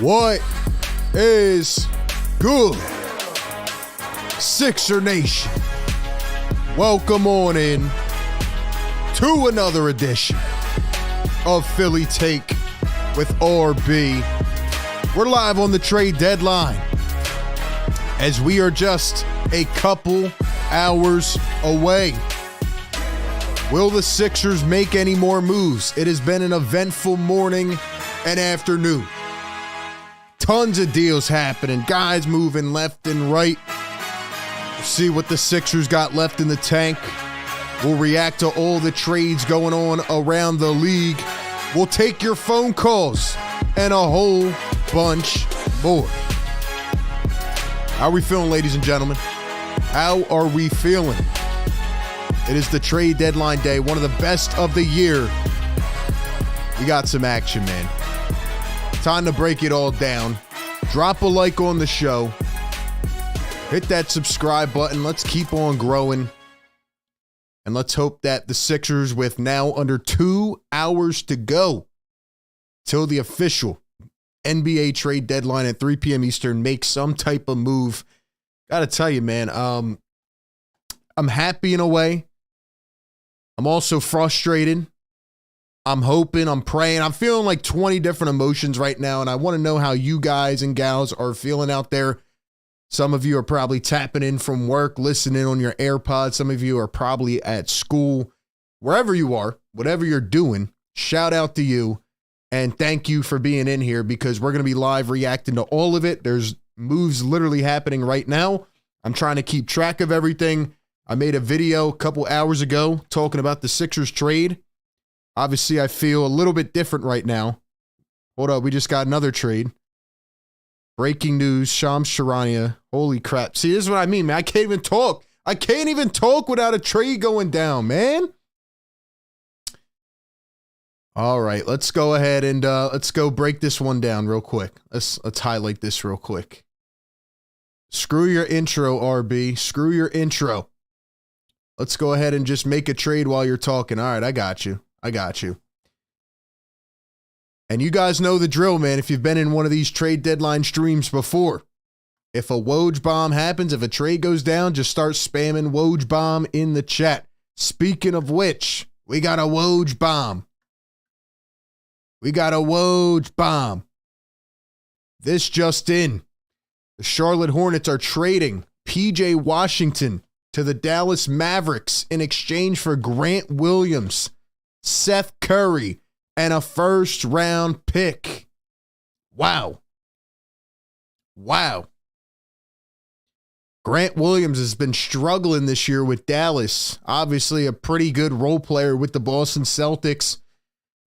What is good, Sixer Nation? Welcome on in to another edition of Philly Take with RB. We're live on the trade deadline as we are just a couple hours away. Will the Sixers make any more moves? It has been an eventful morning and afternoon. Tons of deals happening, guys moving left and right. We'll see what the Sixers got left in the tank. We'll react to all the trades going on around the league. We'll take your phone calls and a whole bunch more. How are we feeling, ladies and gentlemen? How are we feeling? It is the trade deadline day, one of the best of the year. We got some action, man. Time to break it all down. Drop a like on the show. Hit that subscribe button. Let's keep on growing. And let's hope that the Sixers, with now under 2 hours to go till the official NBA trade deadline at 3 p.m. Eastern, make some type of move. Gotta tell you, man, I'm happy in a way. I'm also frustrated. I'm hoping, I'm praying. I'm feeling like 20 different emotions right now, and I want to know how you guys and gals are feeling out there. Some of you are probably tapping in from work, listening on your AirPods. Some of you are probably at school. Wherever you are, whatever you're doing, shout out to you, and thank you for being in here because we're going to be live reacting to all of it. There's moves literally happening right now. I'm trying to keep track of everything. I made a video a couple hours ago talking about the Sixers trade. Obviously, I feel a little bit different right now. Hold up, we just got another trade. Breaking news, Shams Charania. Holy crap. See, this is what I mean, man. I can't even talk. I can't even talk without a trade going down, man. All right, let's go ahead and let's go break this one down real quick. Let's highlight this real quick. Screw your intro, RB. Screw your intro. Let's go ahead and just make a trade while you're talking. All right, I got you. I got you. And you guys know the drill, man. If you've been in one of these trade deadline streams before, if a Woj bomb happens, if a trade goes down, just start spamming Woj bomb in the chat. Speaking of which, we got a Woj bomb. We got a Woj bomb. This just in. The Charlotte Hornets are trading PJ Washington to the Dallas Mavericks in exchange for Grant Williams, Seth Curry, and a first-round pick. Wow. Wow. Grant Williams has been struggling this year with Dallas. Obviously, a pretty good role player with the Boston Celtics.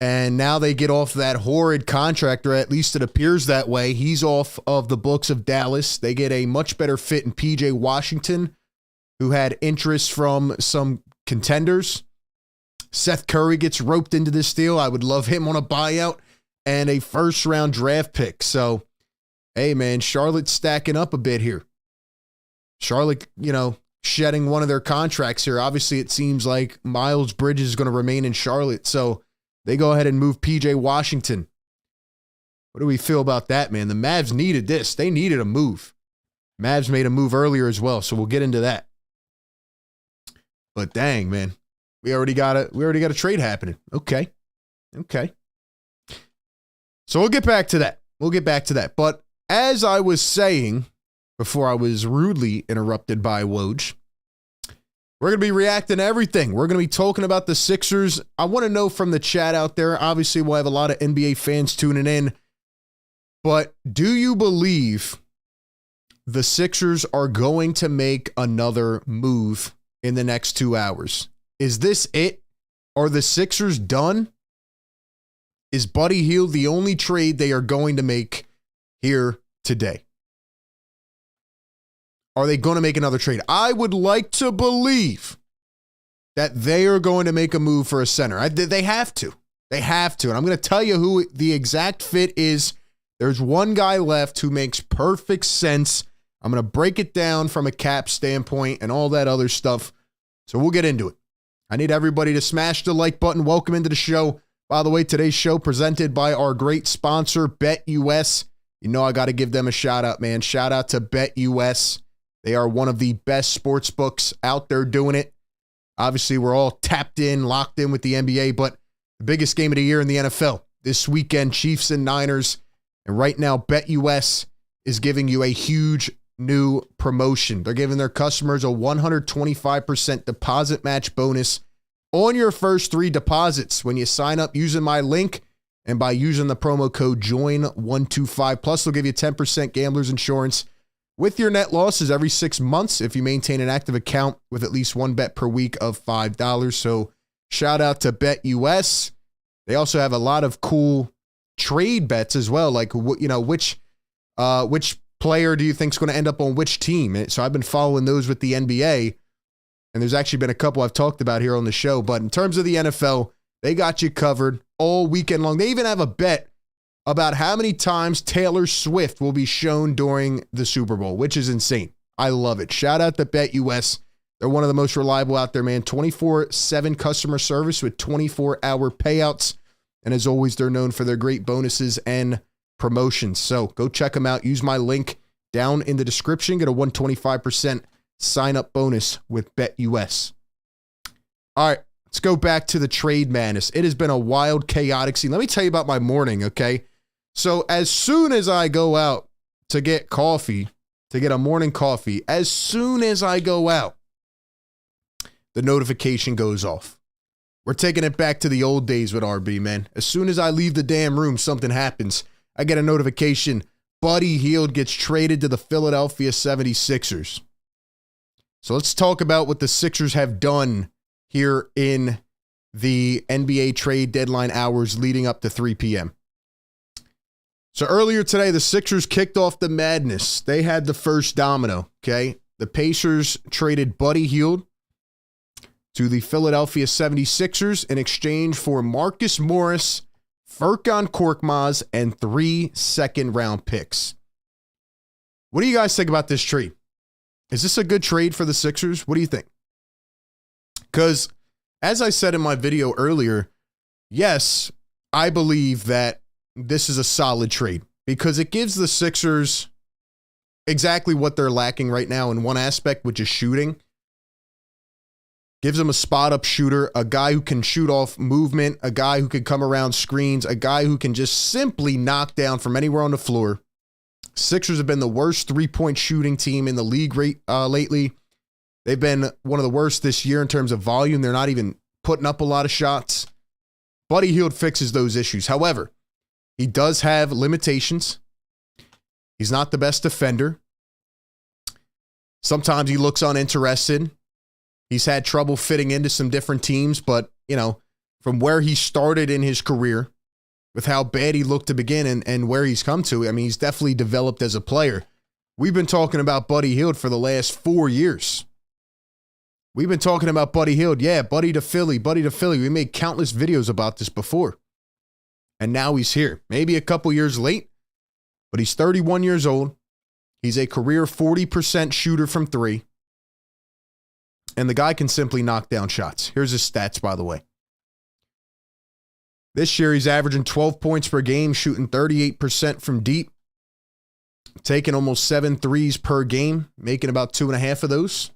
And now they get off that horrid contract, or at least it appears that way. He's off of the books of Dallas. They get a much better fit in PJ Washington, who had interest from some contenders. Seth Curry gets roped into this deal. I would love him on a buyout and a first-round draft pick. So, hey, man, Charlotte's stacking up a bit here. Charlotte, shedding one of their contracts here. Obviously, it seems like Miles Bridges is going to remain in Charlotte. So, they go ahead and move PJ Washington. What do we feel about that, man? The Mavs needed this. They needed a move. Mavs made a move earlier as well, so we'll get into that. But dang, man. We already got a trade happening. Okay. So we'll get back to that. But as I was saying before I was rudely interrupted by Woj, we're going to be reacting to everything. We're going to be talking about the Sixers. I want to know from the chat out there. Obviously, we'll have a lot of NBA fans tuning in. But do you believe the Sixers are going to make another move in the next 2 hours? Is this it? Are the Sixers done? Is Buddy Hield the only trade they are going to make here today? Are they going to make another trade? I would like to believe that they are going to make a move for a center. They have to. They have to. And I'm going to tell you who the exact fit is. There's one guy left who makes perfect sense. I'm going to break it down from a cap standpoint and all that other stuff. So we'll get into it. I need everybody to smash the like button. Welcome into the show. By the way, today's show presented by our great sponsor, BetUS. You know I got to give them a shout out, man. Shout out to BetUS. They are one of the best sports books out there doing it. Obviously, we're all tapped in, locked in with the NBA, but the biggest game of the year in the NFL this weekend, Chiefs and Niners. And right now, BetUS is giving you a huge new promotion. They're giving their customers a 125% deposit match bonus on your first 3 deposits when you sign up using my link and by using the promo code JOIN125. Plus, they'll give you 10% gambler's insurance with your net losses every 6 months if you maintain an active account with at least 1 bet per week of $5. So shout out to BetUS. They also have a lot of cool trade bets as well, like which player do you think is going to end up on which team? So I've been following those with the NBA, and there's actually been a couple I've talked about here on the show. But in terms of the NFL, they got you covered all weekend long. They even have a bet about how many times Taylor Swift will be shown during the Super Bowl, which is insane. I love it. Shout out to BetUS. They're one of the most reliable out there, man. 24/7 customer service with 24-hour payouts. And as always, they're known for their great bonuses and promotions. So go check them out. Use my link down in the description. Get a 125% sign-up bonus with BetUS. All right, let's go back to the trade madness. It has been a wild, chaotic scene. Let me tell you about my morning, okay? So as soon as I go out to get coffee, to get a morning coffee, as soon as I go out, the notification goes off. We're taking it back to the old days with RB, man. As soon as I leave the damn room, something happens. I get a notification. Buddy Hield gets traded to the Philadelphia 76ers. So let's talk about what the Sixers have done here in the NBA trade deadline hours leading up to 3 p.m. So earlier today, the Sixers kicked off the madness. They had the first domino, okay? The Pacers traded Buddy Hield to the Philadelphia 76ers in exchange for Marcus Morris, Furkan Korkmaz, and 3 second-round picks. What do you guys think about this trade? Is this a good trade for the Sixers? What do you think? Because, as I said in my video earlier, yes, I believe that this is a solid trade because it gives the Sixers exactly what they're lacking right now in one aspect, which is shooting. Gives them a spot-up shooter, a guy who can shoot off movement, a guy who can come around screens, a guy who can just simply knock down from anywhere on the floor. Sixers have been the worst three-point shooting team in the league lately. They've been one of the worst this year in terms of volume. They're not even putting up a lot of shots. Buddy Hield fixes those issues. However, he does have limitations. He's not the best defender. Sometimes he looks uninterested. He's had trouble fitting into some different teams, but, from where he started in his career, with how bad he looked to begin and where he's come to, I mean, he's definitely developed as a player. We've been talking about Buddy Hield for the last 4 years. We've been talking about Buddy Hield. Yeah, Buddy to Philly, Buddy to Philly. We made countless videos about this before. And now he's here. Maybe a couple years late, but he's 31 years old. He's a career 40% shooter from 3. And the guy can simply knock down shots. Here's his stats, by the way. This year, he's averaging 12 points per game, shooting 38% from deep, taking almost 7 threes per game, making about 2.5 of those.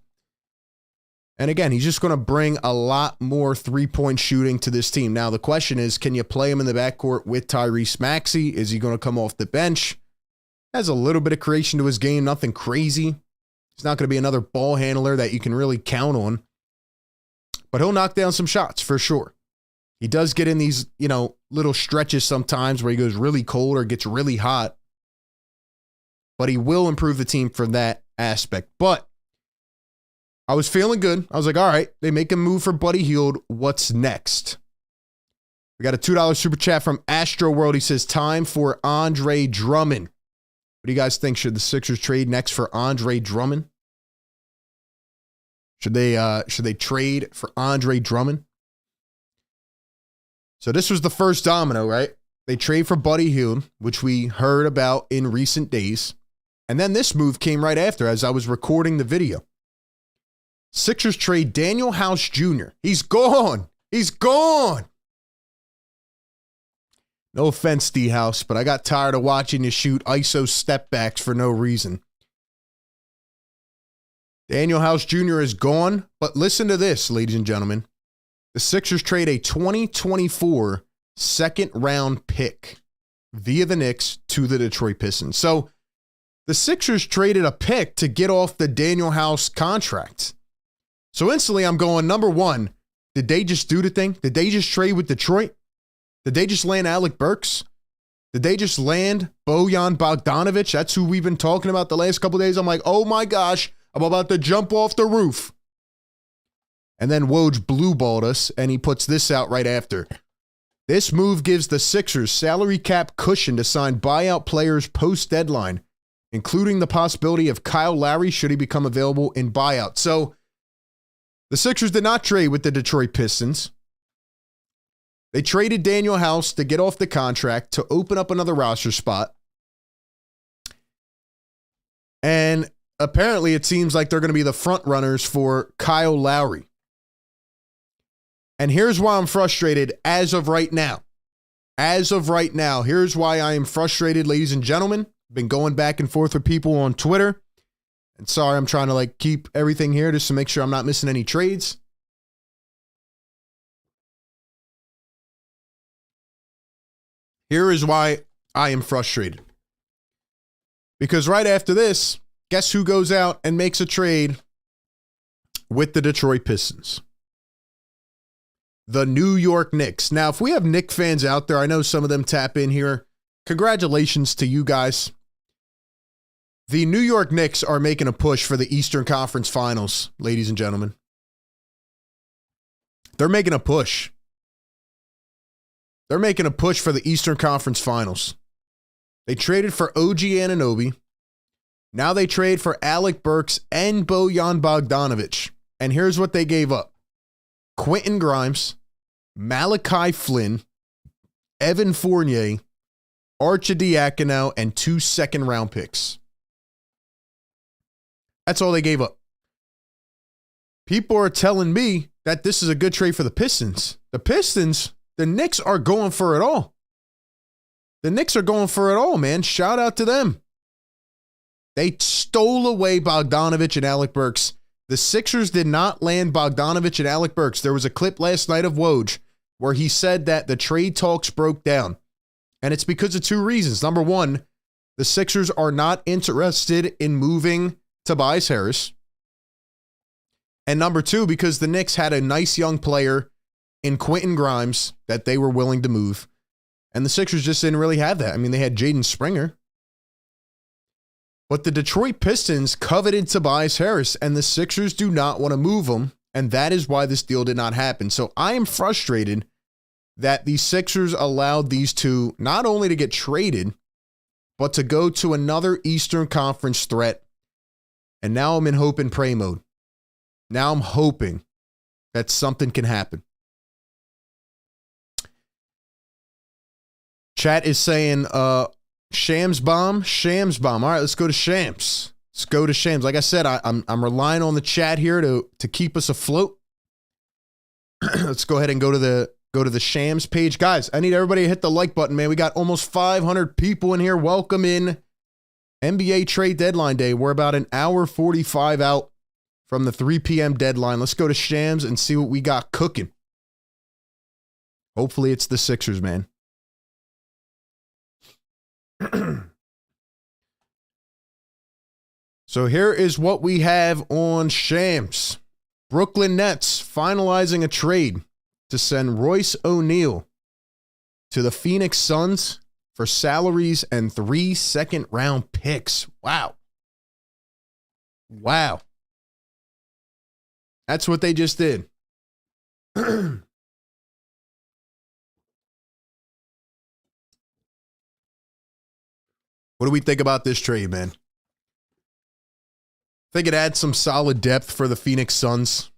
And again, he's just going to bring a lot more three-point shooting to this team. Now, the question is, can you play him in the backcourt with Tyrese Maxey? Is he going to come off the bench? Has a little bit of creation to his game, nothing crazy. He's not going to be another ball handler that you can really count on. But he'll knock down some shots for sure. He does get in these, little stretches sometimes where he goes really cold or gets really hot. But he will improve the team from that aspect. But I was feeling good. I was like, all right, they make a move for Buddy Hield. What's next? We got a $2 super chat from Astro World. He says, time for Andre Drummond. What do you guys think? Should the Sixers trade next for Andre Drummond? Should they trade for Andre Drummond? So this was the first domino, right? They trade for Buddy Hield, which we heard about in recent days. And then this move came right after as I was recording the video. Sixers trade Daniel House Jr. He's gone. He's gone. No offense, D-House, but I got tired of watching you shoot ISO step backs for no reason. Daniel House Jr. is gone, but listen to this, ladies and gentlemen. The Sixers trade a 2024 second-round pick via the Knicks to the Detroit Pistons. So the Sixers traded a pick to get off the Daniel House contract. So instantly I'm going, number one, did they just do the thing? Did they just trade with Detroit? Did they just land Alec Burks? Did they just land Bojan Bogdanovic? That's who we've been talking about the last couple of days. I'm like, oh my gosh, I'm about to jump off the roof. And then Woj blue-balled us, and he puts this out right after. This move gives the Sixers salary cap cushion to sign buyout players post-deadline, including the possibility of Kyle Lowry should he become available in buyout. So the Sixers did not trade with the Detroit Pistons. They traded Daniel House to get off the contract to open up another roster spot. And apparently it seems like they're going to be the front runners for Kyle Lowry. And here's why I'm frustrated as of right now. As of right now, here's why I am frustrated, ladies and gentlemen. I've been going back and forth with people on Twitter. And sorry, I'm trying to keep everything here just to make sure I'm not missing any trades. Here is why I am frustrated. Because right after this, guess who goes out and makes a trade with the Detroit Pistons? The New York Knicks. Now, if we have Knicks fans out there, I know some of them tap in here. Congratulations to you guys. The New York Knicks are making a push for the Eastern Conference Finals, ladies and gentlemen. They're making a push. They're making a push for the Eastern Conference Finals. They traded for OG Anunoby. Now they trade for Alec Burks and Bojan Bogdanovic. And here's what they gave up. Quentin Grimes, Malachi Flynn, Evan Fournier, Arcidiacono, and 2 second-round picks. That's all they gave up. People are telling me that this is a good trade for the Pistons. The Knicks are going for it all. The Knicks are going for it all, man. Shout out to them. They stole away Bogdanovic and Alec Burks. The Sixers did not land Bogdanovic and Alec Burks. There was a clip last night of Woj where he said that the trade talks broke down. And it's because of 2 reasons. Number one, the Sixers are not interested in moving Tobias Harris. And number 2, because the Knicks had a nice young player in Quentin Grimes that they were willing to move. And the Sixers just didn't really have that. I mean, they had Jaden Springer. But the Detroit Pistons coveted Tobias Harris, and the Sixers do not want to move him, and that is why this deal did not happen. So I am frustrated that the Sixers allowed these two not only to get traded, but to go to another Eastern Conference threat. And now I'm in hope and pray mode. Now I'm hoping that something can happen. Chat is saying, Shams bomb. All right, let's go to Shams. Like I said, I'm relying on the chat here to keep us afloat. Let's go ahead and go to the Shams page. Guys, I need everybody to hit the like button, man. We got almost 500 people in here. Welcome in NBA trade deadline day. We're about an hour 45 out from the 3 p.m. deadline. Let's go to Shams and see what we got cooking. Hopefully it's the Sixers, man. So here is what we have on Shams. Brooklyn Nets finalizing a trade to send Royce O'Neal to the Phoenix Suns for salaries and 3 second-round picks. Wow. That's what they just did. What do we think about this trade, man? I think it adds some solid depth for the Phoenix Suns.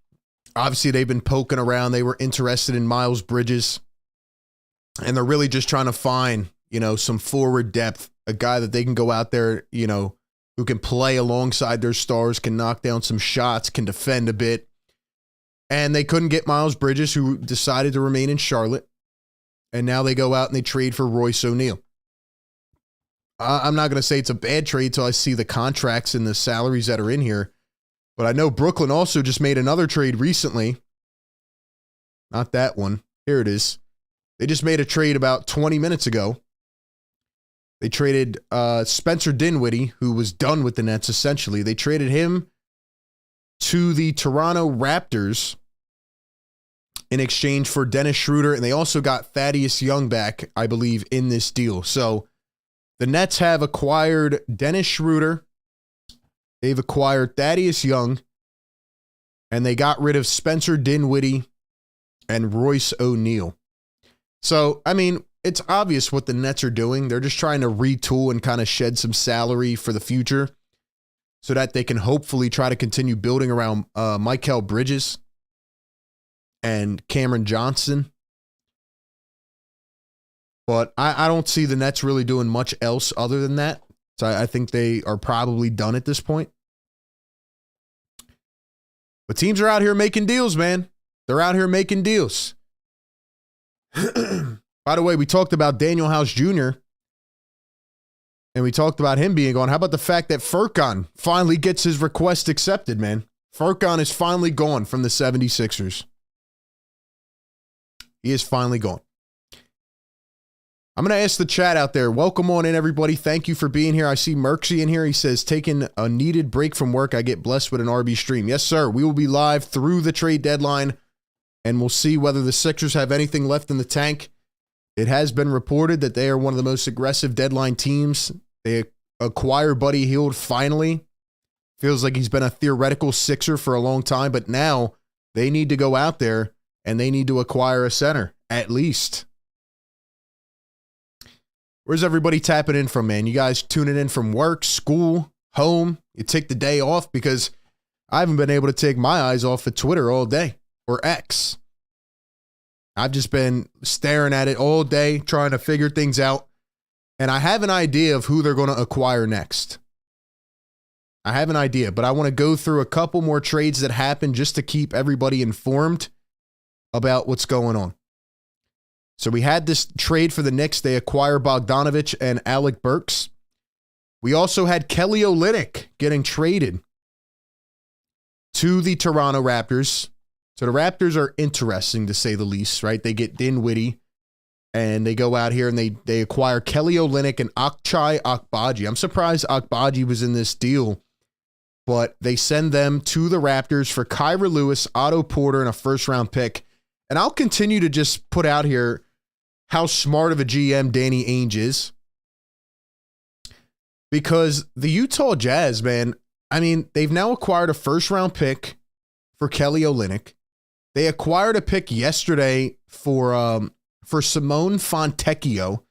Obviously, they've been poking around. They were interested in Miles Bridges. And they're really just trying to find, some forward depth. A guy that they can go out there, who can play alongside their stars, can knock down some shots, can defend a bit. And they couldn't get Miles Bridges, who decided to remain in Charlotte. And now they go out and they trade for Royce O'Neal. I'm not going to say it's a bad trade till I see the contracts and the salaries that are in here. But I know Brooklyn also just made another trade recently. Not that one. Here it is. They just made a trade about 20 minutes ago. They traded Spencer Dinwiddie, who was done with the Nets essentially. They traded him to the Toronto Raptors in exchange for Dennis Schroeder. And they also got Thaddeus Young back, I believe, in this deal. So the Nets have acquired Dennis Schroeder. They've acquired Thaddeus Young. And they got rid of Spencer Dinwiddie and Royce O'Neal. So, I mean, it's obvious what the Nets are doing. They're just trying to retool and kind of shed some salary for the future so that they can hopefully try to continue building around Mikal Bridges and Cameron Johnson. But I don't see the Nets really doing much else other than that. So I think they are probably done at this point. But teams are out here making deals, man. They're out here making deals. By the way, we talked about Daniel House Jr. and we talked about him being gone. How about the fact that Furkan finally gets his request accepted, man? Furkan is finally gone from the 76ers. He is finally gone. I'm going to ask the chat out there. Welcome on in, everybody. Thank you for being here. I see Merksy in here. He says, taking a needed break from work, I get blessed with an RB stream. Yes, sir. We will be live through the trade deadline, and we'll see whether the Sixers have anything left in the tank. It has been reported that they are one of the most aggressive deadline teams. They acquire Buddy Hield finally. Feels like he's been a theoretical Sixer for a long time, but now they need to go out there and they need to acquire a center, at least. Where's everybody tapping in from, man? You guys tuning in from work, school, home? You take the day off? Because I haven't been able to take my eyes off of Twitter all day, or X. I've just been staring at it all day, trying to figure things out. And I have an idea of who they're going to acquire next. I have an idea, but I want to go through a couple more trades that happened just to keep everybody informed about what's going on. So we had this trade for the Knicks. They acquire Bogdanovich and Alec Burks. We also had Kelly Olynyk getting traded to the Toronto Raptors. So the Raptors are interesting, to say the least, right? They get Dinwiddie, and they go out here and they acquire Kelly Olynyk and Ochai Agbaji. I'm surprised Agbaji was in this deal, but they send them to the Raptors for Kyra Lewis, Otto Porter, and a first-round pick. And I'll continue to just put out here how smart of a GM Danny Ainge is, because the Utah Jazz, man, I mean, they've now acquired a first-round pick for Kelly Olynyk. They acquired a pick yesterday for Simone Fontecchio.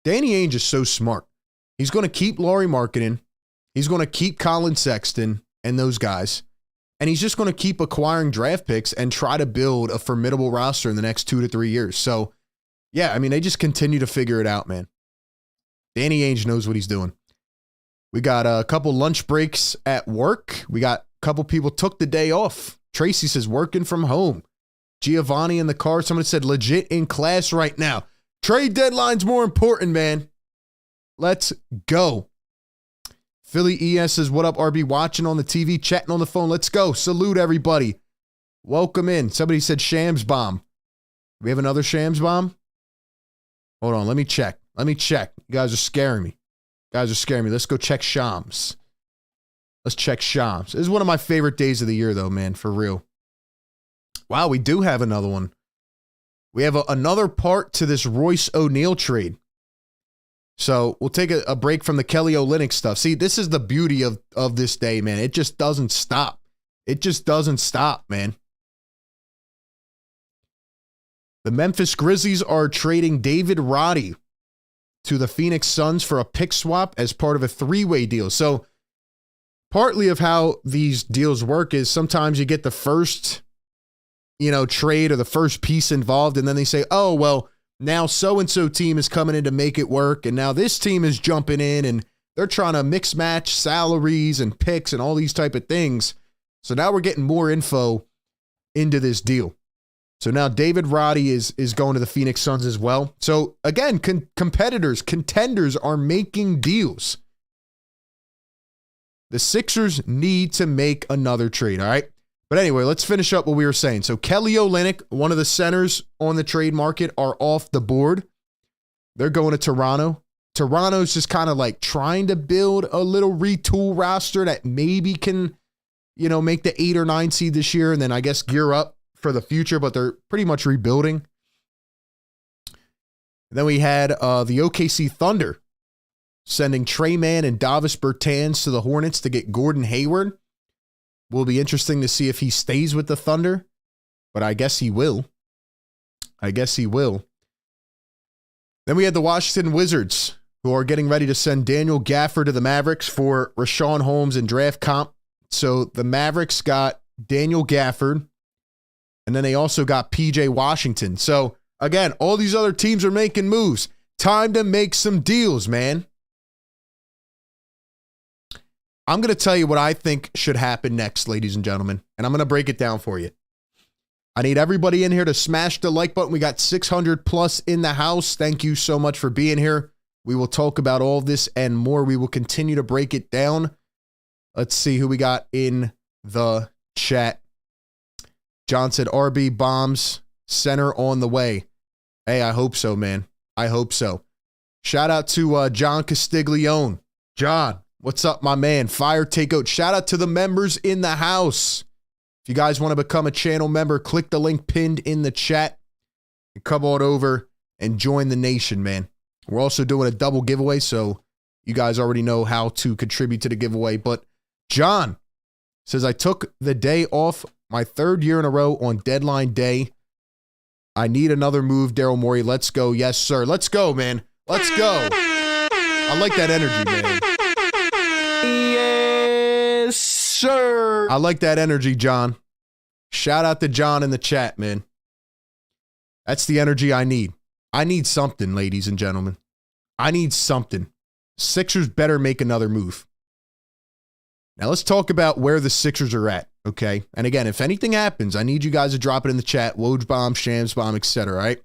Danny Ainge is so smart. He's going to keep Lauri Markkanen. He's going to keep Colin Sexton and those guys. And he's just going to keep acquiring draft picks and try to build a formidable roster in the next 2 to 3 years. So, yeah, I mean, they just continue to figure it out, man. Danny Ainge knows what he's doing. We got a couple lunch breaks at work. We got a couple people took the day off. Tracy says, working from home. Giovanni in the car. Someone said, legit in class right now. Trade deadline's more important, man. Let's go. Philly ES says, what up, RB? Watching on the TV, chatting on the phone. Let's go. Salute, everybody. Welcome in. Somebody said Shams bomb. We have another Shams bomb? Hold on. Let me check. You guys are scaring me. Let's go check Shams. Let's check Shams. This is one of my favorite days of the year, though, man, for real. Wow, we do have another one. We have another part to this Royce O'Neal trade. So we'll take a break from the Kelly Olynyk stuff. See, this is the beauty of this day, man. It just doesn't stop. Man. The Memphis Grizzlies are trading David Roddy to the Phoenix Suns for a pick swap as part of a 3-way deal. So partly of how these deals work is sometimes you get the first, trade or the first piece involved, and then they say, oh, well, now so-and-so team is coming in to make it work, and now this team is jumping in, and they're trying to mix match salaries and picks and all these type of things. So now we're getting more info into this deal. So now David Roddy is going to the Phoenix Suns as well. So again, contenders are making deals. The Sixers need to make another trade, all right? But anyway, let's finish up what we were saying. So Kelly Olynyk, one of the centers on the trade market, are off the board. They're going to Toronto. Toronto's just kind of like trying to build a little retool roster that maybe can, make the 8 or 9 seed this year and then I guess gear up for the future, but they're pretty much rebuilding. And then we had the OKC Thunder sending Trey Mann and Davis Bertans to the Hornets to get Gordon Hayward. Will be interesting to see if he stays with the Thunder, but I guess he will. Then we had the Washington Wizards, who are getting ready to send Daniel Gafford to the Mavericks for Rashawn Holmes and draft comp. So the Mavericks got Daniel Gafford, and then they also got PJ Washington. So again, all these other teams are making moves. Time to make some deals, man. I'm going to tell you what I think should happen next, ladies and gentlemen, and I'm going to break it down for you. I need everybody in here to smash the like button. We got 600 plus in the house. Thank you so much for being here. We will talk about all this and more. We will continue to break it down. Let's see who we got in the chat. John said, RB bombs, center on the way. Hey, I hope so, man. I hope so. Shout out to John Castiglione. John, what's up, my man? Fire takeout. Shout out to the members in the house. If you guys want to become a channel member, click the link pinned in the chat and come on over and join the nation, man. We're also doing a double giveaway, so you guys already know how to contribute to the giveaway. But John says, I took the day off my 3rd year in a row on deadline day. I need another move, Daryl Morey. Let's go. Yes, sir. Let's go, man. Let's go. I like that energy, man. Yes, sir. I like that energy, John. Shout out to John in the chat, man. That's the energy I need. I need something, ladies and gentlemen. I need something. Sixers better make another move. Now let's talk about where the Sixers are at, okay? And again, if anything happens, I need you guys to drop it in the chat. Woj bomb, Shams bomb, etc. Right?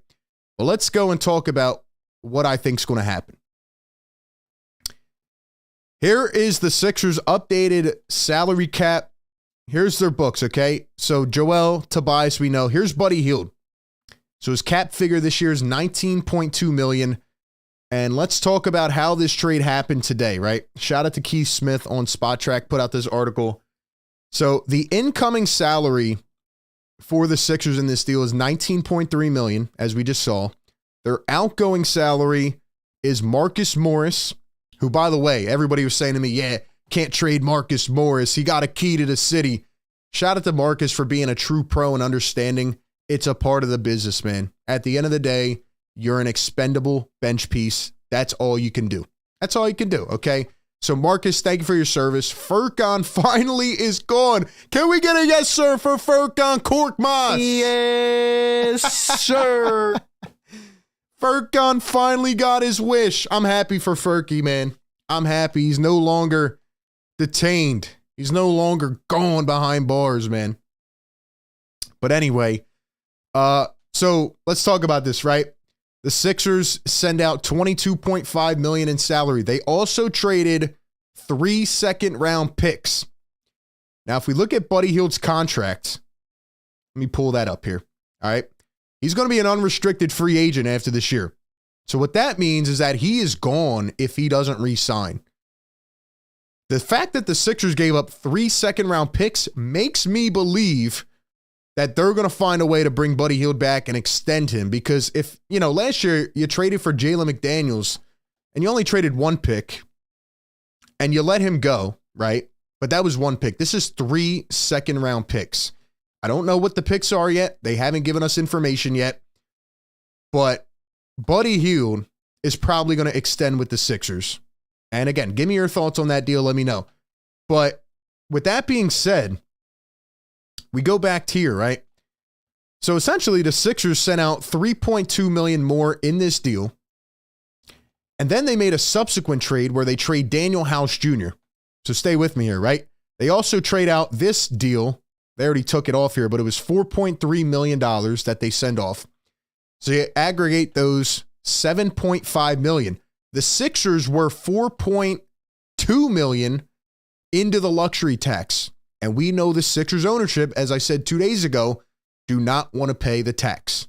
Well, let's go and talk about what I think is going to happen. Here is the Sixers' updated salary cap. Here's their books, okay? So Joel, Tobias, we know. Here's Buddy Hield. So his cap figure this year is $19.2 million. And let's talk about how this trade happened today, right? Shout out to Keith Smith on Spot Track, put out this article. So the incoming salary for the Sixers in this deal is $19.3 million, as we just saw. Their outgoing salary is Marcus Morris, who, by the way, everybody was saying to me, yeah, can't trade Marcus Morris. He got a key to the city. Shout out to Marcus for being a true pro and understanding it's a part of the business, man. At the end of the day, you're an expendable bench piece. That's all you can do. That's all you can do, okay? So, Marcus, thank you for your service. Furkan finally is gone. Can we get a yes, sir, for Furkan Korkmaz? Yes, sir. Furkan finally got his wish. I'm happy for Furky, man. I'm happy. He's no longer detained. He's no longer gone behind bars, man. But anyway, so let's talk about this, right? The Sixers send out $22.5 million in salary. They also traded 3 second-round picks. Now, if we look at Buddy Hield's contract, let me pull that up here. All right. He's going to be an unrestricted free agent after this year. So what that means is that he is gone if he doesn't re-sign. The fact that the Sixers gave up 3 second-round picks makes me believe that they're going to find a way to bring Buddy Hield back and extend him. Because if, last year you traded for Jalen McDaniels and you only traded 1 pick and you let him go, right? But that was 1 pick. This is 3 second-round picks. I don't know what the picks are yet. They haven't given us information yet. But Buddy Hield is probably going to extend with the Sixers. And again, give me your thoughts on that deal. Let me know. But with that being said, we go back to here, right? So essentially, the Sixers sent out $3.2 million more in this deal. And then they made a subsequent trade where they trade Daniel House Jr. So stay with me here, right? They also trade out this deal, They already took it off here, but it was $4.3 million that they send off. So you aggregate those $7.5 million. The Sixers were $4.2 million into the luxury tax. And we know the Sixers ownership, as I said 2 days ago, do not want to pay the tax.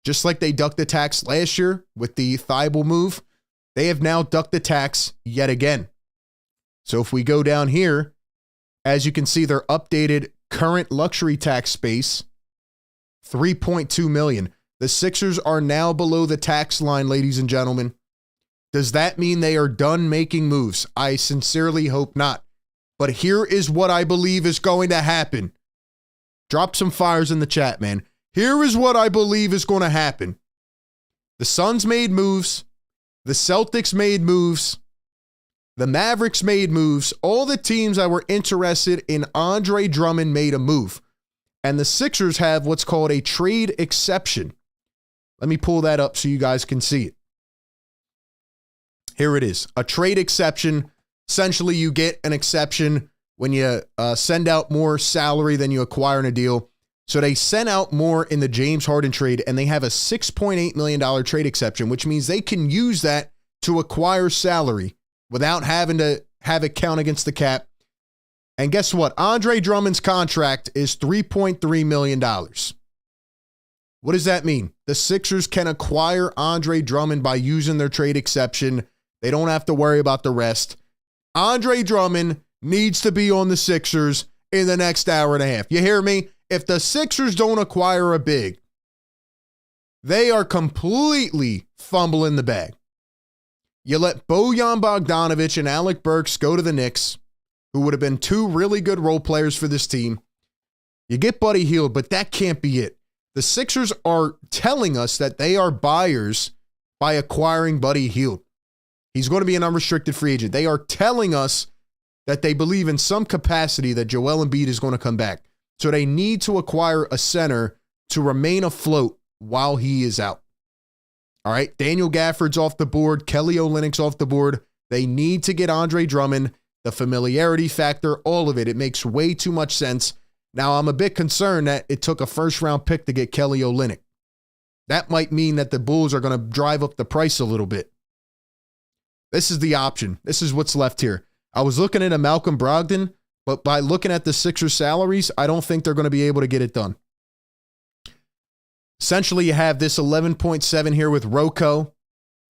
Just like they ducked the tax last year with the Thibault move, they have now ducked the tax yet again. So if we go down here, as you can see, their updated current luxury tax space, $3.2 million. The Sixers are now below the tax line, ladies and gentlemen. Does that mean they are done making moves? I sincerely hope not. But here is what I believe is going to happen. Drop some fires in the chat, man. Here is what I believe is going to happen. The Suns made moves. The Celtics made moves. The Mavericks made moves. All the teams that were interested in Andre Drummond made a move. And the Sixers have what's called a trade exception. Let me pull that up so you guys can see it. Here it is. A trade exception. Essentially, you get an exception when you send out more salary than you acquire in a deal. So they sent out more in the James Harden trade, and they have a $6.8 million trade exception, which means they can use that to acquire salary without having to have it count against the cap. And guess what? Andre Drummond's contract is $3.3 million. What does that mean? The Sixers can acquire Andre Drummond by using their trade exception. They don't have to worry about the rest. Andre Drummond needs to be on the Sixers in the next hour and a half. You hear me? If the Sixers don't acquire a big, they are completely fumbling the bag. You let Bojan Bogdanovic and Alec Burks go to the Knicks, who would have been two really good role players for this team. You get Buddy Hield, but that can't be it. The Sixers are telling us that they are buyers by acquiring Buddy Hield. He's going to be an unrestricted free agent. They are telling us that they believe in some capacity that Joel Embiid is going to come back. So they need to acquire a center to remain afloat while he is out. All right, Daniel Gafford's off the board. Kelly Olynyk's off the board. They need to get Andre Drummond. The familiarity factor, all of it. It makes way too much sense. Now, I'm a bit concerned that it took a first-round pick to get Kelly Olynyk. That might mean that the Bulls are going to drive up the price a little bit. This is the option. This is what's left here. I was looking at a Malcolm Brogdon, but by looking at the Sixers' salaries, I don't think they're going to be able to get it done. Essentially, you have this 11.7 here with Rocco.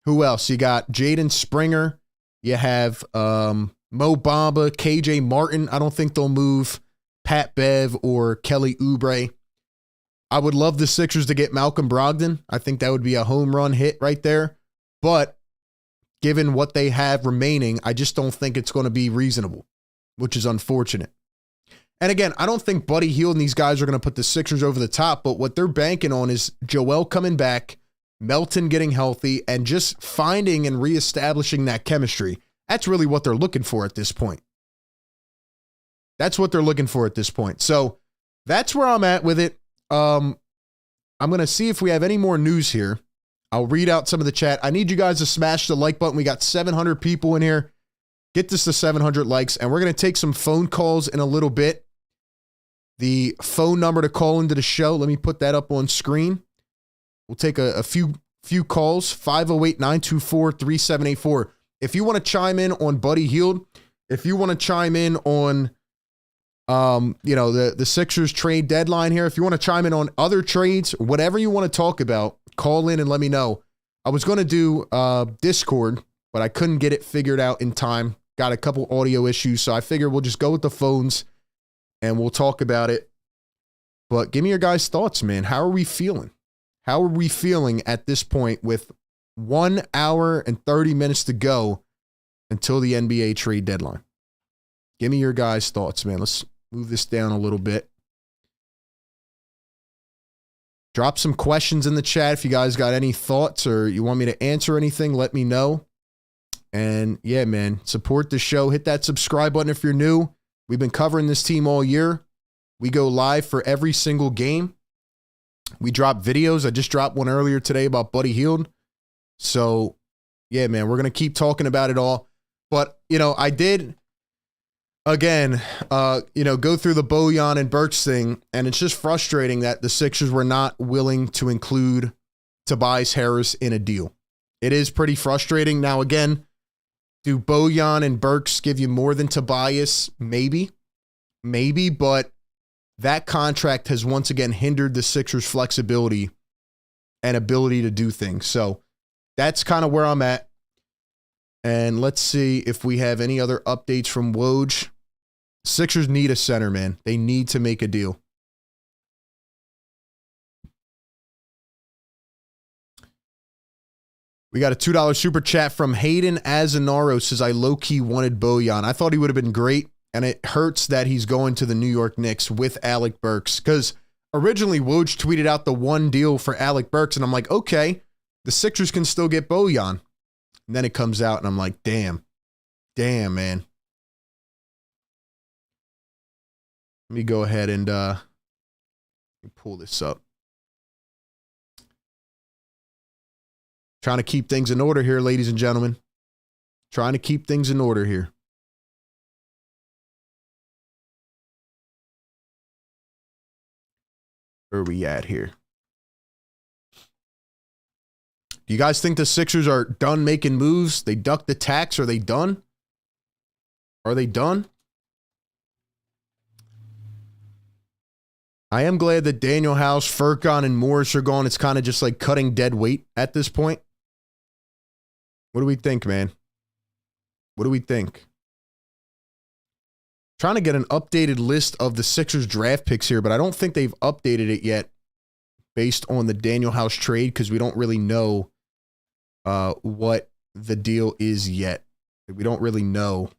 Who else? You got Jaden Springer. You have Mo Bamba, KJ Martin. I don't think they'll move Pat Bev or Kelly Oubre. I would love the Sixers to get Malcolm Brogdon. I think that would be a home run hit right there. But given what they have remaining, I just don't think it's going to be reasonable, which is unfortunate. And again, I don't think Buddy Hield and these guys are going to put the Sixers over the top, but what they're banking on is Joel coming back, Melton getting healthy, and just finding and reestablishing that chemistry. That's really what they're looking for at this point. That's what they're looking for at this point. So that's where I'm at with it. I'm going to see if we have any more news here. I'll read out some of the chat. I need you guys to smash the like button. We got 700 people in here. Get this to 700 likes, and we're going to take some phone calls in a little bit. The phone number to call into the show, let me put that up on screen. We'll take a few calls, 508-924-3784. If you want to chime in on Buddy Hield, if you want to chime in on the Sixers trade deadline here, if you want to chime in on other trades, whatever you want to talk about, call in and let me know. I was going to do Discord, but I couldn't get it figured out in time. Got a couple audio issues, so I figured we'll just go with the phones and we'll talk about it. But give me your guys' thoughts, man. How are we feeling? How are we feeling at this point with 1 hour and 30 minutes to go until the NBA trade deadline? Give me your guys' thoughts, man. Let's move this down a little bit. Drop some questions in the chat if you guys got any thoughts or you want me to answer anything, let me know. And yeah, man, support the show. Hit that subscribe button if you're new. We've been covering this team all year. We go live for every single game. We drop videos. I just dropped one earlier today about Buddy Hield. So yeah, man, we're going to keep talking about it all. But, I did again, go through the Bojan and Burks thing, and it's just frustrating that the Sixers were not willing to include Tobias Harris in a deal. It is pretty frustrating. Now, again, do Bojan and Burks give you more than Tobias? Maybe, but that contract has once again hindered the Sixers' flexibility and ability to do things. So that's kind of where I'm at. And let's see if we have any other updates from Woj. Sixers need a center, man. They need to make a deal. We got a $2 super chat from Hayden Azanaro. Says, I low-key wanted Bojan. I thought he would have been great, and it hurts that he's going to the New York Knicks with Alec Burks. Because originally, Woj tweeted out the one deal for Alec Burks, and I'm like, okay, the Sixers can still get Bojan. And then it comes out, and I'm like, damn, man. Let me go ahead and pull this up. Trying to keep things in order here, ladies and gentlemen. Trying to keep things in order here. Where are we at here? Do you guys think the Sixers are done making moves? They ducked the tax. Are they done? Are they done? I am glad that Daniel House, Furkan, and Morris are gone. It's kind of just like cutting dead weight at this point. What do we think, man? What do we think? Trying to get an updated list of the Sixers draft picks here, but I don't think they've updated it yet based on the Daniel House trade because we don't really know what the deal is yet. We don't really know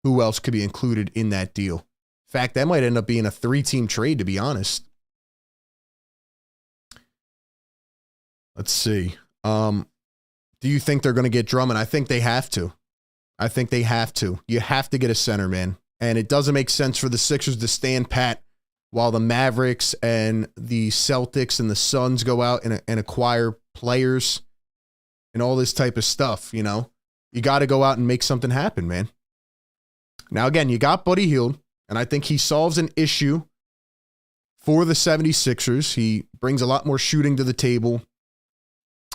who else could be included in that deal. In fact, that might end up being a 3-team trade, to be honest. Let's see. Do you think they're going to get Drummond? I think they have to. I think they have to. You have to get a center, man. And it doesn't make sense for the Sixers to stand pat while the Mavericks and the Celtics and the Suns go out and acquire players and all this type of stuff, you know? You got to go out and make something happen, man. Now, again, you got Buddy Hield, and I think he solves an issue for the 76ers. He brings a lot more shooting to the table,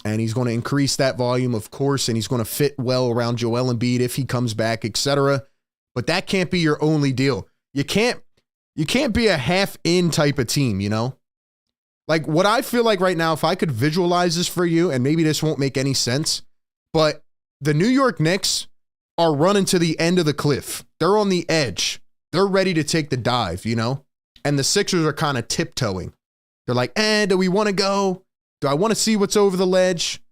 and he's going to increase that volume, of course, and he's going to fit well around Joel Embiid if he comes back, etc. But that can't be your only deal. You can't be a half-in type of team, you know? Like, what I feel like right now, if I could visualize this for you, and maybe this won't make any sense, but the New York Knicks are running to the end of the cliff. They're on the edge. They're ready to take the dive, you know? And the Sixers are kind of tiptoeing. They're like, do we want to go? Do I want to see what's over the ledge?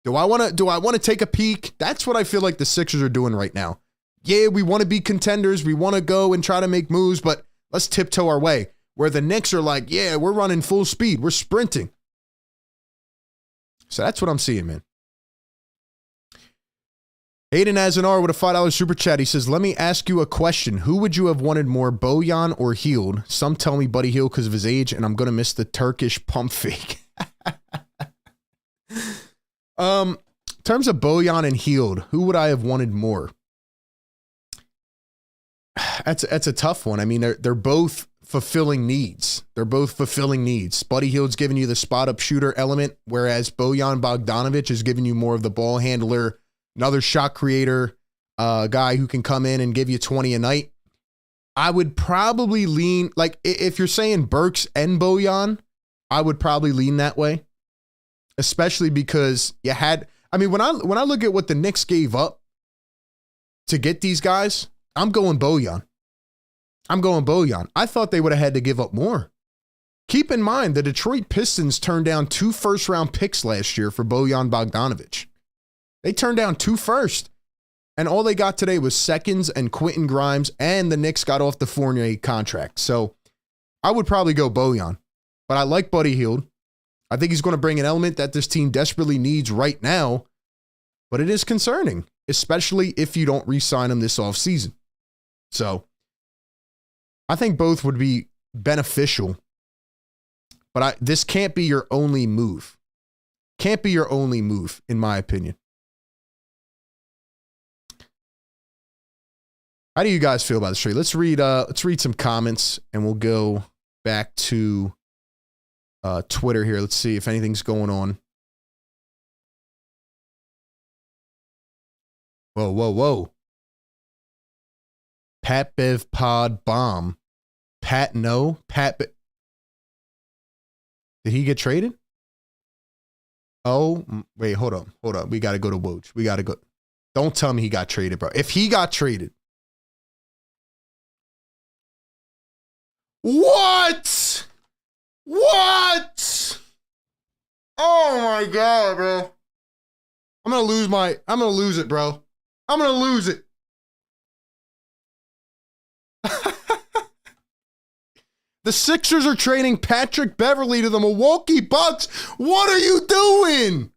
Do I want to take a peek? That's what I feel like the Sixers are doing right now. Yeah, we want to be contenders. We want to go and try to make moves, but let's tiptoe our way. Where the Knicks are like, yeah, we're running full speed. We're sprinting. So that's what I'm seeing, man. Aiden Azanar with a $5 super chat. He says, let me ask you a question. Who would you have wanted more, Bojan or Hield? Some tell me Buddy Hield because of his age, and I'm going to miss the Turkish pump fake. In terms of Bojan and Hield, who would I have wanted more? That's a tough one. I mean, they're both fulfilling needs. They're both fulfilling needs. Buddy Hield's giving you the spot-up shooter element, whereas Bojan Bogdanovic is giving you more of the ball handler, another shot creator, guy who can come in and give you 20 a night. I would probably lean, like, if you're saying Burks and Bojan, I would probably lean that way, especially because you had, I mean, when I look at what the Knicks gave up to get these guys, I'm going Bojan. I thought they would have had to give up more. Keep in mind, the Detroit Pistons turned down 2 first-round picks last year for Bojan Bogdanovic. They turned down 2 first, and all they got today was seconds and Quentin Grimes, and the Knicks got off the Fournier contract. So I would probably go Bojan, but I like Buddy Hield. I think he's going to bring an element that this team desperately needs right now, but it is concerning, especially if you don't re-sign him this offseason. So I think both would be beneficial, but this can't be your only move. Can't be your only move, in my opinion. How do you guys feel about this trade? Let's read some comments and we'll go back to Twitter here. Let's see if anything's going on. Whoa, whoa, whoa. Pat Bev Pod Bomb. Pat no. Did he get traded? Oh, wait, hold on. Hold on. We got to go to Woj. We got to go. Don't tell me he got traded, bro. If he got traded. What? What? Oh my God, bro. I'm going to lose it, bro. I'm going to lose it. The Sixers are trading Patrick Beverley to the Milwaukee Bucks. What are you doing?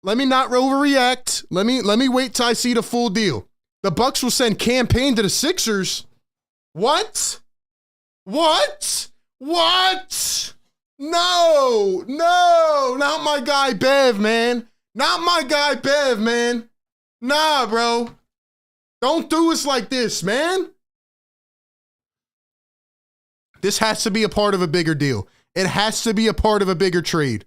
Let me not overreact. Let me wait till I see the full deal. The Bucks will send Cam Payne to the Sixers. What? What? What? No, not my guy Bev, man. Not my guy Bev, man. Nah, bro. Don't do us like this, man. This has to be a part of a bigger deal. It has to be a part of a bigger trade.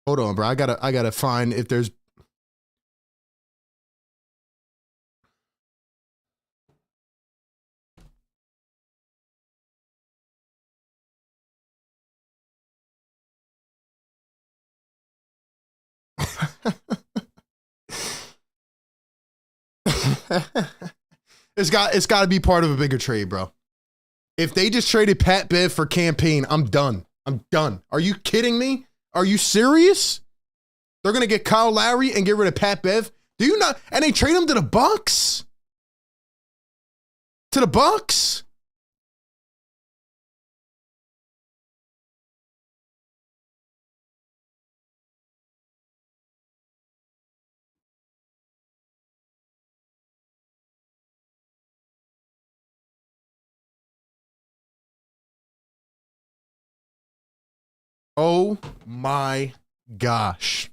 Hold on, bro. I gotta find if there's. It's got to be part of a bigger trade, bro. If they just traded Pat Bev for Cam Payne, I'm done. I'm done. Are you kidding me? Are you serious? They're gonna get Kyle Lowry and get rid of Pat Bev? Do you not? And they trade him to the Bucks? To the Bucks? Oh my gosh.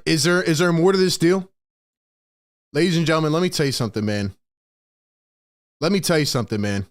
Is there more to this deal? Ladies and gentlemen, let me tell you something, man. Let me tell you something, man.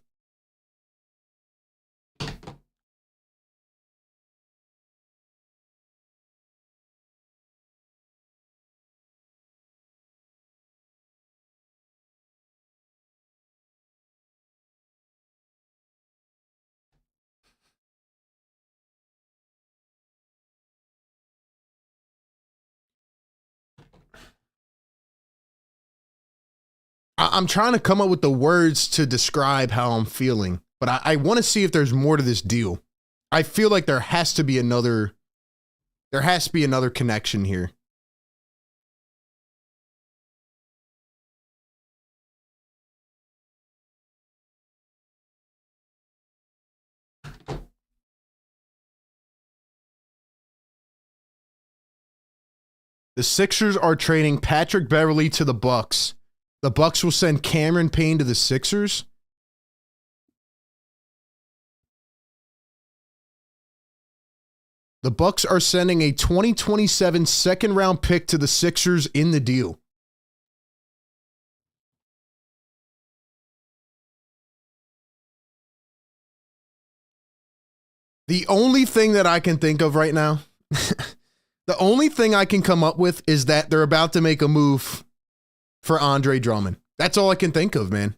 I'm trying to come up with the words to describe how I'm feeling, but I want to see if there's more to this deal. I feel like there has to be another connection here. The Sixers are trading Patrick Beverley to the Bucks. The Bucks will send Cameron Payne to the Sixers. The Bucks are sending a 2027 second round pick to the Sixers in the deal. The only thing that I can think of right now, the only thing I can come up with is that they're about to make a move for Andre Drummond. That's all I can think of, man.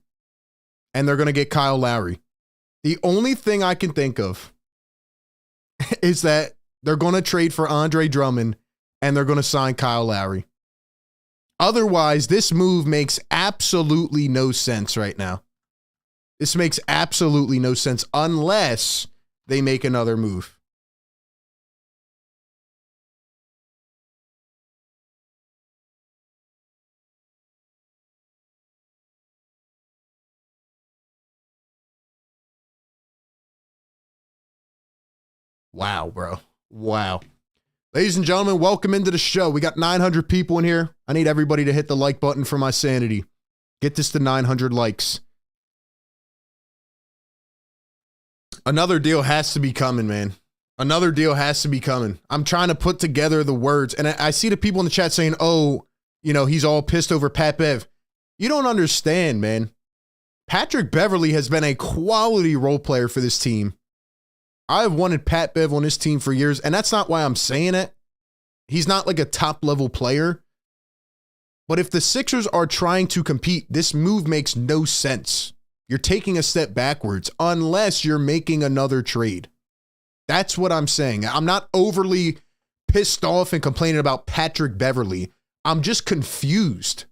And they're going to get Kyle Lowry. The only thing I can think of is that they're going to trade for Andre Drummond and they're going to sign Kyle Lowry. Otherwise, this move makes absolutely no sense right now. This makes absolutely no sense unless they make another move. Wow, bro. Wow. Ladies and gentlemen, welcome into the show. We got 900 people in here. I need everybody to hit the like button for my sanity. Get this to 900 likes. Another deal has to be coming, man. Another deal has to be coming. I'm trying to put together the words, and I see the people in the chat saying, oh, you know, he's all pissed over Pat Bev. You don't understand, man. Patrick Beverley has been a quality role player for this team. I've wanted Pat Bev on this team for years, and that's not why I'm saying it. He's not like a top-level player. But if the Sixers are trying to compete, this move makes no sense. You're taking a step backwards unless you're making another trade. That's what I'm saying. I'm not overly pissed off and complaining about Patrick Beverley. I'm just confused.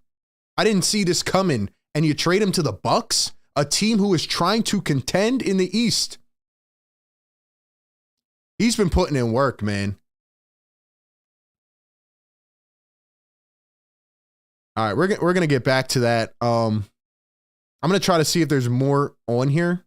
I didn't see this coming, and you trade him to the Bucks, a team who is trying to contend in the East. He's been putting in work, man. All right, we're gonna get back to that. I'm gonna try to see if there's more on here.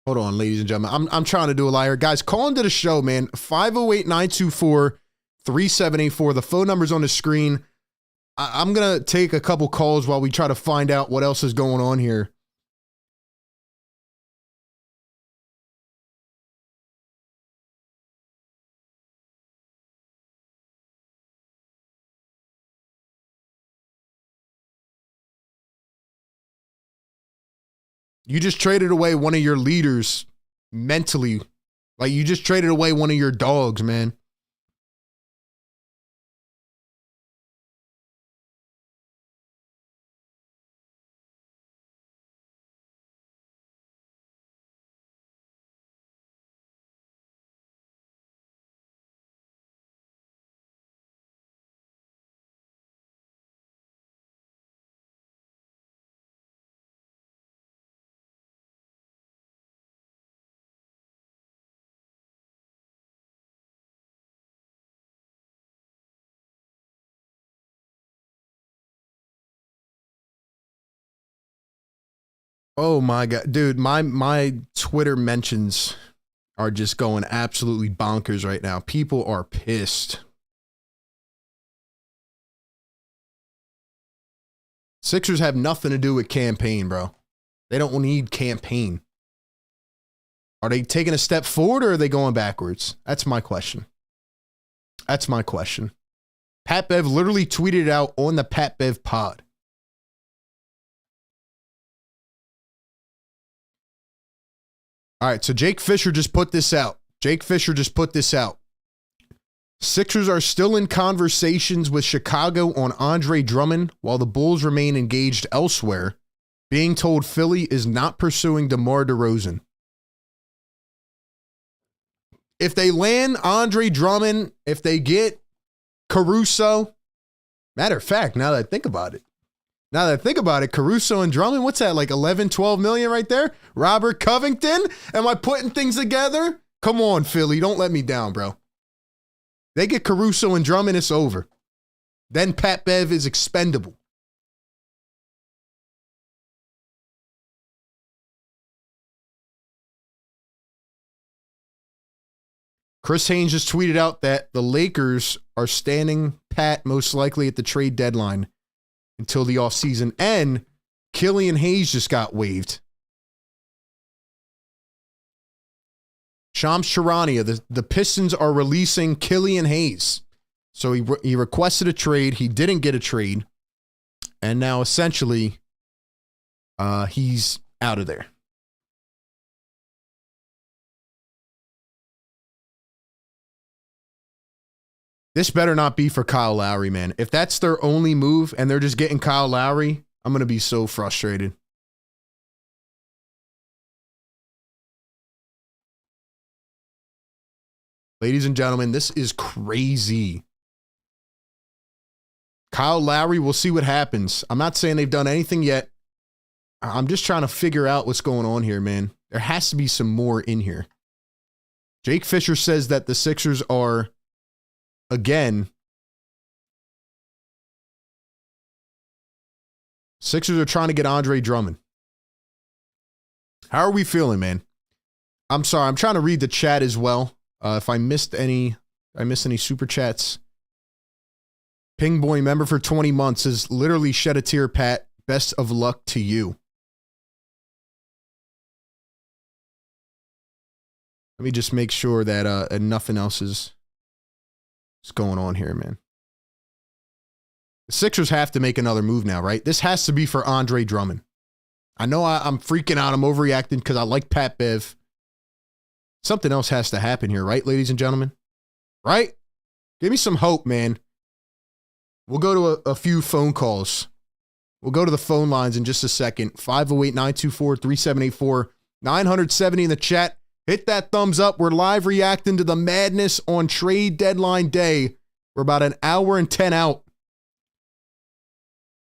Hold on, ladies and gentlemen. I'm trying to do a liar. Guys, call into the show, man. 508-924-3784. The phone number's on the screen. I'm going to take a couple calls while we try to find out what else is going on here. You just traded away one of your leaders mentally. Like, you just traded away one of your dogs, man. Oh my God, dude, my Twitter mentions are just going absolutely bonkers right now. People are pissed. Sixers have nothing to do with campaign, bro. They don't need campaign. Are they taking a step forward or are they going backwards? That's my question. That's my question. Pat Bev literally tweeted it out on the Pat Bev pod. All right, so Jake Fisher just put this out. Sixers are still in conversations with Chicago on Andre Drummond while the Bulls remain engaged elsewhere. Being told Philly is not pursuing DeMar DeRozan. If they land Andre Drummond, if they get Caruso, matter of fact, now that I think about it, Caruso and Drummond, what's that, like 11, 12 million right there? Robert Covington? Am I putting things together? Come on, Philly. Don't let me down, bro. They get Caruso and Drummond, it's over. Then Pat Bev is expendable. Chris Haynes just tweeted out that the Lakers are standing pat most likely at the trade deadline until the offseason, and Killian Hayes just got waived. Shams Charania, the Pistons are releasing Killian Hayes. So he requested a trade. He didn't get a trade. And now essentially he's out of there. This better not be for Kyle Lowry, man. If that's their only move and they're just getting Kyle Lowry, I'm going to be so frustrated. Ladies and gentlemen, this is crazy. Kyle Lowry, we'll see what happens. I'm not saying they've done anything yet. I'm just trying to figure out what's going on here, man. There has to be some more in here. Jake Fisher says that the Sixers are, again, Sixers are trying to get Andre Drummond. How are we feeling, man? I'm sorry. I'm trying to read the chat as well. If I missed any super chats. Ping Boy member for 20 months has literally shed a tear, Pat. Best of luck to you. Let me just make sure that nothing else is going on here, man. The Sixers have to make another move now, right? This has to be for Andre Drummond. I know I'm freaking out. I'm overreacting because I like Pat Bev. Something else has to happen here, right, ladies and gentlemen? Right? Give me some hope, man. We'll go to a few phone calls. We'll go to the phone lines in just a second. 508-924-3784. 970 in the chat. Hit that thumbs up. We're live reacting to the madness on trade deadline day. We're about an hour and 10 out.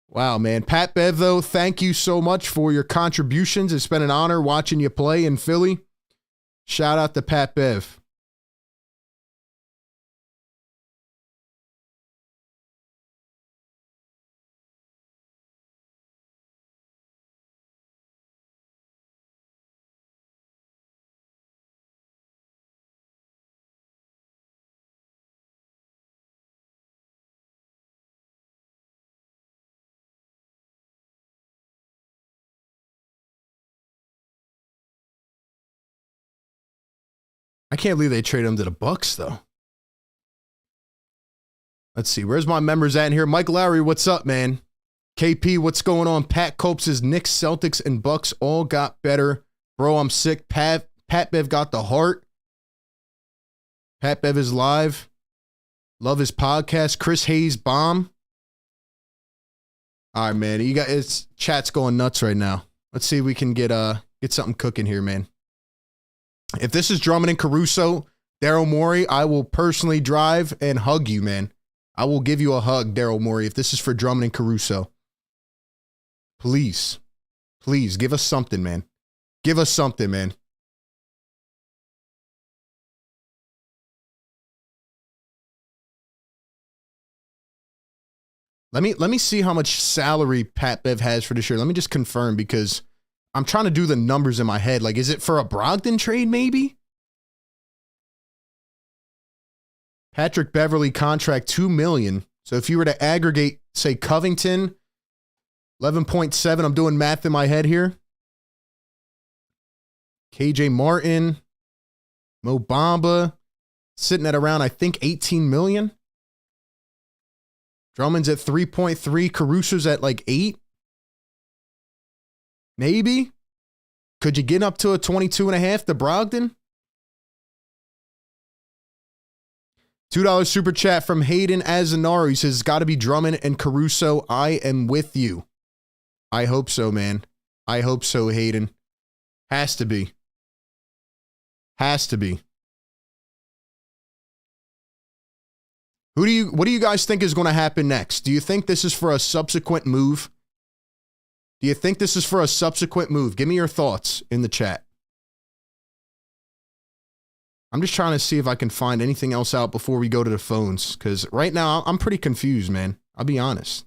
Wow, man. Pat Bev, though, thank you so much for your contributions. It's been an honor watching you play in Philly. Shout out to Pat Bev. I can't believe they traded him to the Bucks, though. Let's see. Where's my members at in here? Mike Lowry, what's up, man? KP, what's going on? Pat Cope says Knicks, Celtics, and Bucks all got better. Bro, I'm sick. Pat Bev got the heart. Pat Bev is live. Love his podcast. Chris Hayes, bomb. All right, man. You got it's chat's going nuts right now. Let's see if we can get something cooking here, man. If this is Drummond and Caruso, Daryl Morey, I will personally drive and hug you, man. I will give you a hug, Daryl Morey, if this is for Drummond and Caruso. Please, please, give us something, man. Give us something, man. Let me see how much salary Pat Bev has for this year. Let me just confirm because I'm trying to do the numbers in my head. Like, is it for a Brogdon trade, maybe? Patrick Beverly contract, $2 million. So if you were to aggregate, say, Covington, 11.7. I'm doing math in my head here. KJ Martin, Mo Bamba, sitting at around, I think, 18 million. Drummond's at 3.3. Caruso's at like 8. Maybe. Could you get up to a 22.5 to Brogdon? $2 super chat from Hayden Azanaro. He says, it's got to be Drummond and Caruso. I am with you. I hope so, man. I hope so, Hayden. Has to be. Has to be. What do you guys think is going to happen next? Do you think this is for a subsequent move? Do you think this is for a subsequent move? Give me your thoughts in the chat. I'm just trying to see if I can find anything else out before we go to the phones, because right now I'm pretty confused, man. I'll be honest.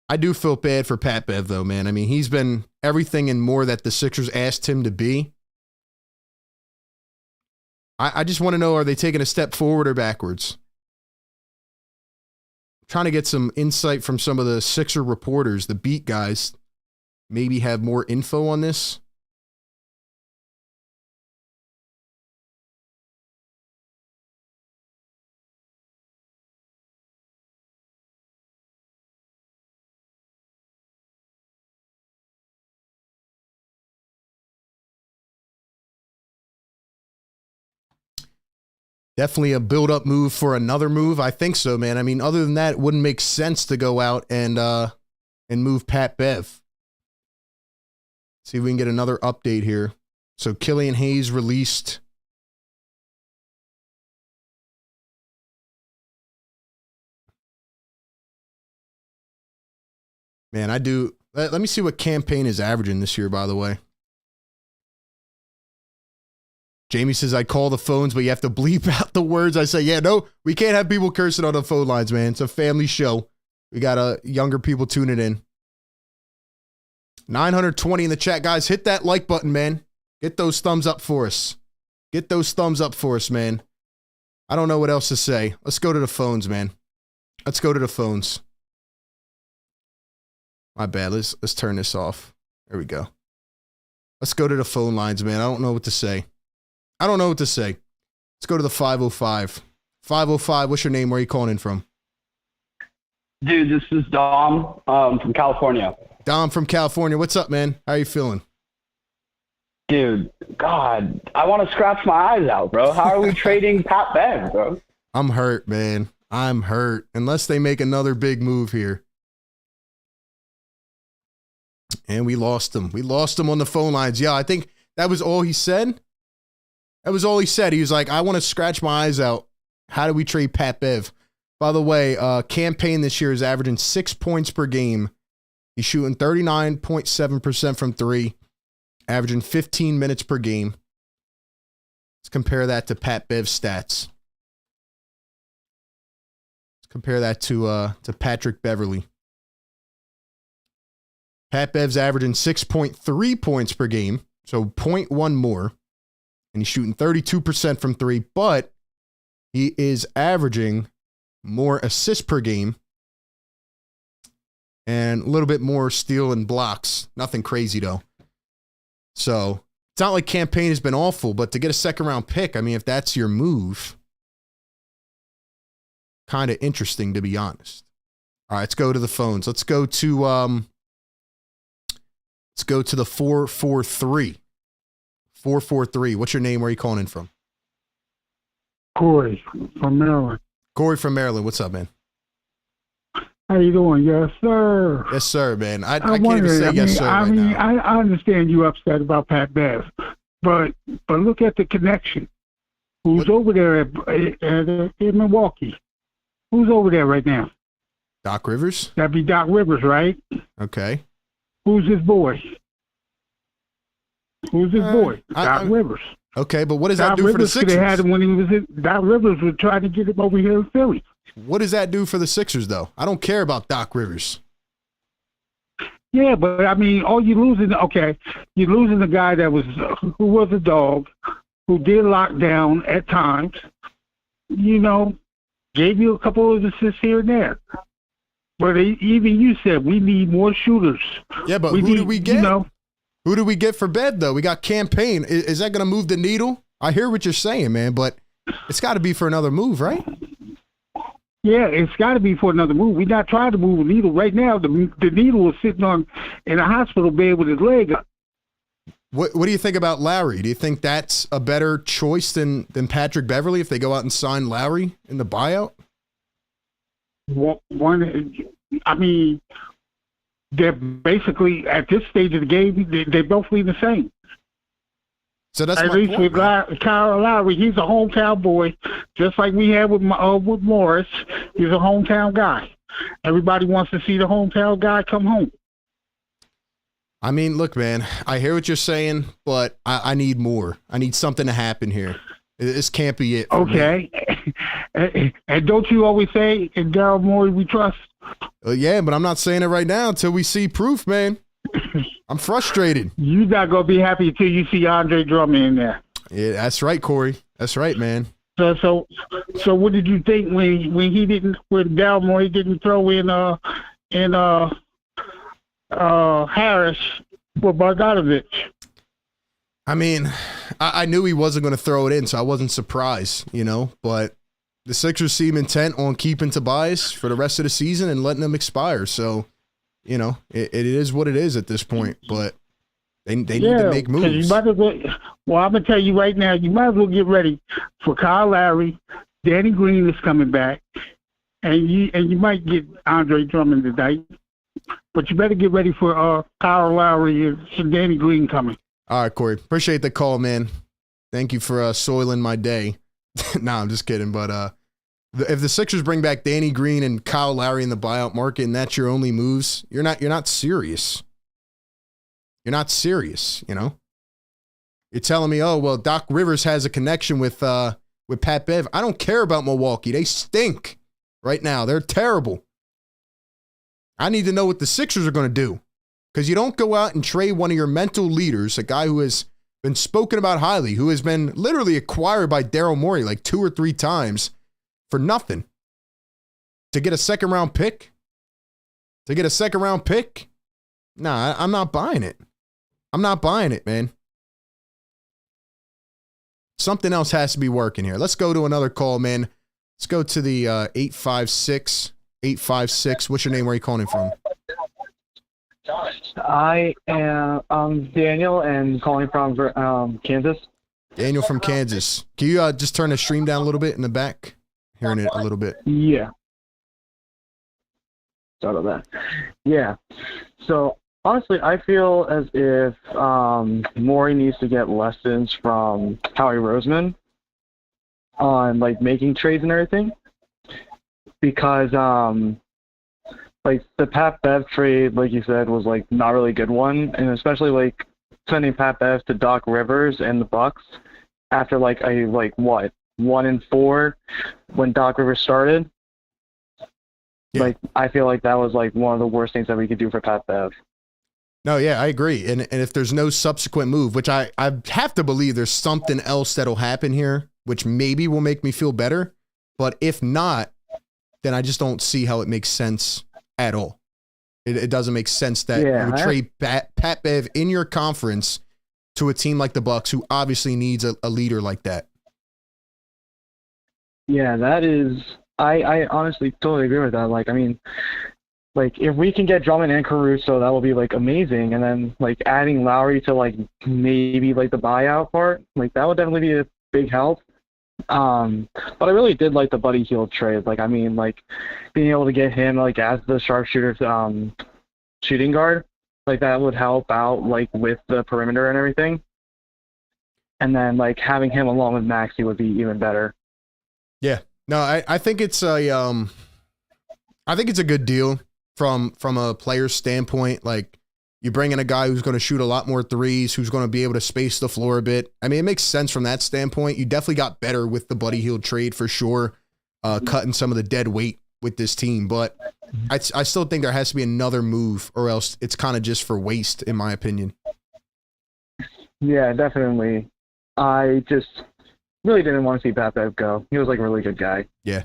I do feel bad for Pat Bev, though, man. I mean, he's been everything and more that the Sixers asked him to be. I just want to know, are they taking a step forward or backwards? I'm trying to get some insight from some of the Sixer reporters, the beat guys. Maybe have more info on this. Definitely a build-up move for another move. I think so, man. I mean, other than that, it wouldn't make sense to go out and move Pat Bev. See if we can get another update here. So Killian Hayes released. Man, I do. Let me see what campaign is averaging this year, by the way. Jamie says, I call the phones, but you have to bleep out the words. I say, yeah, no, we can't have people cursing on the phone lines, man. It's a family show. We got younger people tuning in. 920 in the chat, guys. Hit that like button, man. Get those thumbs up for us. Get those thumbs up for us, man. I don't know what else to say. Let's go to the phones, man. Let's go to the phones. My bad. Let's turn this off. There we go. Let's go to the phone lines, man. I don't know what to say. I don't know what to say. Let's go to the 505. 505, what's your name? Where are you calling in from? Dude, this is Dom from California. Dom from California. What's up, man? How are you feeling? Dude, God, I want to scratch my eyes out, bro. How are we trading Pat Bev, bro? I'm hurt, man. I'm hurt. Unless they make another big move here. And we lost him. We lost him on the phone lines. Yeah, I think that was all he said. That was all he said. He was like, I want to scratch my eyes out. How do we trade Pat Bev? By the way, campaign this year is averaging 6 points per game. He's shooting 39.7% from three, averaging 15 minutes per game. Let's compare that to Pat Bev's stats. Let's compare that to Patrick Beverley. Pat Bev's averaging 6.3 points per game, so 0.1 more. And he's shooting 32% from three, but he is averaging more assists per game and a little bit more steal and blocks. Nothing crazy, though. So it's not like campaign has been awful, but to get a second round pick, I mean, if that's your move, kind of interesting, to be honest. All right, let's go to the phones. Let's go to the 443. 443. What's your name? Where are you calling in from? Corey from Maryland. Corey from Maryland. What's up, man? How you doing? Yes, sir. Yes, sir, man. I can't even say yes, sir. I understand you upset about Pat Bev, but look at the connection. Who's over there in Milwaukee? Who's over there right now? Doc Rivers? That'd be Doc Rivers, right? Okay. Who's his boy? Who's his boy? Doc Rivers. Okay, but what does that do for the Sixers? They had him when he was in. Doc Rivers was trying to get him over here in Philly. What does that do for the Sixers, though? I don't care about Doc Rivers. Yeah, but I mean, you're losing the guy that was who was a dog, who did lock down at times. You know, gave you a couple of assists here and there. But even you said we need more shooters. Yeah, but who do we get? Who do we get for Bev, though? We got campaign. Is that going to move the needle? I hear what you're saying, man, but it's got to be for another move, right? Yeah, it's got to be for another move. We're not trying to move the needle. Right now, the needle is sitting in a hospital bed with his leg up. What do you think about Lowry? Do you think that's a better choice than Patrick Beverley if they go out and sign Lowry in the buyout? They're basically, at this stage of the game, they both leave the same. So that's at my least point, with Kyle Lowry, he's a hometown boy, just like we had with Morris. He's a hometown guy. Everybody wants to see the hometown guy come home. I mean, look, man, I hear what you're saying, but I need more. I need something to happen here. This can't be it. Okay. And don't you always say, in Daryl Morey we trust? Yeah, but I'm not saying it right now until we see proof, man. I'm frustrated. You're not going to be happy until you see Andre Drummond in there. Yeah, that's right, Corey. That's right, man. So what did you think when Daryl Morey didn't throw in Harris for Bogdanovich? I mean, I knew he wasn't going to throw it in, so I wasn't surprised, but the Sixers seem intent on keeping Tobias for the rest of the season and letting him expire. So, it is what it is at this point, but they need to make moves. I'm going to tell you right now, you might as well get ready for Kyle Lowry. Danny Green is coming back, and you might get Andre Drummond tonight, but you better get ready for Kyle Lowry and Danny Green coming. All right, Corey. Appreciate the call, man. Thank you for soiling my day. No, I'm just kidding. But if the Sixers bring back Danny Green and Kyle Lowry in the buyout market, and that's your only moves, you're not serious. You're not serious. You're You're telling me, oh, well, Doc Rivers has a connection with Pat Bev. I don't care about Milwaukee. They stink right now. They're terrible. I need to know what the Sixers are going to do, because you don't go out and trade one of your mental leaders, a guy who has been spoken about highly, who has been literally acquired by Daryl Morey like 2 or 3 times for nothing. To get a second-round pick? Nah, I'm not buying it. I'm not buying it, man. Something else has to be working here. Let's go to another call, man. Let's go to the 856. 856. What's your name? Where are you calling from? I am Daniel and calling from Kansas. Daniel from Kansas. Can you just turn the stream down a little bit in the back? Hearing it a little bit. Yeah. Sorry about that. Yeah. So honestly, I feel as if Morey needs to get lessons from Howie Roseman on like making trades and everything, because like the Pat Bev trade, like you said, was like not really a good one, and especially like sending Pat Bev to Doc Rivers and the Bucks after like a 1-4 when Doc Rivers started. Yeah. Like I feel like that was like one of the worst things that we could do for Pat Bev. No, yeah, I agree. And if there's no subsequent move, which I have to believe there's something else that'll happen here, which maybe will make me feel better. But if not, then I just don't see how it makes sense at all. It doesn't make sense that you would trade Pat Bev in your conference to a team like the Bucks, who obviously needs a leader like that. Yeah, that is. I honestly totally agree with that. Like, I mean, like if we can get Drummond and Caruso, that will be like amazing. And then like adding Lowry to like maybe like the buyout part, like that would definitely be a big help. But I really did like the Buddy Hield trade. Like, I mean, like being able to get him like as the sharpshooter shooting guard, like that would help out like with the perimeter and everything. And then like having him along with Maxey would be even better. Yeah. No, I think it's a good deal from a player's standpoint. Like, you bring in a guy who's going to shoot a lot more threes, who's going to be able to space the floor a bit. I mean, it makes sense from that standpoint. You definitely got better with the Buddy Hield trade for sure, cutting some of the dead weight with this team. But I still think there has to be another move, or else it's kind of just for waste, in my opinion. Yeah, definitely. I just really didn't want to see Pat Bev go. He was like a really good guy. Yeah,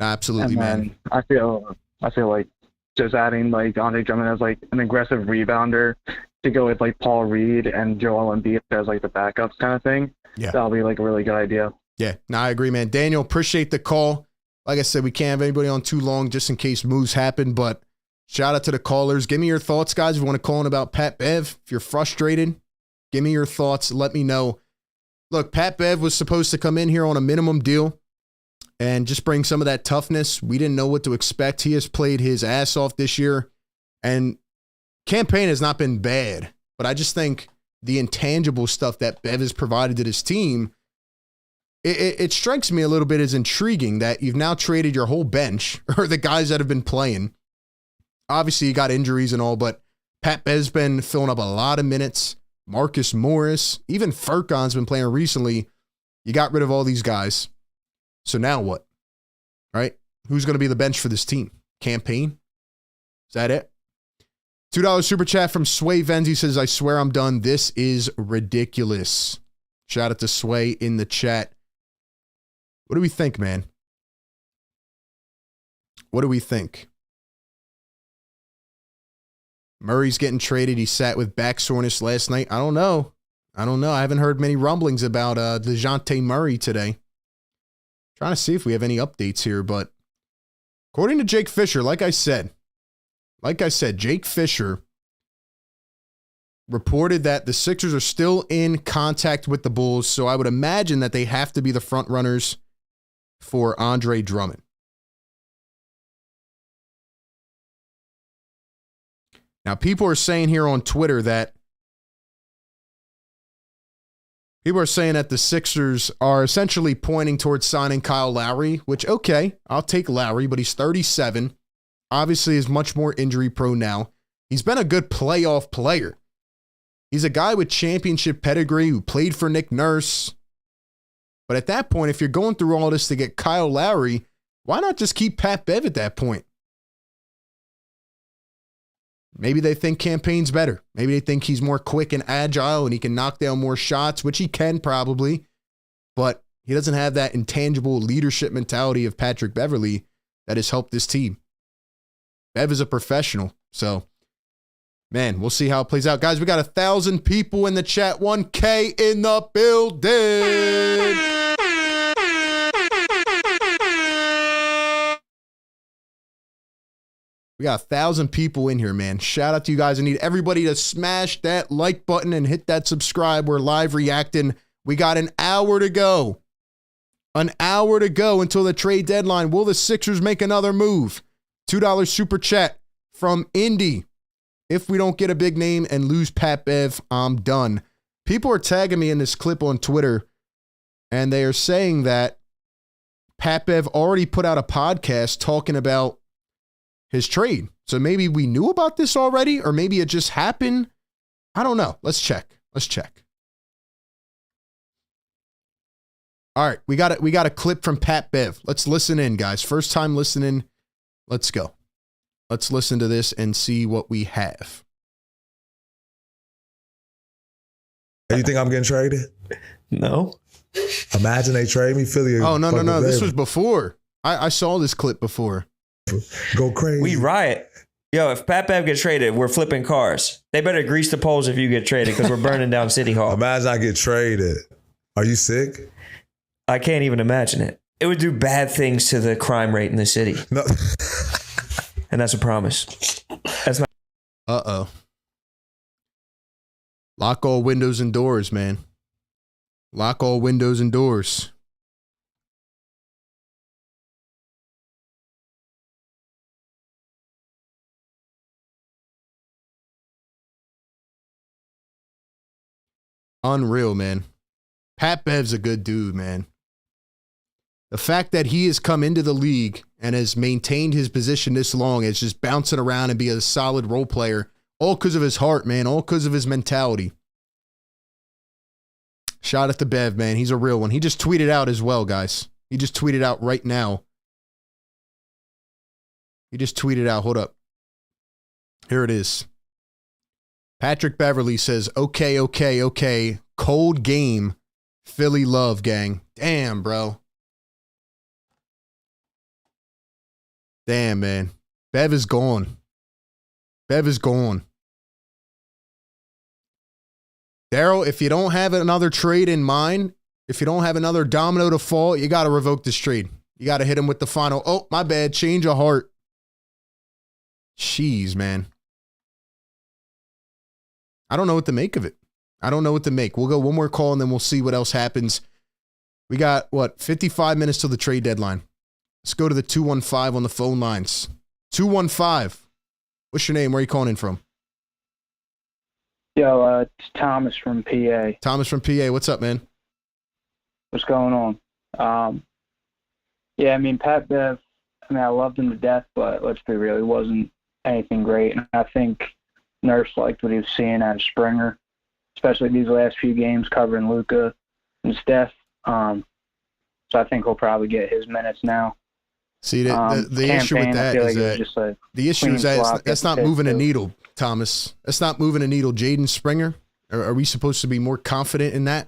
absolutely, man. I feel like just adding like Andre Drummond as like an aggressive rebounder to go with like Paul Reed and Joel Embiid as like the backups kind of thing. Yeah, that'll be like a really good idea. Yeah, no, I agree, man. Daniel, appreciate the call. Like I said, we can't have anybody on too long just in case moves happen, but shout out to the callers. Give me your thoughts, guys. If you want to call in about Pat Bev, if you're frustrated, give me your thoughts. Let me know. Look, Pat Bev was supposed to come in here on a minimum deal and just bring some of that toughness. We didn't know what to expect. He has played his ass off this year, and campaign has not been bad, but I just think the intangible stuff that Bev has provided to this team, it strikes me a little bit as intriguing that you've now traded your whole bench, or the guys that have been playing. Obviously, you got injuries and all, but Pat Bev's been filling up a lot of minutes. Marcus Morris, even Furkan's been playing recently. You got rid of all these guys. So now what? Right? Who's going to be the bench for this team? Campaign? Is that it? $2 super chat from Sway Venzi says, I swear I'm done. This is ridiculous. Shout out to Sway in the chat. What do we think, man? What do we think? Murray's getting traded. He sat with back soreness last night. I don't know. I haven't heard many rumblings about DeJounte Murray today. Trying to see if we have any updates here, but according to Jake Fisher, like I said, Jake Fisher reported that the Sixers are still in contact with the Bulls, so I would imagine that they have to be the front runners for Andre Drummond. Now, people are saying here on Twitter that the Sixers are essentially pointing towards signing Kyle Lowry, which, okay, I'll take Lowry, but he's 37. Obviously is much more injury prone now. He's been a good playoff player. He's a guy with championship pedigree who played for Nick Nurse. But at that point, if you're going through all this to get Kyle Lowry, why not just keep Pat Bev at that point? Maybe they think Campaign's better. Maybe they think he's more quick and agile and he can knock down more shots, which he can probably. But he doesn't have that intangible leadership mentality of Patrick Beverley that has helped this team. Bev is a professional. So, man, we'll see how it plays out. Guys, we got 1,000 people in the chat. 1K in the building. We got 1,000 people in here, man. Shout out to you guys. I need everybody to smash that like button and hit that subscribe. We're live reacting. We got an hour to go. An hour to go until the trade deadline. Will the Sixers make another move? $2 super chat from Indy. If we don't get a big name and lose Pat Bev, I'm done. People are tagging me in this clip on Twitter, and they are saying that Pat Bev already put out a podcast talking about his trade. So maybe we knew about this already, or maybe it just happened. I don't know. Let's check. All right, we got a clip from Pat Bev. Let's listen in, guys. First time listening. Let's go. Let's listen to this and see what we have. You think I'm getting traded? No. Imagine they trade me, Philly. Oh, no. This was before. I saw this clip before. Go crazy. We riot. Yo, if Pat Bev gets traded, we're flipping cars. They better grease the poles if you get traded because we're burning down City Hall. Imagine I get traded. Are you sick? I can't even imagine it. It would do bad things to the crime rate in the city. No. And that's a promise. That's not. Uh-oh. Lock all windows and doors, man. Lock all windows and doors. Unreal, man. Pat Bev's a good dude, man. The fact that he has come into the league and has maintained his position this long, is just bouncing around and be a solid role player, all because of his heart, man, all because of his mentality. Shout out to Bev, man. He's a real one. He just tweeted out as well, guys. He just tweeted out right now. He just tweeted out. Hold up. Here it is. Patrick Beverley says, okay. Cold game. Philly love, gang. Damn, bro. Damn, man. Bev is gone. Daryl, if you don't have another trade in mind, if you don't have another domino to fall, you got to revoke this trade. You got to hit him with the final, oh, my bad, change of heart. Jeez, man. I don't know what to make of it. We'll go one more call and then we'll see what else happens. We got, 55 minutes till the trade deadline. Let's go to the 215 on the phone lines. 215. What's your name? Where are you calling in from? Yo, it's Thomas from PA. Thomas from PA. What's up, man? What's going on? Yeah, I mean, Pat Bev, I loved him to death, but let's be real, he wasn't anything great. And I think Nurse liked what he was seeing out of Springer, especially these last few games covering Luka and Steph. So I think he'll probably get his minutes now. See, the issue with that is that the issue is that that's not moving a needle, Thomas. That's not moving a needle. Jaden Springer, are we supposed to be more confident in that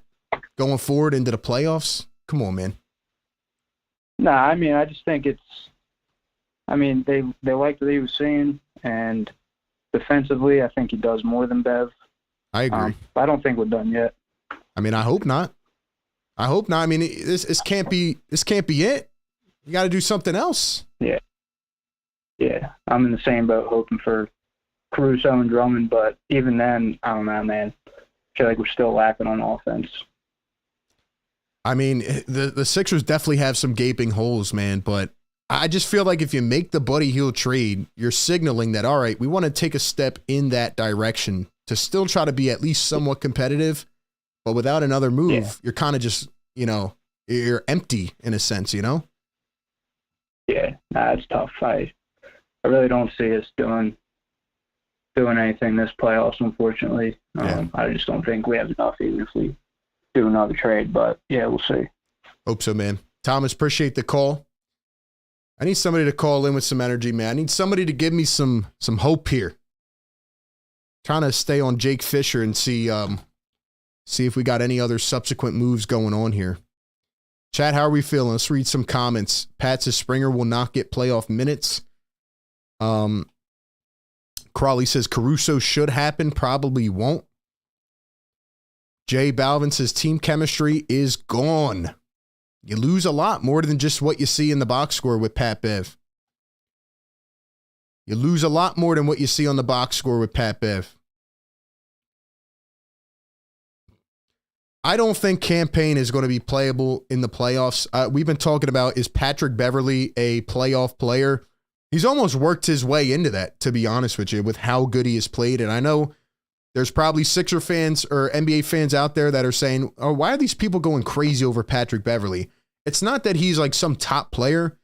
going forward into the playoffs? Come on, man. No, I mean, I just think they liked what he was seeing, and defensively, I think he does more than Bev. I agree. I don't think we're done yet. I mean, I hope not. I mean, this can't be it. You got to do something else. Yeah. I'm in the same boat, hoping for Caruso and Drummond, but even then, I don't know, man. I feel like we're still lacking on offense. I mean, the Sixers definitely have some gaping holes, man, but I just feel like if you make the Buddy Hield trade, you're signaling that, all right, we want to take a step in that direction to still try to be at least somewhat competitive, but without another move, you're kind of just, you're empty in a sense, Yeah, it's tough. I really don't see us doing doing anything this playoffs, unfortunately. I just don't think we have enough, even if we do another trade. But, yeah, we'll see. Hope so, man. Thomas, appreciate the call. I need somebody to call in with some energy, man. I need somebody to give me some hope here. Trying to stay on Jake Fisher and see if we got any other subsequent moves going on here. Chat, how are we feeling? Let's read some comments. Pat says Springer will not get playoff minutes. Crawley says Caruso should happen, probably won't. Jay Balvin says team chemistry is gone. You lose a lot more than just what you see in the box score with Pat Bev. You lose a lot more than what you see on the box score with Pat Bev. I don't think Campaign is going to be playable in the playoffs. We've been talking about, is Patrick Beverley a playoff player? He's almost worked his way into that, to be honest with you, with how good he has played. And I know there's probably Sixer fans or NBA fans out there that are saying, oh, why are these people going crazy over Patrick Beverley? It's not that he's like some top player,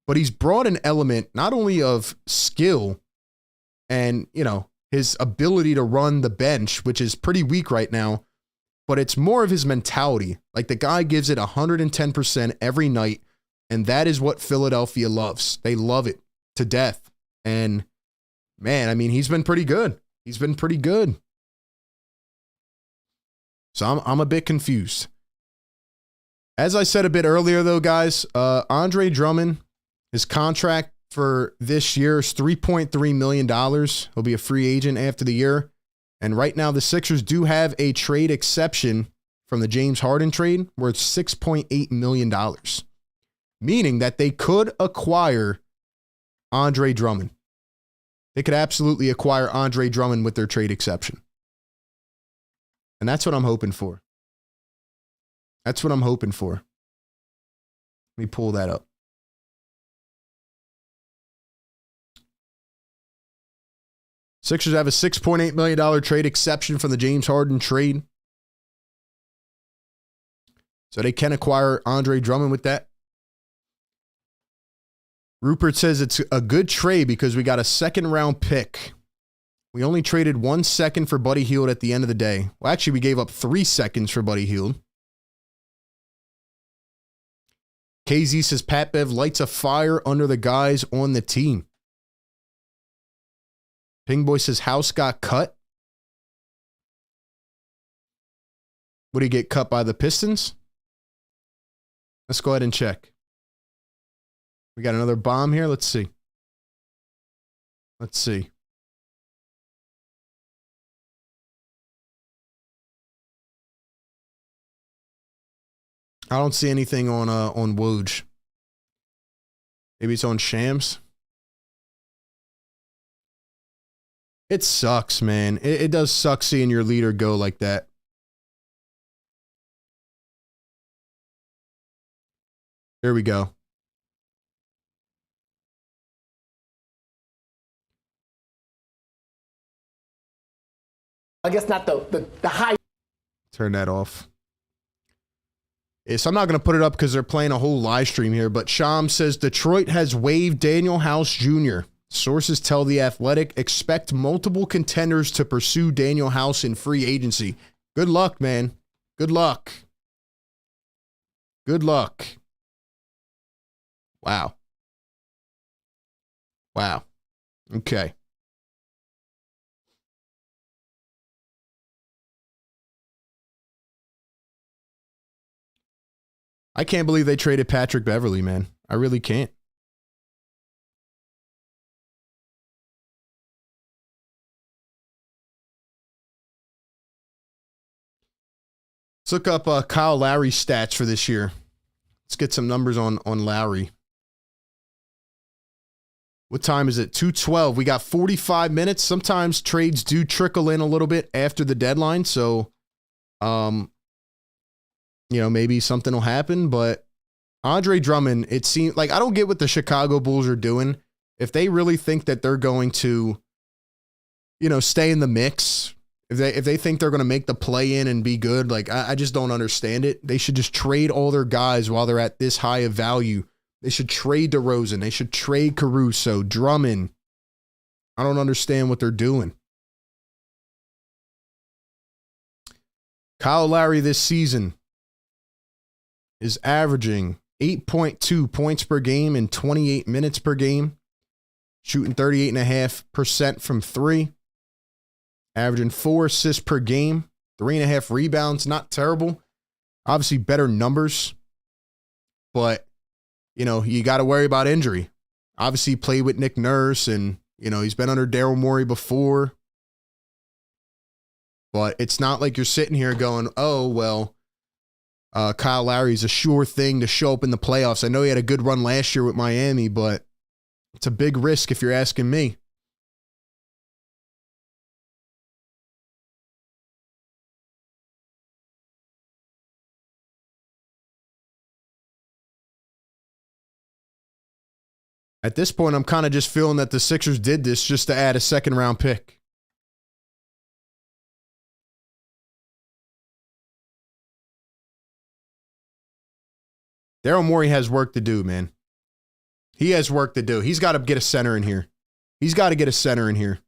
but he's brought an element not only of skill and, you know, his ability to run the bench, which is pretty weak right now, but it's more of his mentality. Like the guy gives it 110% every night, and that is what Philadelphia loves. They love it to death. And man, I mean, he's been pretty good. He's been pretty good. So I'm a bit confused. As I said a bit earlier, though, guys, Andre Drummond, his contract for this year is $3.3 million. He'll be a free agent after the year. And right now, the Sixers do have a trade exception from the James Harden trade worth $6.8 million, meaning that they could acquire Andre Drummond. They could absolutely acquire Andre Drummond with their trade exception. And that's what I'm hoping for. That's what I'm hoping for. Let me pull that up. Sixers have a $6.8 million trade exception from the James Harden trade. So they can acquire Andre Drummond with that. Rupert says it's a good trade because we got a second round pick. We only traded 1 second for Buddy Hield at the end of the day. Well, actually, we gave up 3 seconds for Buddy Hield. KZ says Pat Bev lights a fire under the guys on the team. Pingboy says House got cut. Would he get cut by the Pistons? Let's go ahead and check. We got another bomb here. Let's see. Let's see. I don't see anything on Woj. Maybe it's on Shams. It sucks, man. It does suck seeing your leader go like that. There we go. I guess not the high. Turn that off. So I'm not going to put it up because they're playing a whole live stream here, but Sham says Detroit has waived Daniel House Jr. Sources tell The Athletic, expect multiple contenders to pursue Daniel House in free agency. Good luck, man. Good luck. Good luck. Wow. Wow. Okay. I can't believe they traded Patrick Beverley, man. I really can't. Let's look up Kyle Lowry's stats for this year. Let's get some numbers on Lowry. What time is it? 2:12. We got 45 minutes. Sometimes trades do trickle in a little bit after the deadline, so maybe something will happen, but Andre Drummond, it seems like I don't get what the Chicago Bulls are doing. If they really think that they're going to, stay in the mix, if they think they're going to make the play in and be good, like I just don't understand it. They should just trade all their guys while they're at this high of value. They should trade DeRozan. They should trade Caruso, Drummond. I don't understand what they're doing. Kyle Lowry this season is averaging 8.2 points per game and 28 minutes per game, shooting 38.5% from three, averaging 4 assists per game, 3.5 rebounds. Not terrible. Obviously better numbers, but, you got to worry about injury. Obviously he played with Nick Nurse and, he's been under Daryl Morey before. But it's not like you're sitting here going, oh, well, Kyle Lowry's a sure thing to show up in the playoffs. I know he had a good run last year with Miami, but it's a big risk if you're asking me. At this point, I'm kind of just feeling that the Sixers did this just to add a second-round pick. Daryl Morey has work to do, man. He has work to do. He's got to get a center in here. He's got to get a center in here.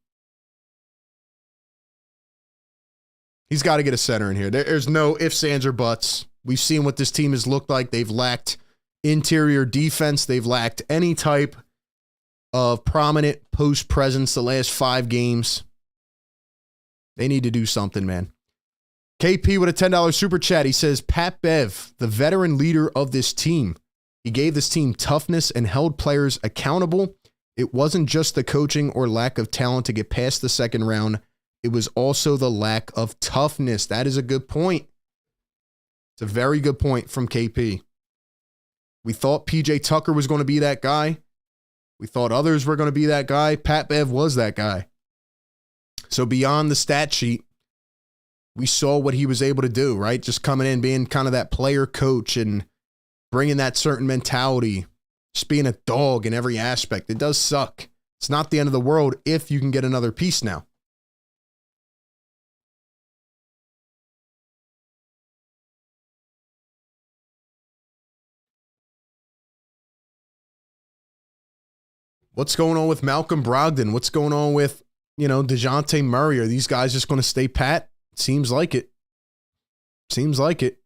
He's got to get a center in here. There's no ifs, ands, or buts. We've seen what this team has looked like. They've lacked interior defense. They've lacked any type of prominent post presence the last 5 games. They need to do something, man. KP with a $10 super chat. He says, Pat Bev, the veteran leader of this team. He gave this team toughness and held players accountable. It wasn't just the coaching or lack of talent to get past the second round. It was also the lack of toughness. That is a good point. It's a very good point from KP. We thought PJ Tucker was going to be that guy. We thought others were going to be that guy. Pat Bev was that guy. So beyond the stat sheet, we saw what he was able to do, right? Just coming in, being kind of that player coach and bringing that certain mentality, just being a dog in every aspect. It does suck. It's not the end of the world if you can get another piece now. What's going on with Malcolm Brogdon? What's going on with, DeJounte Murray? Are these guys just going to stay pat? Seems like it. Seems like it.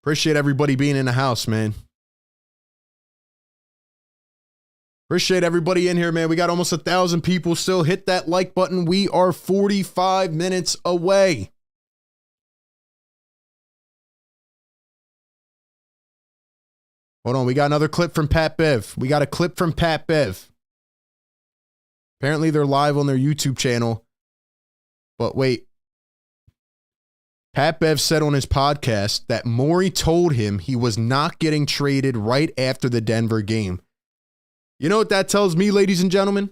Appreciate everybody being in the house, man. Appreciate everybody in here, man. We got almost 1,000 people still. Hit that like button. We are 45 minutes away. Hold on. We got another clip from Pat Bev. We got a clip from Pat Bev. Apparently they're live on their YouTube channel. But wait. Pat Bev said on his podcast that Morey told him he was not getting traded right after the Denver game. You know what that tells me, ladies and gentlemen?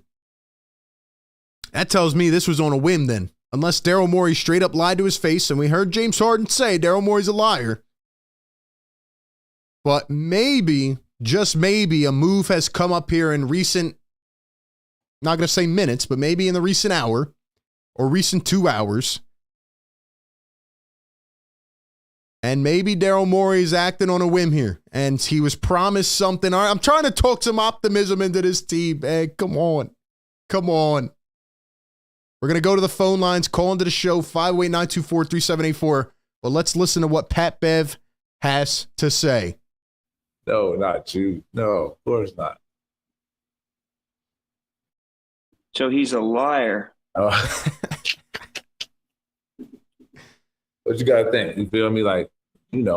That tells me this was on a whim then. Unless Daryl Morey straight up lied to his face, and we heard James Harden say Daryl Morey's a liar. But maybe, just maybe, a move has come up here in recent, not going to say minutes, but maybe in the recent hour or recent 2 hours. And maybe Daryl Morey is acting on a whim here. And he was promised something. All right, I'm trying to talk some optimism into this team. Hey, come on. Come on. We're going to go to the phone lines, call into the show, 508-924-3784. But let's listen to what Pat Bev has to say. No, not you. No, of course not. So he's a liar. What you got to think? You feel me? Like, it's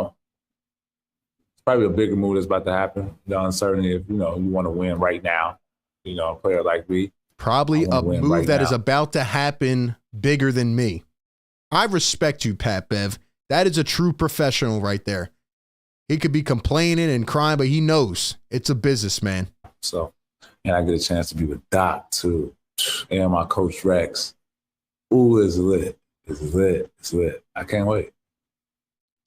probably a bigger move that's about to happen. The uncertainty if, you want to win right now. A player like me. Probably a move that is about to happen bigger than me. I respect you, Pat Bev. That is a true professional right there. He could be complaining and crying, but he knows it's a business, man. So, and I get a chance to be with Doc, too. And my coach, Rex. Ooh, it's lit. It's lit. It's lit. I can't wait.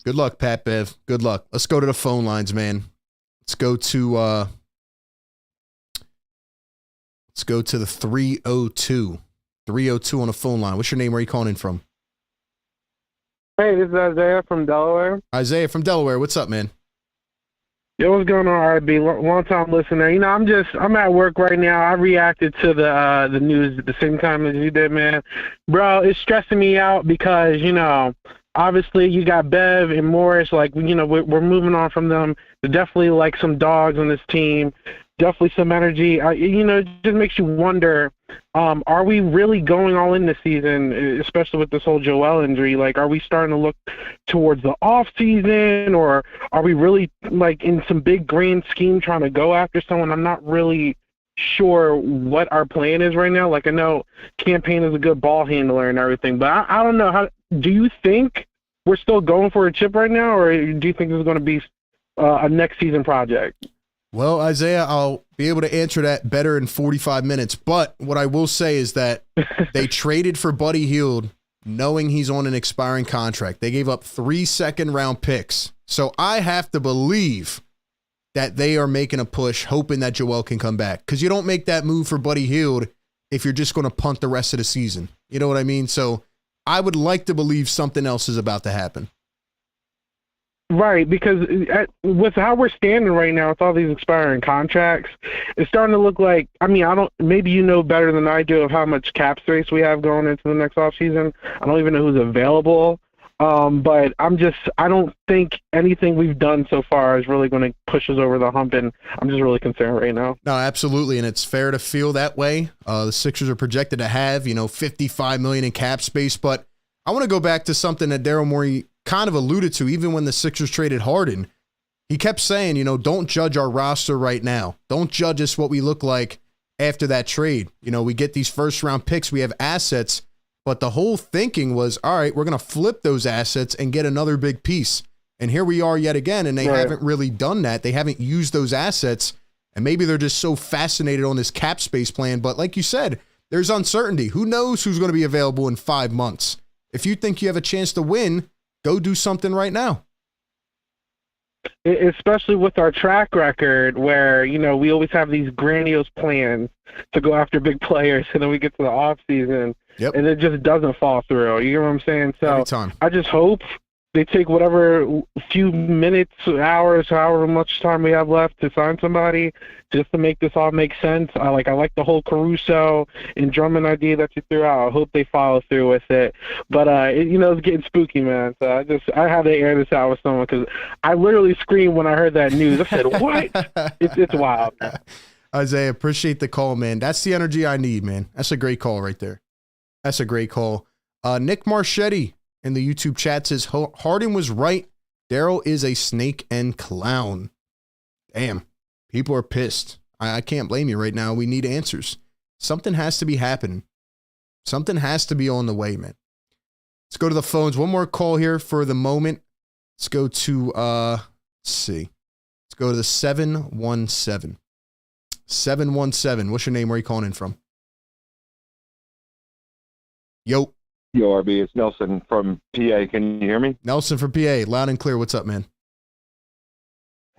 Good luck, Pat Bev. Good luck. Let's go to the phone lines, man. Let's go to the 302. 302 on the phone line. What's your name? Where are you calling in from? Hey, this is Isaiah from Delaware. Isaiah from Delaware. What's up, man? Yo, what's going on, RB? Long time listener. You know, I'm at work right now. I reacted to the news at the same time as you did, man. Bro, it's stressing me out because, you know, obviously you got Bev and Morris. Like, you know, we're moving on from them. They're definitely like some dogs on this team. Definitely some energy. You know, it just makes you wonder, are we really going all in this season, especially with this whole Joel injury? Like, are we starting to look towards the off season, or are we really, like, in some big grand scheme trying to go after someone? I'm not really sure what our plan is right now. Like, I know Campaign is a good ball handler and everything, but I don't know. How do you think we're still going for a chip right now, or do you think this is going to be a next season project? Well, Isaiah, I'll be able to answer that better in 45 minutes. But what I will say is that they traded for Buddy Hield knowing he's on an expiring contract. They gave up 3 second-round picks. So I have to believe that they are making a push, hoping that Joel can come back. Because you don't make that move for Buddy Hield if you're just going to punt the rest of the season. You know what I mean? So I would like to believe something else is about to happen. Right, because with how we're standing right now with all these expiring contracts, it's starting to look like, I mean, maybe you know better than I do of how much cap space we have going into the next offseason. I don't even know who's available, but I don't think anything we've done so far is really going to push us over the hump, and I'm just really concerned right now. No, absolutely, and it's fair to feel that way. The Sixers are projected to have, $55 million in cap space, but I want to go back to something that Daryl Morey kind of alluded to even when the Sixers traded Harden. He kept saying, don't judge our roster right now. Don't judge us what we look like after that trade. We get these first round picks, we have assets, but the whole thinking was, all right, we're going to flip those assets and get another big piece. And here we are yet again, and they haven't really done that. They haven't used those assets, and maybe they're just so fascinated on this cap space plan. But like you said, there's uncertainty. Who knows who's going to be available in 5 months? If you think you have a chance to win, go do something right now. Especially with our track record where, we always have these grandiose plans to go after big players, and then we get to the off season and it just doesn't fall through. You know what I'm saying? So every time. I just hope they take whatever few minutes, hours, however much time we have left to sign somebody just to make this all make sense. I like the whole Caruso and Drummond idea that you threw out. I hope they follow through with it. But, it's getting spooky, man. So I had to air this out with someone because I literally screamed when I heard that news. I said, what? It's wild. Isaiah, appreciate the call, man. That's the energy I need, man. That's a great call right there. That's a great call. Nick Marchetti in the YouTube chat says, Harden was right. Daryl is a snake and clown. Damn. People are pissed. I can't blame you right now. We need answers. Something has to be happening. Something has to be on the way, man. Let's go to the phones. One more call here for the moment. Let's go to, let's see. Let's go to the 717. 717. What's your name? Where are you calling in from? Yo, RB, it's Nelson from PA. Can you hear me? Nelson from PA, loud and clear. What's up, man?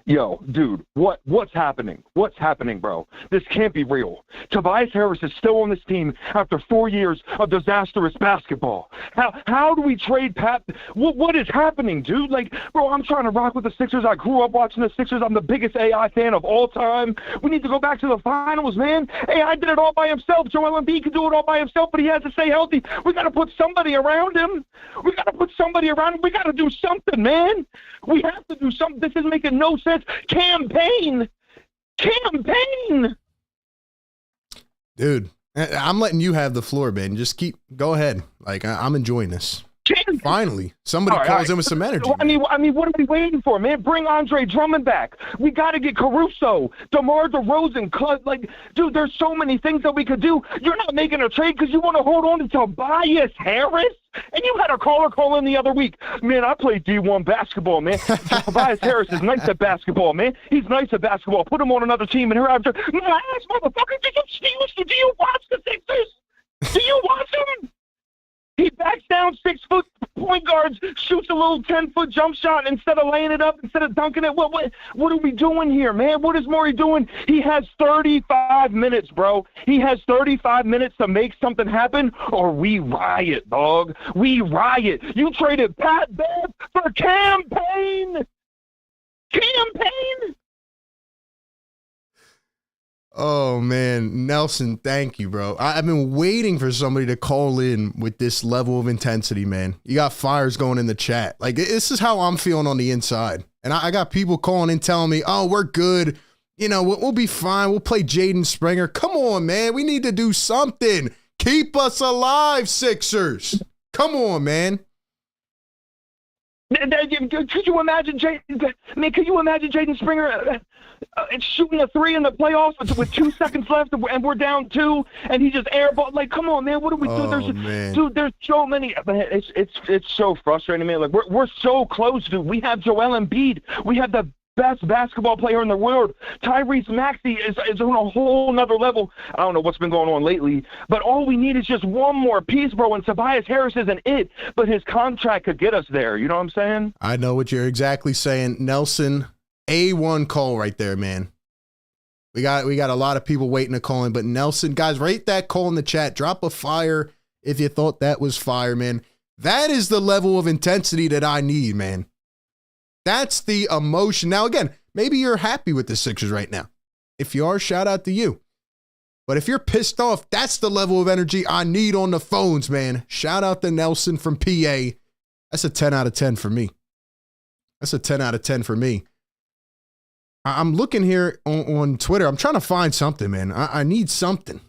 Yo, dude, what's happening? What's happening, bro? This can't be real. Tobias Harris is still on this team after 4 years of disastrous basketball. How do we trade Pat? What is happening, dude? Like, bro, I'm trying to rock with the Sixers. I grew up watching the Sixers. I'm the biggest AI fan of all time. We need to go back to the finals, man. AI did it all by himself. Joel Embiid can do it all by himself, but he has to stay healthy. We got to put somebody around him. We got to do something, man. We have to do something. This is making no sense. Campaign. Dude, I'm letting you have the floor, man. Just go ahead. Like, I'm enjoying this. Finally, somebody calls in with some energy. I mean, what are we waiting for, man? Bring Andre Drummond back. We got to get Caruso, DeMar DeRozan. Like, dude, there's so many things that we could do. You're not making a trade because you want to hold on to Tobias Harris? And you had a caller call in the other week. Man, I played D1 basketball, man. Tobias Harris is nice at basketball, man. He's nice at basketball. Put him on another team, and here after, my ass, motherfucker, do you watch the Sixers? Do you watch them? He backs down 6-foot point guards, shoots a little 10-foot jump shot instead of laying it up, instead of dunking it. What are we doing here, man? What is Morey doing? He has 35 minutes, bro. He has 35 minutes to make something happen, or we riot, dog. We riot. You traded Pat Bev for Campaign. Oh man, Nelson, thank you, bro. I've been waiting for somebody to call in with this level of intensity, man. You got fires going in the chat. Like, this is how I'm feeling on the inside. And I got people calling in telling me, oh, we're good. You know, we'll be fine. We'll play Jaden Springer. Come on, man. We need to do something. Keep us alive, Sixers. Come on, man. Could you imagine Jaden Springer shooting a three in the playoffs with 2 seconds left and we're down 2 and he just airball? Like, come on, man, what do we do? There's so many. It's so frustrating, man. Like we're so close, dude. We have Joel Embiid. We have the best basketball player in the world. Tyrese Maxey is on a whole nother level. I don't know what's been going on lately, but all we need is just one more piece, bro, and Tobias Harris isn't it, but his contract could get us there. You know what I'm saying? I know what you're exactly saying. Nelson, A1 call right there, man. We got a lot of people waiting to call in, but Nelson, guys, rate that call in the chat. Drop a fire if you thought that was fire, man. That is the level of intensity that I need, man. That's the emotion. Now, again, maybe you're happy with the Sixers right now. If you are, shout out to you. But if you're pissed off, that's the level of energy I need on the phones, man. Shout out to Nelson from PA. That's a 10 out of 10 for me. That's a 10 out of 10 for me. I'm looking here on Twitter. I'm trying to find something, man. I need something.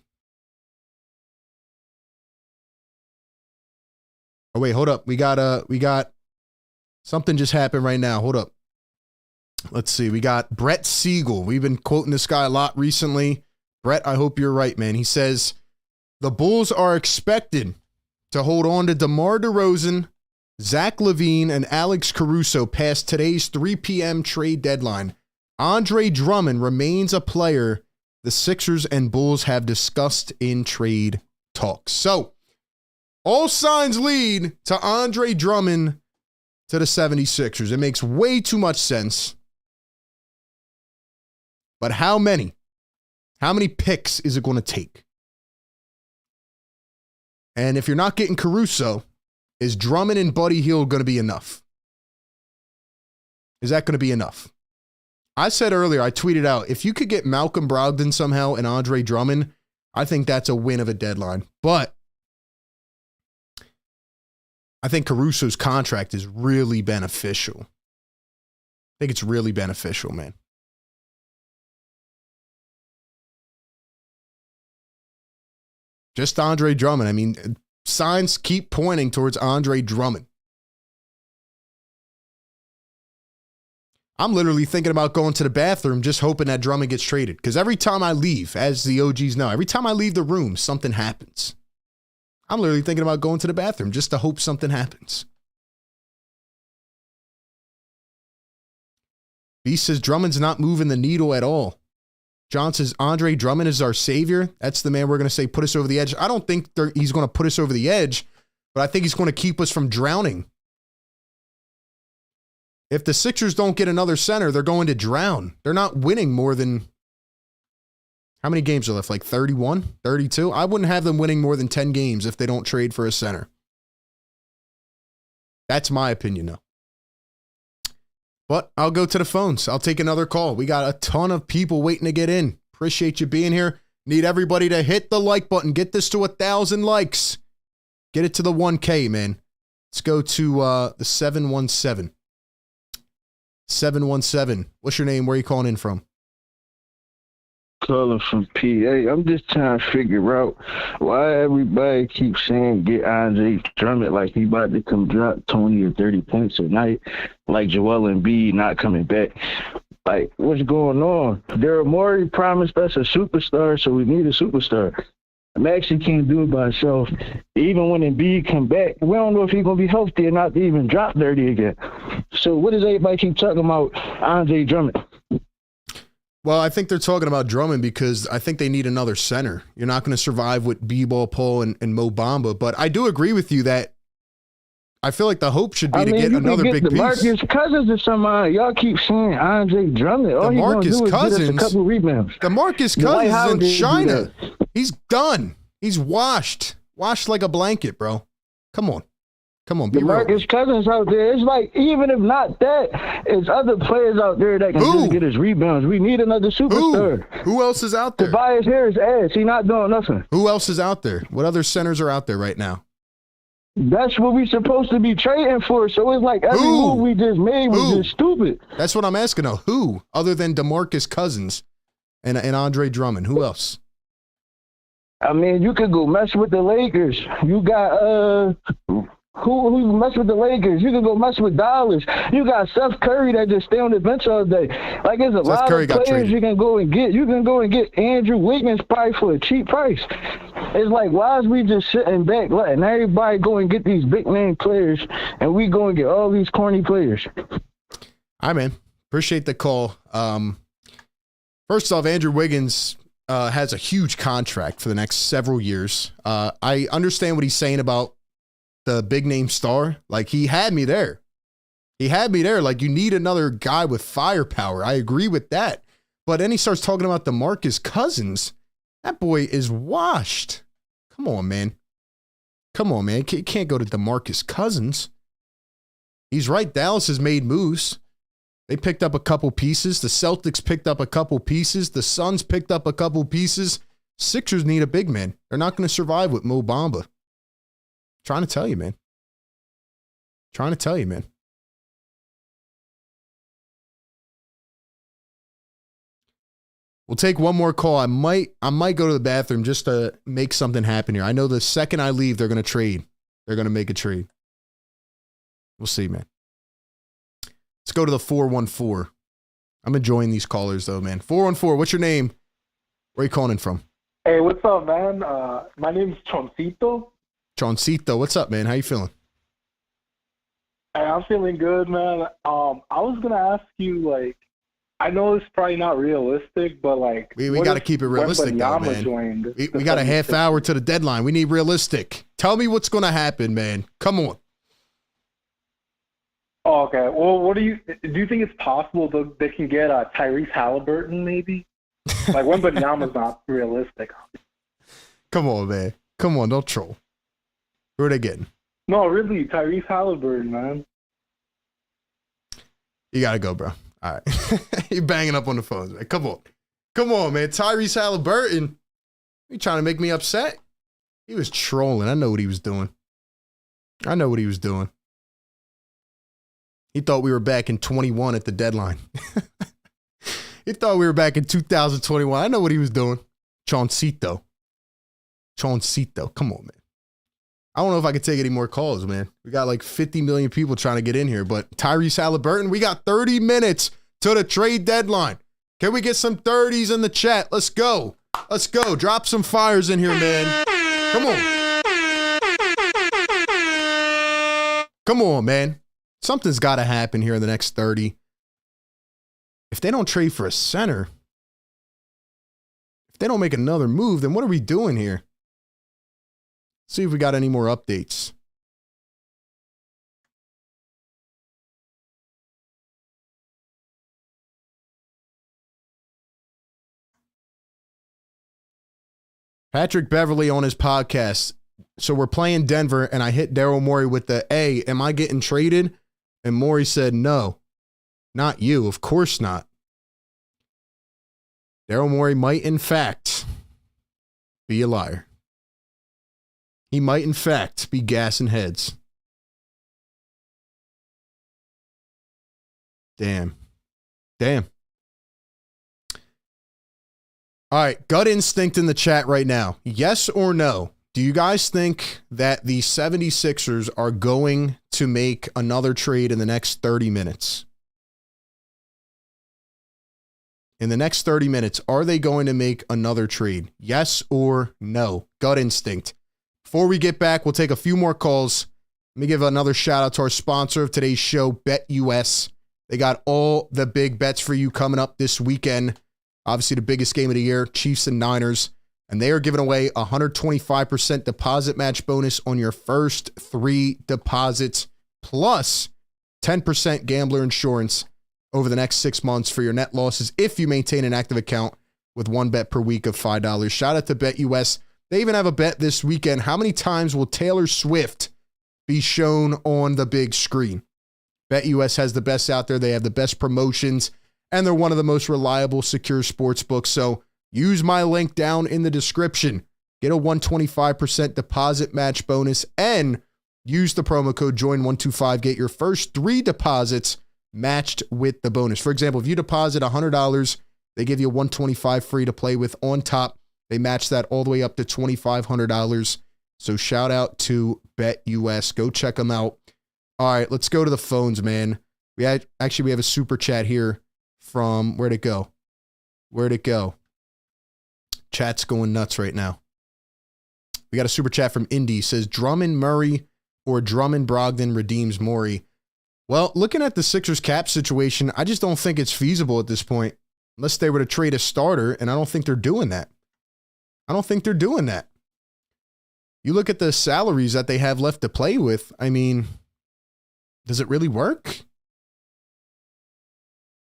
Oh, wait, hold up. We got something just happened right now. Hold up. Let's see. We got Brett Siegel. We've been quoting this guy a lot recently. Brett, I hope you're right, man. He says, the Bulls are expected to hold on to DeMar DeRozan, Zach LaVine, and Alex Caruso past today's 3 p.m. trade deadline. Andre Drummond remains a player the Sixers and Bulls have discussed in trade talks. So, all signs lead to Andre Drummond to the 76ers. It makes way too much sense. But how many? How many picks is it going to take? And if you're not getting Caruso, is Drummond and Buddy Hield going to be enough? Is that going to be enough? I said earlier, I tweeted out, if you could get Malcolm Brogdon somehow and Andre Drummond, I think that's a win of a deadline. But I think Caruso's contract is really beneficial. I think it's really beneficial, man. Just Andre Drummond. I mean, signs keep pointing towards Andre Drummond. I'm literally thinking about going to the bathroom just hoping that Drummond gets traded. Because every time I leave, as the OGs know, every time I leave the room, something happens. I'm literally thinking about going to the bathroom just to hope something happens. Beast says Drummond's not moving the needle at all. John says Andre Drummond is our savior. That's the man we're going to say put us over the edge. I don't think he's going to put us over the edge, but I think he's going to keep us from drowning. If the Sixers don't get another center, they're going to drown. They're not winning more than... How many games are left? Like 31, 32? I wouldn't have them winning more than 10 games if they don't trade for a center. That's my opinion, though. But I'll go to the phones. I'll take another call. We got a ton of people waiting to get in. Appreciate you being here. Need everybody to hit the like button. Get this to 1,000 likes. Get it to the 1K, man. Let's go to the 717. 717. What's your name? Where are you calling in from? Calling from PA. I'm just trying to figure out why everybody keeps saying get Andre Drummond like he about to come drop 20 or 30 points a night, like Joel Embiid not coming back. Like, what's going on? Daryl Morey promised us a superstar, so we need a superstar. Maxey can't do it by himself. Even when Embiid come back, we don't know if he's going to be healthy or not to even drop 30 again. So what does everybody keep talking about Andre Drummond? Well, I think they're talking about Drummond because I think they need another center. You're not going to survive with B-Ball Paul and Mo Bamba. But I do agree with you that I feel like the hope should be to get another big piece. DeMarcus Cousins or somebody. Y'all keep saying Andre Drummond. All he's going to do is get us a couple rebounds. DeMarcus Cousins is in China. He's done. He's washed. Washed like a blanket, bro. Come on. Come on, be real. DeMarcus Cousins out there. It's like, even if not that, it's other players out there that can just get us rebounds. We need another superstar. Who else is out there? Tobias Harris ass. He not doing nothing. Who else is out there? What other centers are out there right now? That's what we supposed to be trading for. So it's like every move we just made was just stupid. That's what I'm asking now. Who, other than DeMarcus Cousins and Andre Drummond? Who else? I mean, you could go mess with the Lakers. You got who mess with the Lakers? You can go mess with Dallas. You got Seth Curry that just stay on the bench all day. Like, there's a lot of players you can go and get. You can go and get Andrew Wiggins probably for a cheap price. It's like, why is we just sitting back letting everybody go and get these big name players, and we go and get all these corny players? All right, man. Appreciate the call. First off, Andrew Wiggins has a huge contract for the next several years. I understand what he's saying about the big name star. Like, he had me there. Like, you need another guy with firepower. I agree with that. But then he starts talking about DeMarcus Cousins. That boy is washed. Come on, man. You can't go to DeMarcus Cousins. He's right. Dallas has made moves. They picked up a couple pieces. The Celtics picked up a couple pieces. The Suns picked up a couple pieces. Sixers need a big man. They're not going to survive with Mo Bamba. Trying to tell you, man. We'll take one more call. I might go to the bathroom just to make something happen here. I know the second I leave, they're going to trade. They're going to make a trade. We'll see, man. Let's go to the 414. I'm enjoying these callers, though, man. 414, what's your name? Where are you calling in from? Hey, what's up, man? My name's Choncito. Choncito, what's up, man? How you feeling? Hey, I'm feeling good, man. I was going to ask you, like, I know it's probably not realistic, but, like... We got to keep it realistic, though, man. We got a half hour to the deadline. We need realistic. Tell me what's going to happen, man. Come on. Oh, okay. Well, what do you think it's possible that they can get Tyrese Halliburton, maybe? Like, Wembanyama's not realistic. Come on, man. Come on, don't troll. Who are they getting? No, really, Tyrese Halliburton, man. You got to go, bro. All right. You're banging up on the phones, man. Come on, man. Tyrese Halliburton. You trying to make me upset? He was trolling. I know what he was doing. He thought we were back in 21 at the deadline. He thought we were back in 2021. I know what he was doing. Choncito. Come on, man. I don't know if I can take any more calls, man. We got like 50 million people trying to get in here, but Tyrese Halliburton, we got 30 minutes to the trade deadline. Can we get some 30s in the chat? Let's go. Drop some fires in here, man. Come on, man. Something's got to happen here in the next 30. If they don't trade for a center, if they don't make another move, then what are we doing here? See if we got any more updates. Patrick Beverly on his podcast. So we're playing Denver, and I hit Daryl Morey with the, hey, am I getting traded? And Morey said, no, not you. Of course not. Daryl Morey might, in fact, be a liar. He might, in fact, be gassing heads. Damn. All right, gut instinct in the chat right now. Yes or no? Do you guys think that the 76ers are going to make another trade in the next 30 minutes? In the next 30 minutes, are they going to make another trade? Yes or no? Gut instinct. Before we get back, we'll take a few more calls. Let me give another shout out to our sponsor of today's show, BetUS. They got all the big bets for you coming up this weekend. Obviously, the biggest game of the year, Chiefs and Niners. And they are giving away a 125% deposit match bonus on your first 3 deposits, plus 10% gambler insurance over the next 6 months for your net losses if you maintain an active account with 1 bet per week of $5. Shout out to BetUS. They even have a bet this weekend. How many times will Taylor Swift be shown on the big screen. BetUS has the best out there. They have the best promotions, and they're one of the most reliable, secure sports books. So use my link down in the description. Get a 125% deposit match bonus and use the promo code JOIN125. Get your first 3 deposits matched with the bonus. For example, if you deposit $100, they give you $125 free to play with. On top, they match that all the way up to $2,500. So shout out to BetUS. Go check them out. All right, let's go to the phones, man. We have a super chat here from, where'd it go? Where'd it go? Chat's going nuts right now. We got a super chat from Indy. Says Drummond Murray or Drummond Brogdon redeems Morey. Well, looking at the Sixers cap situation, I just don't think it's feasible at this point, unless they were to trade a starter, and I don't think they're doing that. You look at the salaries that they have left to play with. I mean, does it really work?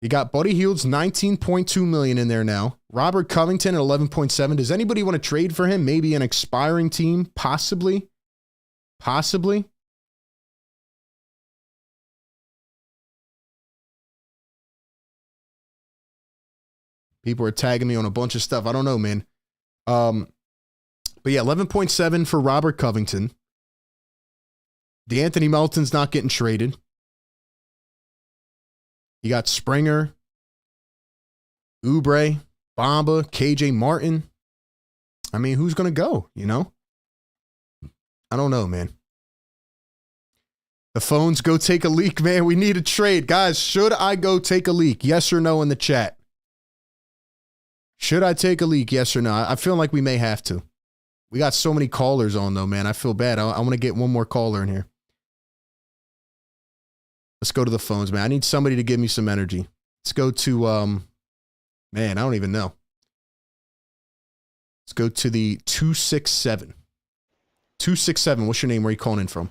You got Buddy Hield's $19.2 million in there now. Robert Covington at $11.7. Does anybody want to trade for him? Maybe an expiring team? Possibly. People are tagging me on a bunch of stuff. I don't know, man. But yeah, 11.7 for Robert Covington. DeAnthony Melton's not getting traded. You got Springer, Oubre, Bamba, KJ Martin. I mean, who's going to go, you know? I don't know, man. The phones, go take a leak, man. We need a trade. Guys, should I go take a leak? Yes or no in the chat. Should I take a leak? Yes or no? I feel like we may have to. We got so many callers on, though, man. I feel bad. I want to get one more caller in here. Let's go to the phones, man. I need somebody to give me some energy. Let's go to, man, I don't even know. Let's go to the 267. 267, what's your name? Where are you calling in from?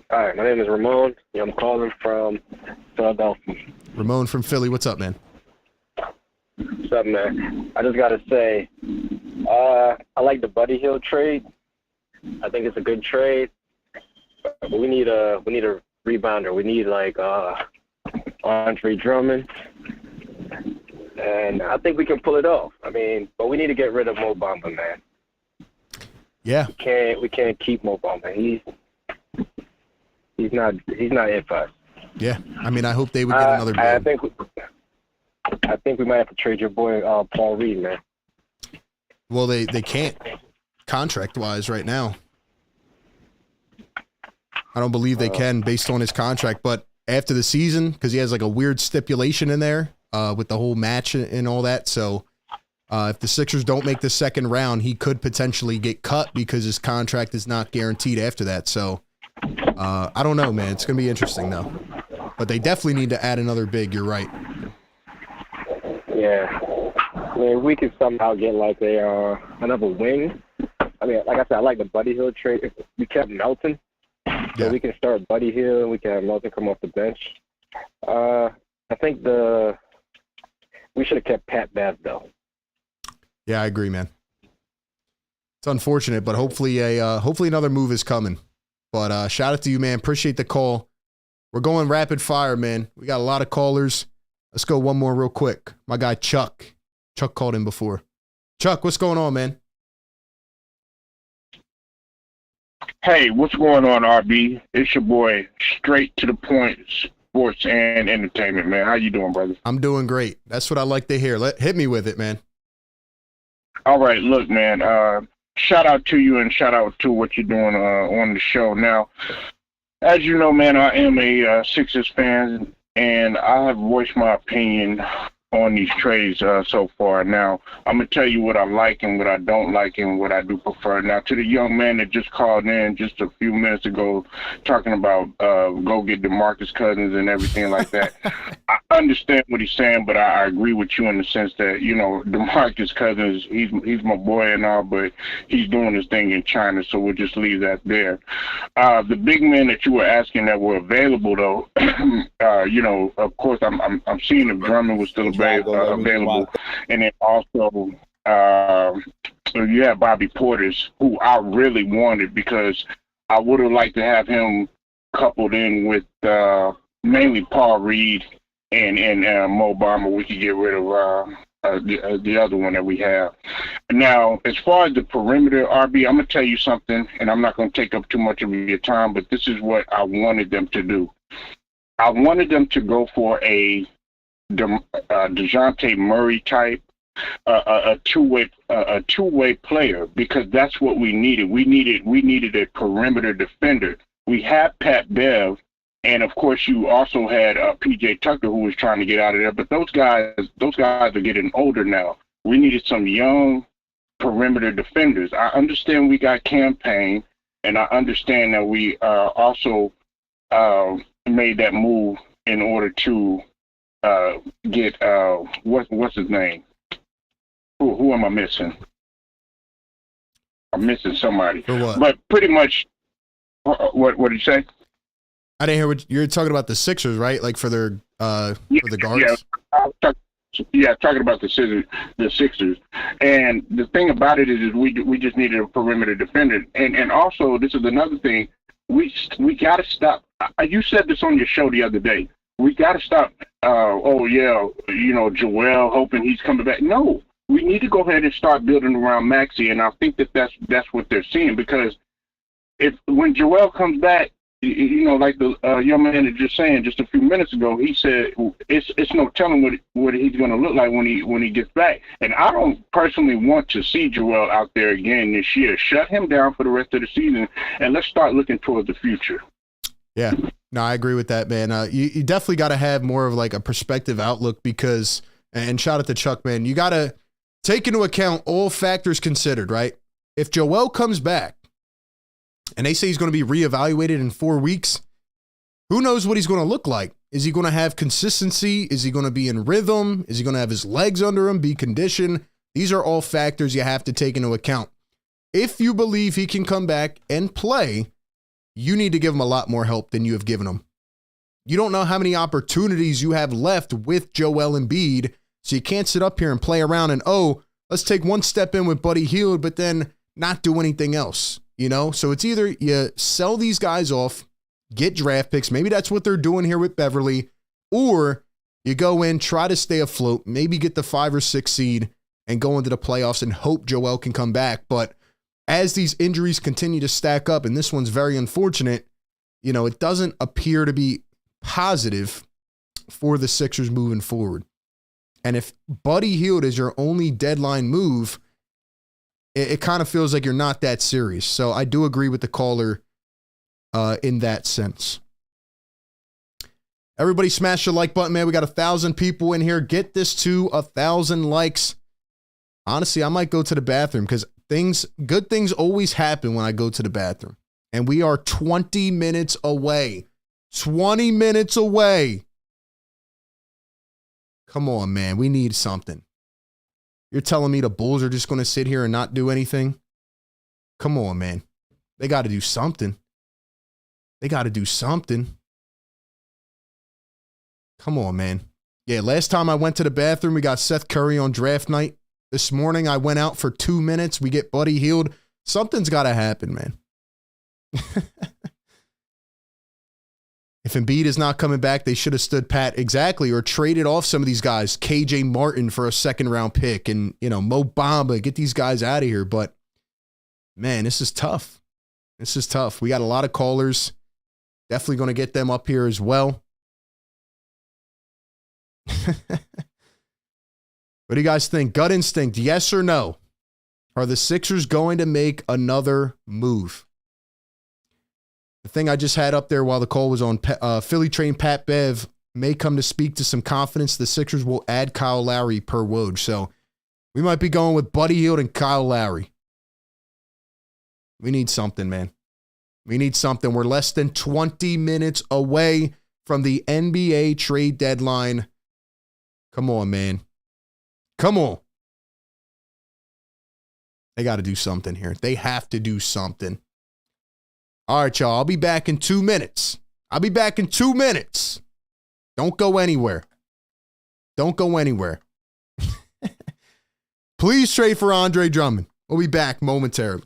All right, my name is Ramon. I'm calling from Philadelphia. Ramon from Philly. What's up, man? What's up, man? I just got to say, I like the Buddy Hield trade. I think it's a good trade. But we need a rebounder. We need like Andre Drummond, and I think we can pull it off. I mean, but we need to get rid of Mo Bamba, man. Yeah. We can't keep Mo Bamba. He's not it for us. Yeah. I mean, I hope they would get another big. I think we might have to trade your boy Paul Reed, man. Well, they can't contract-wise right now. I don't believe they can based on his contract, but after the season, because he has like a weird stipulation in there with the whole match and all that. So if the Sixers don't make the second round, he could potentially get cut because his contract is not guaranteed after that. So I don't know, man. It's going to be interesting, though. But they definitely need to add another big. You're right. Yeah. I mean, if we could somehow get like another wing. I mean, like I said, I like the Buddy Hield trade. If we kept Melton, so we can start Buddy Hield and we can have Melton come off the bench. I think we should have kept Pat Bev, though. Yeah, I agree, man. It's unfortunate, but hopefully another move is coming. But shout out to you, man. Appreciate the call. We're going rapid fire, man. We got a lot of callers. Let's go one more real quick. My guy Chuck. Chuck called in before. Chuck, what's going on, man? Hey, what's going on, RB? It's your boy, straight to the point, sports and entertainment, man. How you doing, brother? I'm doing great. That's what I like to hear. Hit me with it, man. All right, look, man. Shout out to you and shout out to what you're doing on the show. Now, as you know, man, I am a Sixers fan, and I have voiced my opinion on these trades so far. Now, I'm going to tell you what I like and what I don't like and what I do prefer. Now, to the young man that just called in just a few minutes ago talking about go get DeMarcus Cousins and everything like that, I understand what he's saying, but I agree with you in the sense that, you know, DeMarcus Cousins, he's my boy and all, but he's doing his thing in China, so we'll just leave that there. The big men that you were asking that were available, though, you know, of course, I'm seeing if Drummond was still available. And then also you have Bobby Portis, who I really wanted because I would have liked to have him coupled in with mainly Paul Reed and Mo Bamba. We could get rid of the other one that we have. Now, as far as the perimeter, RB, I'm going to tell you something, and I'm not going to take up too much of your time, but this is what I wanted them to do. I wanted them to go for a DeJounte Murray type, a two-way player, because that's what we needed. We needed a perimeter defender. We had Pat Bev, and of course you also had PJ Tucker, who was trying to get out of there. But those guys are getting older now. We needed some young perimeter defenders. I understand we got Campaign, and I understand that we also made that move in order to get what's his name? Who am I missing? I'm missing somebody. For what? But pretty much, what did you say? I didn't hear what you're talking about. The Sixers, right? Like for their for the guards. Yeah, talking about the Sixers. And the thing about it is we just needed a perimeter defender. And also, this is another thing. We got to stop. You said this on your show the other day. We got to stop. Joel hoping he's coming back. No, we need to go ahead and start building around Maxey. And I think that's what they're seeing, because when Joel comes back, like the young man is just saying just a few minutes ago, he said it's no telling what he's going to look like when he gets back. And I don't personally want to see Joel out there again this year. Shut him down for the rest of the season, and let's start looking towards the future. Yeah, no, I agree with that, man. You definitely got to have more of like a perspective outlook, because, and shout out to Chuck, man, you got to take into account all factors considered, right? If Joel comes back, and they say he's going to be reevaluated in 4 weeks, who knows what he's going to look like? Is he going to have consistency? Is he going to be in rhythm? Is he going to have his legs under him, be conditioned? These are all factors you have to take into account. If you believe he can come back and play, you need to give him a lot more help than you have given him. You don't know how many opportunities you have left with Joel Embiid, so you can't sit up here and play around and, let's take one step in with Buddy Hield, but then not do anything else. So it's either you sell these guys off, get draft picks. Maybe that's what they're doing here with Beverly, or you go in, try to stay afloat, maybe get the 5 or 6 seed and go into the playoffs and hope Joel can come back. But as these injuries continue to stack up, and this one's very unfortunate, it doesn't appear to be positive for the Sixers moving forward. And if Buddy Hield is your only deadline move, it kind of feels like you're not that serious. So I do agree with the caller in that sense. Everybody smash the like button, man. We got 1,000 people in here. Get this to 1,000 likes. Honestly, I might go to the bathroom, because good things always happen when I go to the bathroom. And we are 20 minutes away. 20 minutes away. Come on, man. We need something. You're telling me the Bulls are just going to sit here and not do anything? Come on, man. They got to do something. Come on, man. Yeah, last time I went to the bathroom, we got Seth Curry on draft night. This morning, I went out for 2 minutes. We get Buddy Hield. Something's got to happen, man. If Embiid is not coming back, they should have stood pat. Exactly. Or traded off some of these guys. KJ Martin for a second-round pick. And, Mo Bamba. Get these guys out of here. But, man, this is tough. We got a lot of callers. Definitely going to get them up here as well. What do you guys think? Gut instinct, yes or no? Are the Sixers going to make another move? The thing I just had up there while the call was on, Philly train Pat Bev may come to speak to some confidence. The Sixers will add Kyle Lowry per Woj. So we might be going with Buddy Hield and Kyle Lowry. We need something, man. We need something. We're less than 20 minutes away from the NBA trade deadline. Come on, man. Come on. They got to do something here. They have to do something. All right, y'all. I'll be back in 2 minutes. Don't go anywhere. Please trade for Andre Drummond. We'll be back momentarily.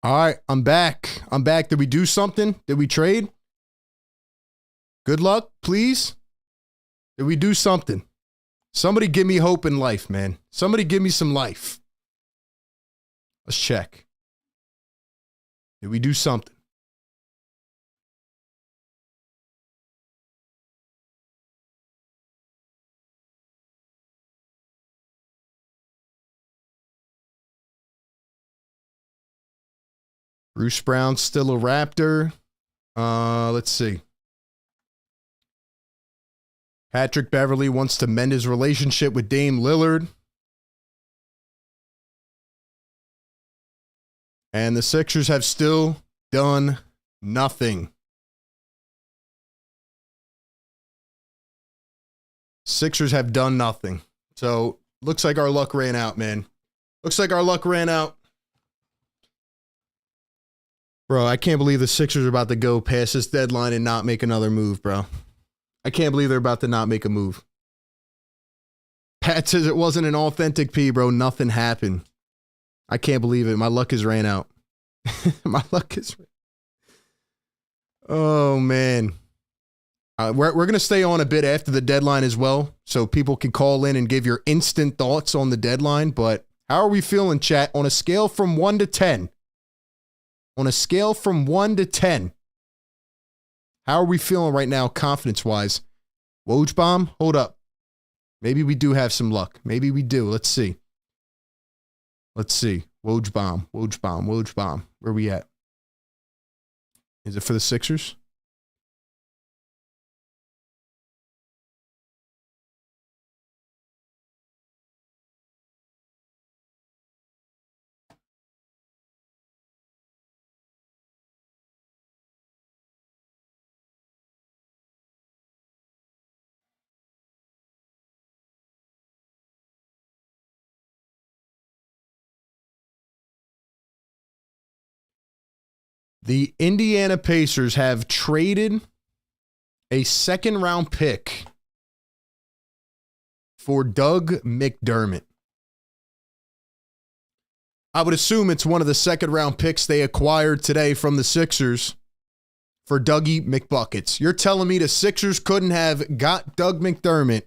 All right, I'm back. Did we do something? Did we trade? Good luck, please. Did we do something? Somebody give me hope in life, man. Somebody give me some life. Let's check. Did we do something? Bruce Brown's still a Raptor. Let's see. Patrick Beverley wants to mend his relationship with Dame Lillard. And the Sixers have still done nothing. Sixers have done nothing. So, looks like our luck ran out, man. Looks like our luck ran out. Bro, I can't believe the Sixers are about to go past this deadline and not make another move, bro. I can't believe they're about to not make a move. Pat says it wasn't an authentic P, bro. Nothing happened. I can't believe it. My luck has ran out. My luck is... Oh, man. We're going to stay on a bit after the deadline as well, so people can call in and give your instant thoughts on the deadline. But how are we feeling, chat? On a scale from 1 to 10. On a scale from 1 to 10. How are we feeling right now, confidence-wise? Woj bomb? Hold up. Maybe we do have some luck. Maybe we do. Let's see. Let's see. Woj bomb. Woj bomb. Woj bomb. Where are we at? Is it for the Sixers? The Indiana Pacers have traded a second-round pick for Doug McDermott. I would assume it's one of the second-round picks they acquired today from the Sixers for Dougie McBuckets. You're telling me the Sixers couldn't have got Doug McDermott,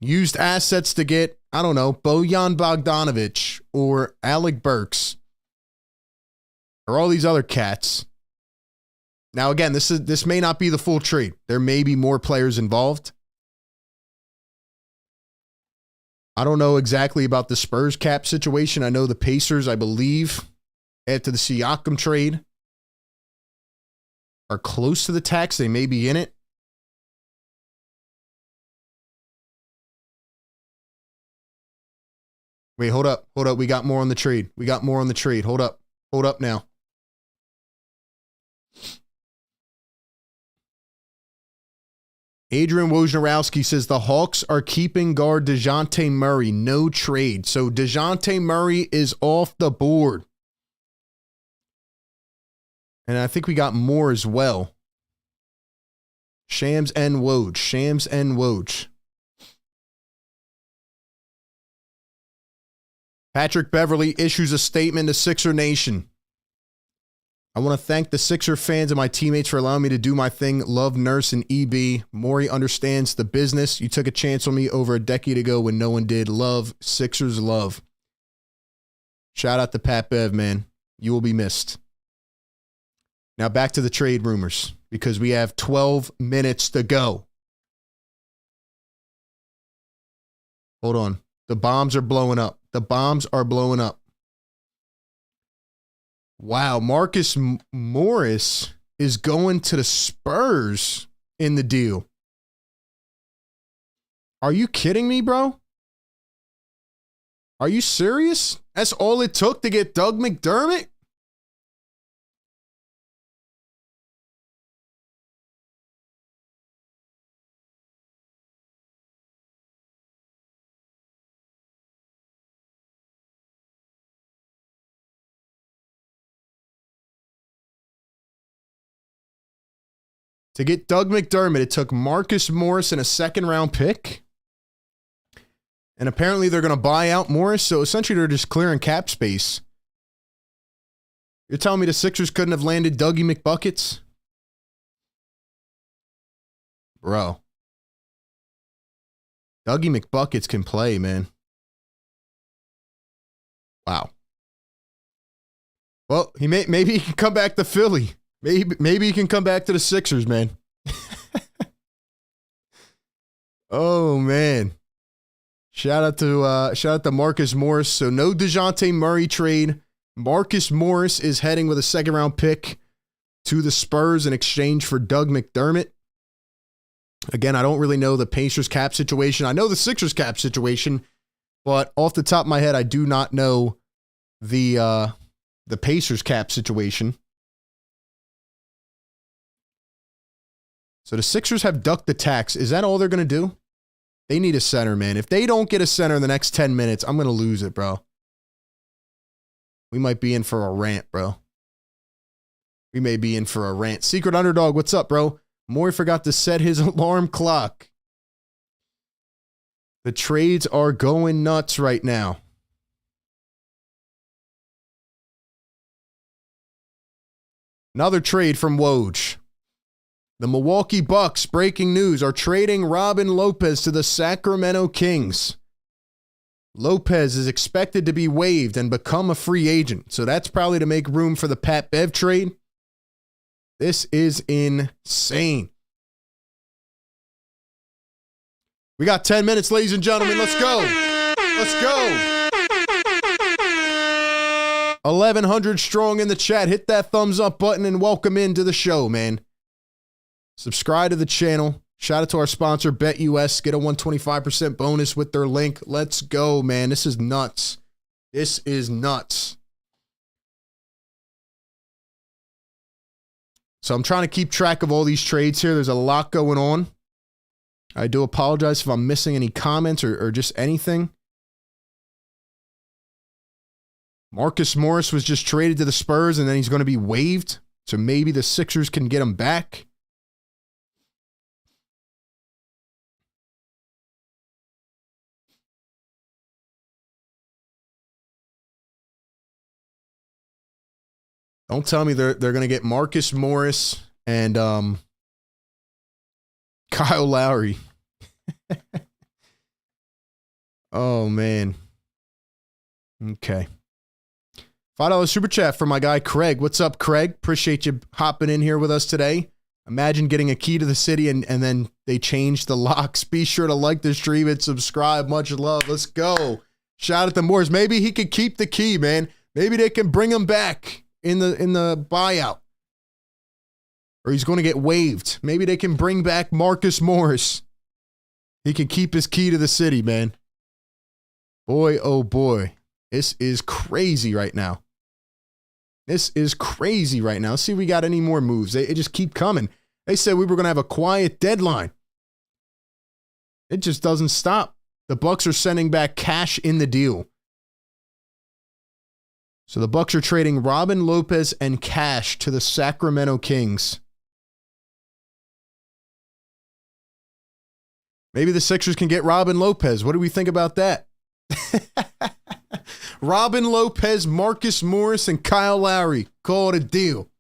used assets to get, I don't know, Bojan Bogdanovic or Alec Burks, or all these other cats. Now, again, this may not be the full trade. There may be more players involved. I don't know exactly about the Spurs cap situation. I know the Pacers, I believe, after the Siakam trade, are close to the tax. They may be in it. Wait, hold up. Hold up. We got more on the trade. Hold up. Hold up now. Adrian Wojnarowski says the Hawks are keeping guard DeJounte Murray. No trade. So DeJounte Murray is off the board. And I think we got more as well. Shams and Woj. Patrick Beverley issues a statement to Sixer Nation. I want to thank the Sixer fans and my teammates for allowing me to do my thing. Love, Nurse, and EB. Maury understands the business. You took a chance on me over a decade ago when no one did. Love, Sixers love. Shout out to Pat Bev, man. You will be missed. Now back to the trade rumors, because we have 12 minutes to go. Hold on. The bombs are blowing up. Wow, Marcus Morris is going to the Spurs in the deal. Are you kidding me, bro? Are you serious? That's all it took to get Doug McDermott? To get Doug McDermott, it took Marcus Morris and a second-round pick. And apparently they're going to buy out Morris, so essentially they're just clearing cap space You're telling me the Sixers couldn't have landed Dougie McBuckets? Bro. Dougie McBuckets can play, man. Wow. Well, maybe he can come back to Philly. Maybe he can come back to the Sixers, man. Oh, man. Shout out to Marcus Morris. So no DeJounte Murray trade. Marcus Morris is heading with a second-round pick to the Spurs in exchange for Doug McDermott. Again, I don't really know the Pacers cap situation. I know the Sixers cap situation, but off the top of my head, I do not know the Pacers cap situation. So the Sixers have ducked the tax. Is that all they're going to do? They need a center, man. If they don't get a center in the next 10 minutes, I'm going to lose it, bro. We might be in for a rant, bro. We may be in for a rant. Secret Underdog, what's up, bro? Morey forgot to set his alarm clock. The trades are going nuts right now. Another trade from Woj. The Milwaukee Bucks, breaking news, are trading Robin Lopez to the Sacramento Kings. Lopez is expected to be waived and become a free agent. So that's probably to make room for the Pat Bev trade. This is insane. We got 10 minutes, ladies and gentlemen. Let's go. Let's go. 1,100 strong in the chat. Hit that thumbs up button and welcome into the show, man. Subscribe to the channel. Shout out to our sponsor, BetUS. Get a 125% bonus with their link. Let's go, man. This is nuts. This is nuts. So I'm trying to keep track of all these trades here. There's a lot going on. I do apologize if I'm missing any comments or just anything. Marcus Morris was just traded to the Spurs and then he's going to be waived. So maybe the Sixers can get him back. Don't tell me they're going to get Marcus Morris and Kyle Lowry. Oh, man. Okay. $5 super chat for my guy Craig. What's up, Craig? Appreciate you hopping in here with us today. Imagine getting a key to the city and then they change the locks. Be sure to like the stream and subscribe. Much love. Let's go. Shout out to Morris. Maybe he could keep the key, man. Maybe they can bring him back in the buyout. Or he's going to get waived. Maybe they can bring back Marcus Morris. He can keep his key to the city, man. Boy, oh boy. This is crazy right now. This is crazy right now. Let's see if we got any more moves. They just keep coming. They said we were going to have a quiet deadline. It just doesn't stop. The Bucks are sending back cash in the deal. So the Bucks are trading Robin Lopez and cash to the Sacramento Kings. Maybe the Sixers can get Robin Lopez. What do we think about that? Robin Lopez, Marcus Morris, and Kyle Lowry. Call it a deal.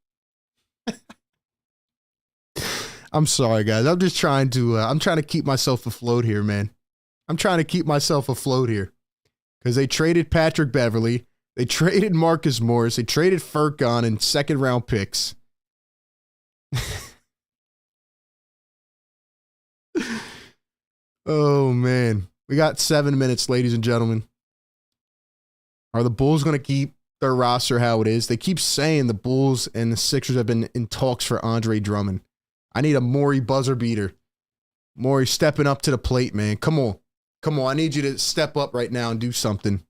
I'm sorry, guys. I'm just trying to keep myself afloat here, man. I'm trying to keep myself afloat here. Because they traded Patrick Beverley. They traded Marcus Morris. They traded Furkan and second-round picks. Oh, man. We got 7 minutes, ladies and gentlemen. Are the Bulls going to keep their roster how it is? They keep saying the Bulls and the Sixers have been in talks for Andre Drummond. I need a Morey buzzer beater. Morey stepping up to the plate, man. Come on. Come on. I need you to step up right now and do something.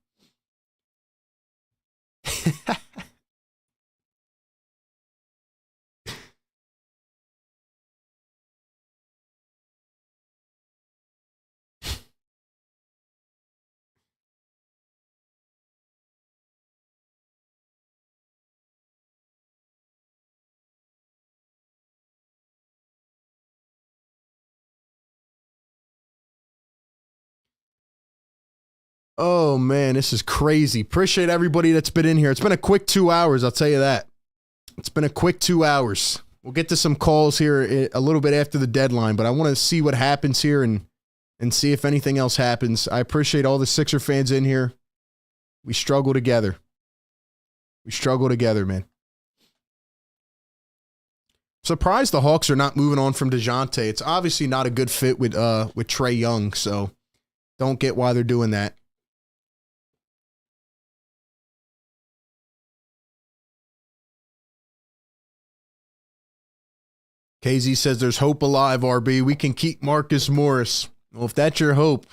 Oh, man, this is crazy. Appreciate everybody that's been in here. It's been a quick 2 hours, I'll tell you that. It's been a quick 2 hours. We'll get to some calls here a little bit after the deadline, but I want to see what happens here and see if anything else happens. I appreciate all the Sixer fans in here. We struggle together. We struggle together, man. Surprised the Hawks are not moving on from DeJounte. It's obviously not a good fit with Trae Young, so don't get why they're doing that. KZ says there's hope alive, RB. We can keep Marcus Morris. Well, if that's your hope,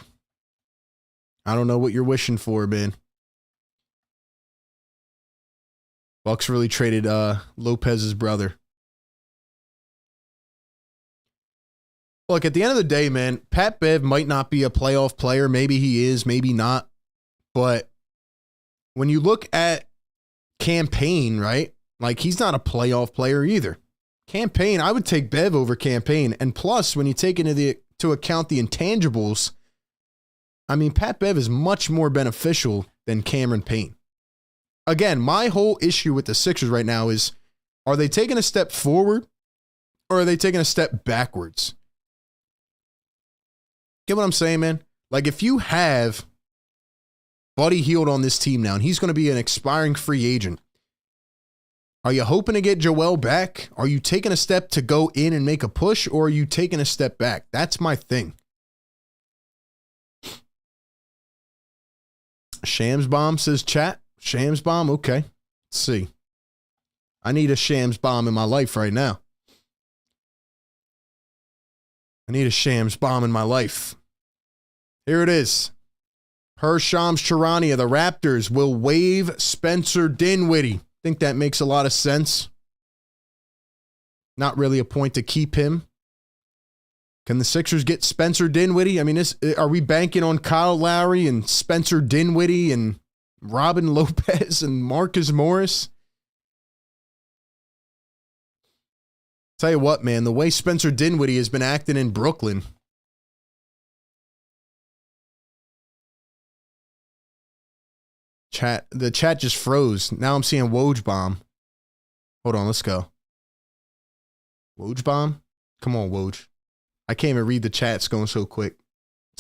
I don't know what you're wishing for, man. Bucks really traded Lopez's brother. Look, at the end of the day, man, Pat Bev might not be a playoff player. Maybe he is, maybe not. But when you look at Campaign, right? Like, he's not a playoff player either. Campaign, I would take Bev over Campaign. And plus, when you take into account the intangibles, I mean, Pat Bev is much more beneficial than Cameron Payne. Again, my whole issue with the Sixers right now is, are they taking a step forward or are they taking a step backwards? Get what I'm saying, man? Like, if you have Buddy Hield on this team now, and he's going to be an expiring free agent, are you hoping to get Joel back? Are you taking a step to go in and make a push, or are you taking a step back? That's my thing. Shams Bomb says chat. Shams Bomb, okay. Let's see. I need a Shams Bomb in my life right now. I need a Shams Bomb in my life. Here it is. Per Shams Charania, the Raptors will waive Spencer Dinwiddie. Think that makes a lot of sense. Not really a point to keep him. Can the Sixers get Spencer Dinwiddie? I mean, are we banking on Kyle Lowry and Spencer Dinwiddie and Robin Lopez and Marcus Morris? Tell you what, man, the way Spencer Dinwiddie has been acting in Brooklyn. The chat just froze. Now I'm seeing Woj Bomb. Hold on, let's go. Woj Bomb? Come on, Woj. I can't even read the chat. It's going so quick.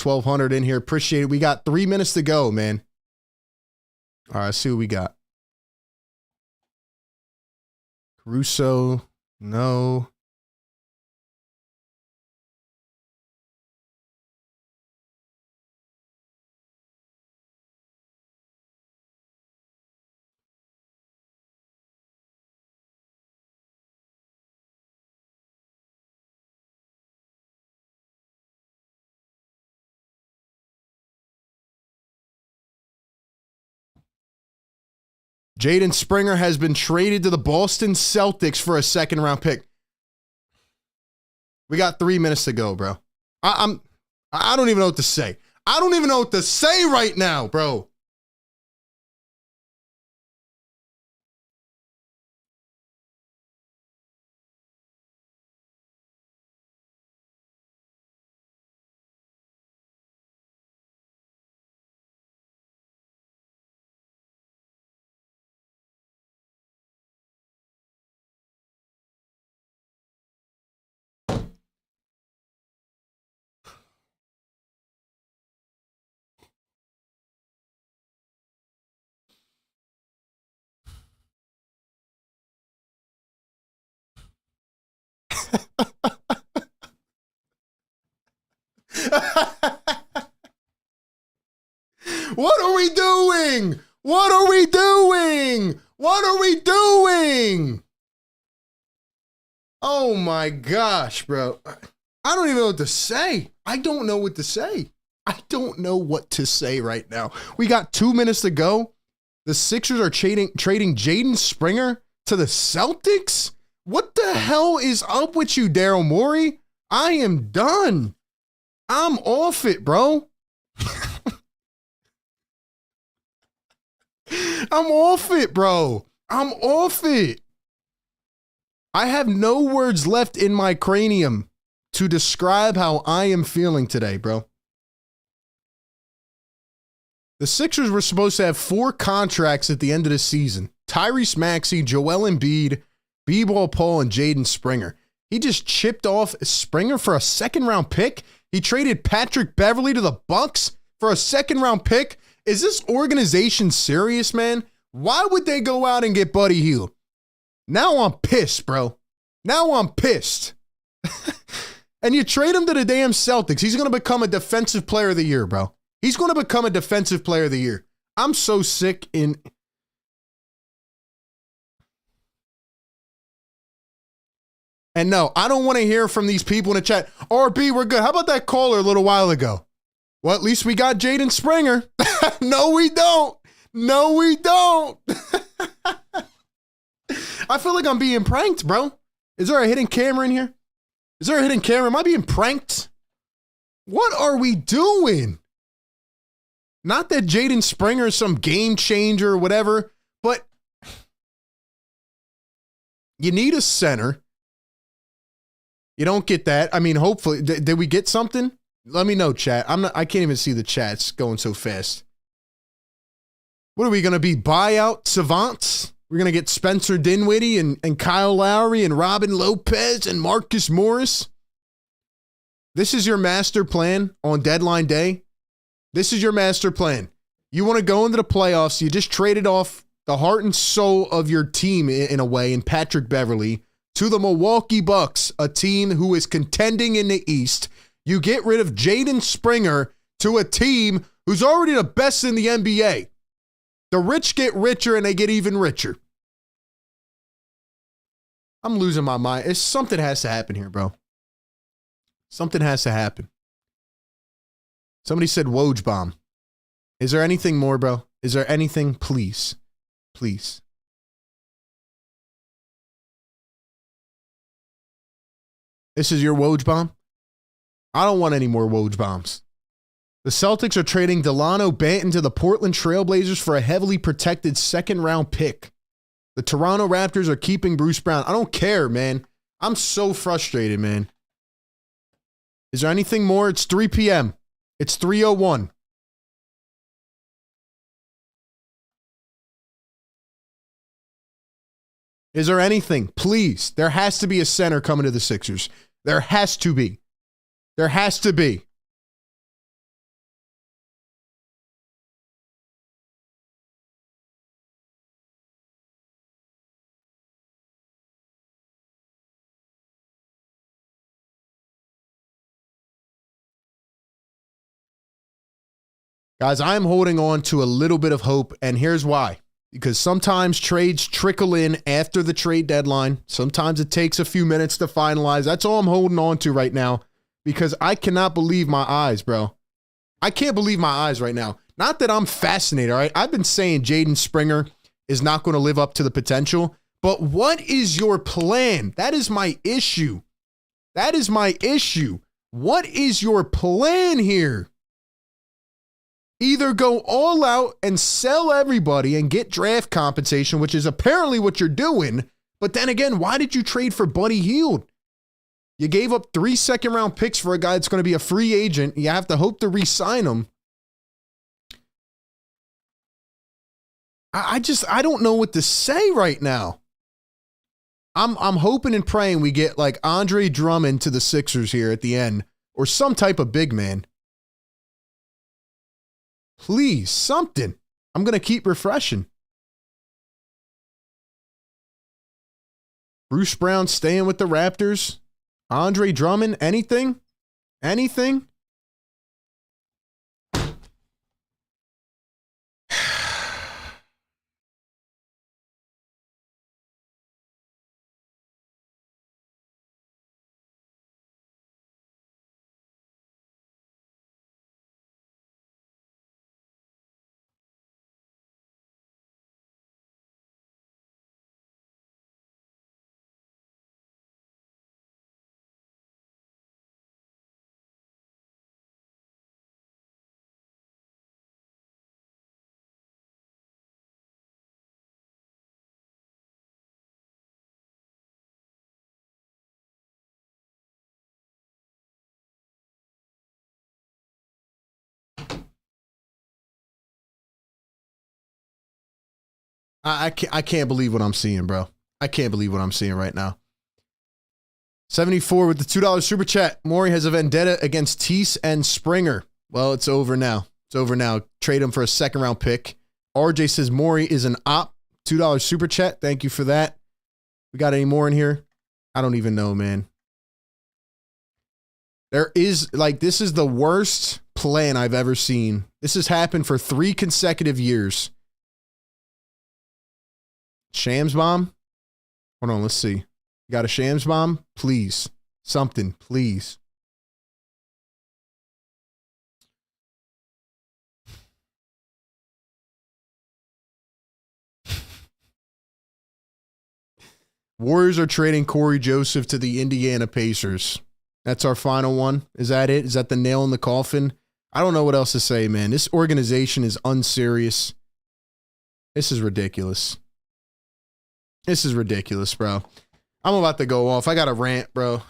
1,200 in here. Appreciate it. We got 3 minutes to go, man. All right, let's see what we got. Caruso. No. Jaden Springer has been traded to the Boston Celtics for a second-round pick. We got 3 minutes to go, bro. I don't even know what to say. I don't even know what to say right now, bro. What are we doing? What are we doing? What are we doing? Oh my gosh, bro. I don't even know what to say. I don't know what to say. I don't know what to say right now. We got 2 minutes to go. The Sixers are trading Jaden Springer to the Celtics? What the hell is up with you, Daryl Morey? I am done. I'm off it, bro. I'm off it, bro. I'm off it. I have no words left in my cranium to describe how I am feeling today, bro. The Sixers were supposed to have 4 contracts at the end of the season. Tyrese Maxey, Joel Embiid, B-Ball Paul and Jaden Springer. He just chipped off Springer for a second-round pick. He traded Patrick Beverly to the Bucks for a second-round pick. Is this organization serious, man? Why would they go out and get Buddy Hield? Now I'm pissed, bro. Now I'm pissed. And you trade him to the damn Celtics. He's going to become a defensive player of the year, bro. He's going to become a defensive player of the year. I'm so sick in... And no, I don't want to hear from these people in the chat. RB, we're good. How about that caller a little while ago? Well, at least we got Jaden Springer. No, we don't. No, we don't. I feel like I'm being pranked, bro. Is there a hidden camera in here? Is there a hidden camera? Am I being pranked? What are we doing? Not that Jaden Springer is some game changer or whatever, but you need a center. You don't get that. I mean, hopefully, did we get something? Let me know, chat. I can't even see the chats going so fast. What are we going to be? Buyout savants? We're going to get Spencer Dinwiddie and Kyle Lowry and Robin Lopez and Marcus Morris. This is your master plan on deadline day. This is your master plan. You want to go into the playoffs. You just traded off the heart and soul of your team in a way in Patrick Beverly to the Milwaukee Bucks, a team who is contending in the East. You get rid of Jaden Springer to a team who's already the best in the NBA. The rich get richer and they get even richer. I'm losing my mind. Something has to happen here, bro. Something has to happen. Somebody said Woj bomb. Is there anything more, bro? Is there anything? Please. Please. This is your Woj bomb? I don't want any more Woj bombs. The Celtics are trading Delano Banton to the Portland Trailblazers for a heavily protected second-round pick. The Toronto Raptors are keeping Bruce Brown. I don't care, man. I'm so frustrated, man. Is there anything more? It's 3 p.m. It's 3:01. Is there anything? Please. There has to be a center coming to the Sixers. There has to be. There has to be. Guys, I'm holding on to a little bit of hope, and here's why. Because sometimes trades trickle in after the trade deadline. Sometimes it takes a few minutes to finalize. That's all I'm holding on to right now, because I cannot believe my eyes, bro. I can't believe my eyes right now. Not that I'm fascinated, all right? I've been saying Jaden Springer is not going to live up to the potential, but what is your plan? That is my issue. That is my issue. What is your plan here? Either go all out and sell everybody and get draft compensation, which is apparently what you're doing. But then again, why did you trade for Buddy Hield? You gave up 3 second-round picks for a guy that's going to be a free agent. You have to hope to re-sign him. I don't know what to say right now. I'm hoping and praying we get like Andre Drummond to the Sixers here at the end, or some type of big man. Please, something. I'm going to keep refreshing. Bruce Brown staying with the Raptors. Andre Drummond, anything? Anything? I can't believe what I'm seeing, bro. I can't believe what I'm seeing right now. 74 with the $2 super chat. Maury has a vendetta against Tease and Springer. Well, it's over now. It's over now. Trade him for a second round pick. RJ says Maury is an op. $2 super chat. Thank you for that. We got any more in here? I don't even know, man. There is, like, this is the worst plan I've ever seen. This has happened for 3 consecutive years. Shams bomb? Hold on, let's see. You got a Shams bomb? Please. Something, please. Warriors are trading Corey Joseph to the Indiana Pacers. That's our final one. Is that it? Is that the nail in the coffin? I don't know what else to say, man. This organization is unserious. This is ridiculous. This is ridiculous, bro. I'm about to go off. I got a rant, bro.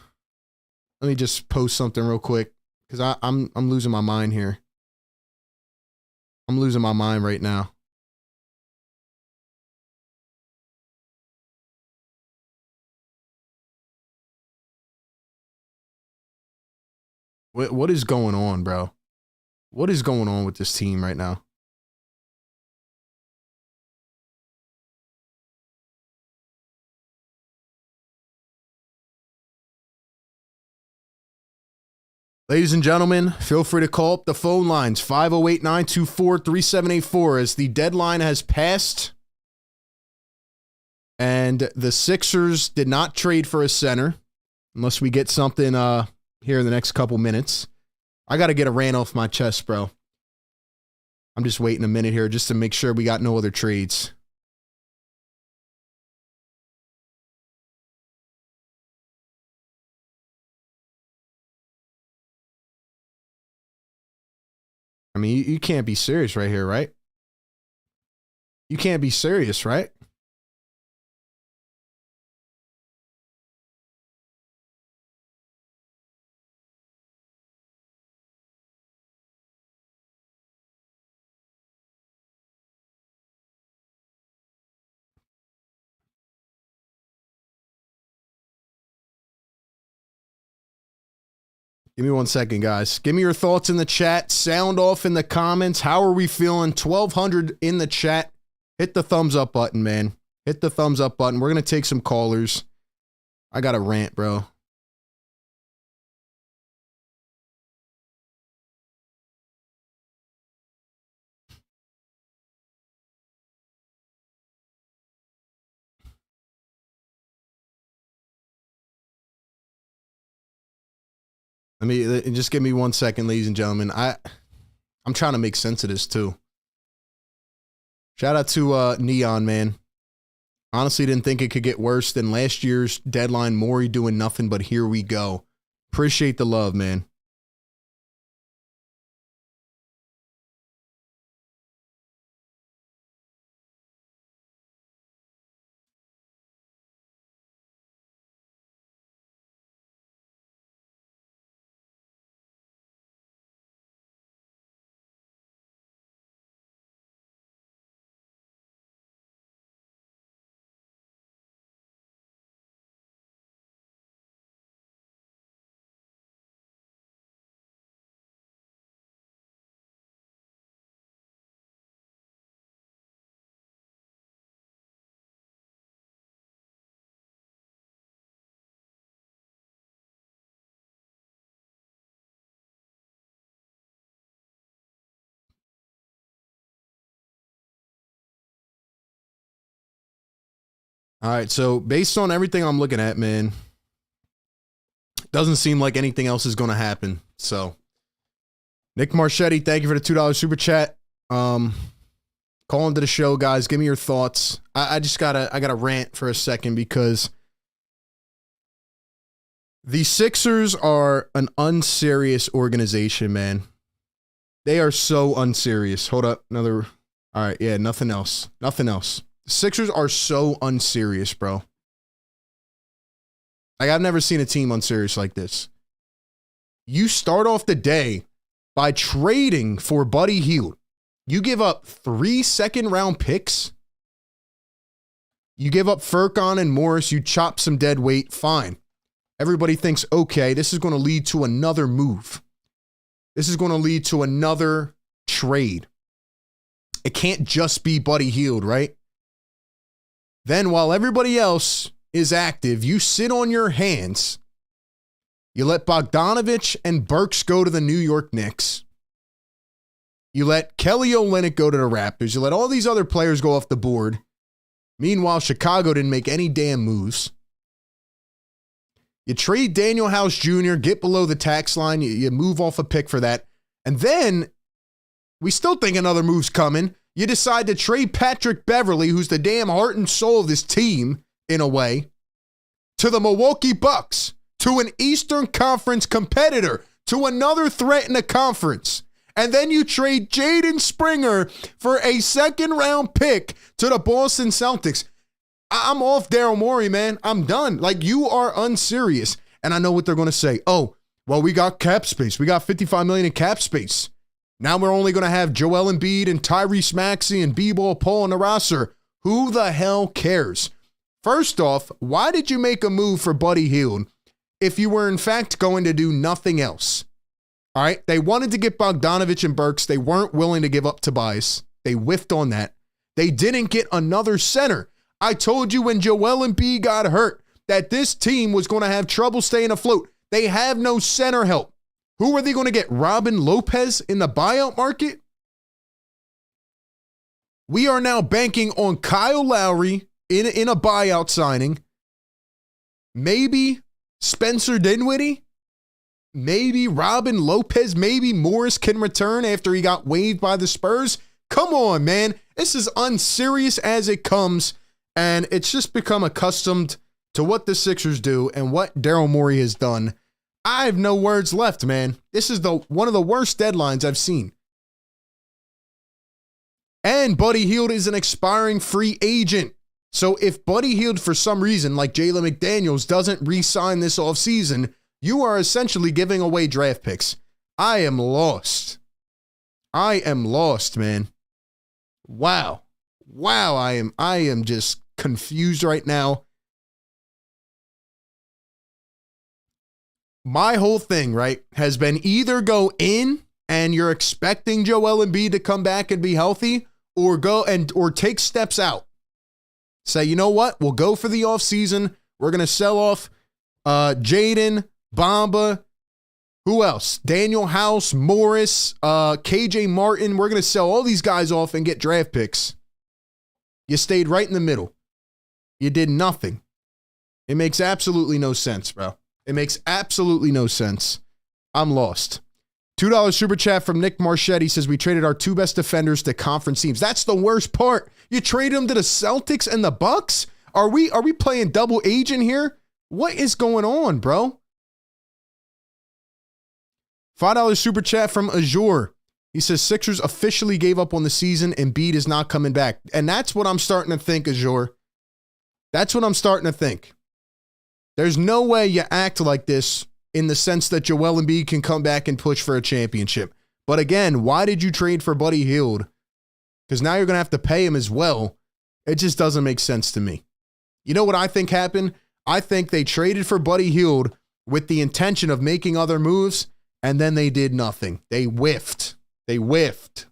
Let me just post something real quick because I'm losing my mind here. I'm losing my mind right now. What is going on, bro? What is going on with this team right now? Ladies and gentlemen, feel free to call up the phone lines 508-924-3784 as the deadline has passed and the Sixers did not trade for a center unless we get something here in the next couple minutes. I got to get a rant off my chest, bro. I'm just waiting a minute here just to make sure we got no other trades. I mean, you can't be serious right here, right? You can't be serious, right? Give me 1 second, guys. Give me your thoughts in the chat. Sound off in the comments. How are we feeling? 1,200 in the chat. Hit the thumbs up button, man. Hit the thumbs up button. We're going to take some callers. I got a rant, bro. Just give me 1 second, ladies and gentlemen. I'm trying to make sense of this too. Shout out to Neon, man. Honestly, didn't think it could get worse than last year's deadline. Maury doing nothing, but here we go. Appreciate the love, man. All right, so based on everything I'm looking at, man, doesn't seem like anything else is going to happen. So, Nick Marchetti, thank you for the $2 super chat. Call into the show, guys. Give me your thoughts. I gotta rant for a second because the Sixers are an unserious organization, man. They are so unserious. Hold up, all right, yeah, nothing else. Sixers are so unserious, bro. Like, I've never seen a team unserious like this. You start off the day by trading for Buddy Hield. You give up 3 second-round picks. You give up Furkan and Morris, you chop some dead weight, fine. Everybody thinks, okay, this is going to lead to another move. This is going to lead to another trade. It can't just be Buddy Hield, right? Then while everybody else is active, you sit on your hands. You let Bogdanovich and Burks go to the New York Knicks. You let Kelly Olynyk go to the Raptors. You let all these other players go off the board. Meanwhile, Chicago didn't make any damn moves. You trade Daniel House Jr., get below the tax line. You move off a pick for that. And then we still think another move's coming. You decide to trade Patrick Beverly, who's the damn heart and soul of this team, in a way, to the Milwaukee Bucks, to an Eastern Conference competitor, to another threat in the conference. And then you trade Jaden Springer for a second-round pick to the Boston Celtics. I'm off Daryl Morey, man. I'm done. Like, you are unserious. And I know what they're going to say. Oh, well, we got cap space. We got $55 million in cap space. Now we're only going to have Joel Embiid and Tyrese Maxey and B-Ball Paul on the roster. Who the hell cares? First off, why did you make a move for Buddy Hield if you were in fact going to do nothing else? All right, they wanted to get Bogdanovich and Burks. They weren't willing to give up Tobias. They whiffed on that. They didn't get another center. I told you when Joel Embiid got hurt that this team was going to have trouble staying afloat. They have no center help. Who are they going to get? Robin Lopez in the buyout market? We are now banking on Kyle Lowry in a buyout signing. Maybe Spencer Dinwiddie. Maybe Robin Lopez. Maybe Morris can return after he got waived by the Spurs. Come on, man. This is unserious as it comes. And it's just become accustomed to what the Sixers do and what Daryl Morey has done. I have no words left, man. This is one of the worst deadlines I've seen. And Buddy Hield is an expiring free agent. So if Buddy Hield, for some reason, like Jalen McDaniels, doesn't re-sign this offseason, you are essentially giving away draft picks. I am lost. I am lost, man. Wow. Wow, I am just confused right now. My whole thing, right, has been either go in and you're expecting Joel Embiid to come back and be healthy, or go or take steps out. Say, you know what? We'll go for the offseason. We're going to sell off Jaden, Bamba, who else? Daniel House, Morris, KJ Martin. We're going to sell all these guys off and get draft picks. You stayed right in the middle. You did nothing. It makes absolutely no sense, bro. It makes absolutely no sense. I'm lost. $2 super chat from Nick Marchetti says, we traded our two best defenders to conference teams. That's the worst part. You traded them to the Celtics and the Bucks? Are we playing double agent here? What is going on, bro? $5 super chat from Azure. He says, Sixers officially gave up on the season. Embiid is not coming back. And that's what I'm starting to think, Azure. That's what I'm starting to think. There's no way you act like this in the sense that Joel Embiid can come back and push for a championship. But again, why did you trade for Buddy Hield? Because now you're going to have to pay him as well. It just doesn't make sense to me. You know what I think happened? I think they traded for Buddy Hield with the intention of making other moves, and then they did nothing. They whiffed. They whiffed.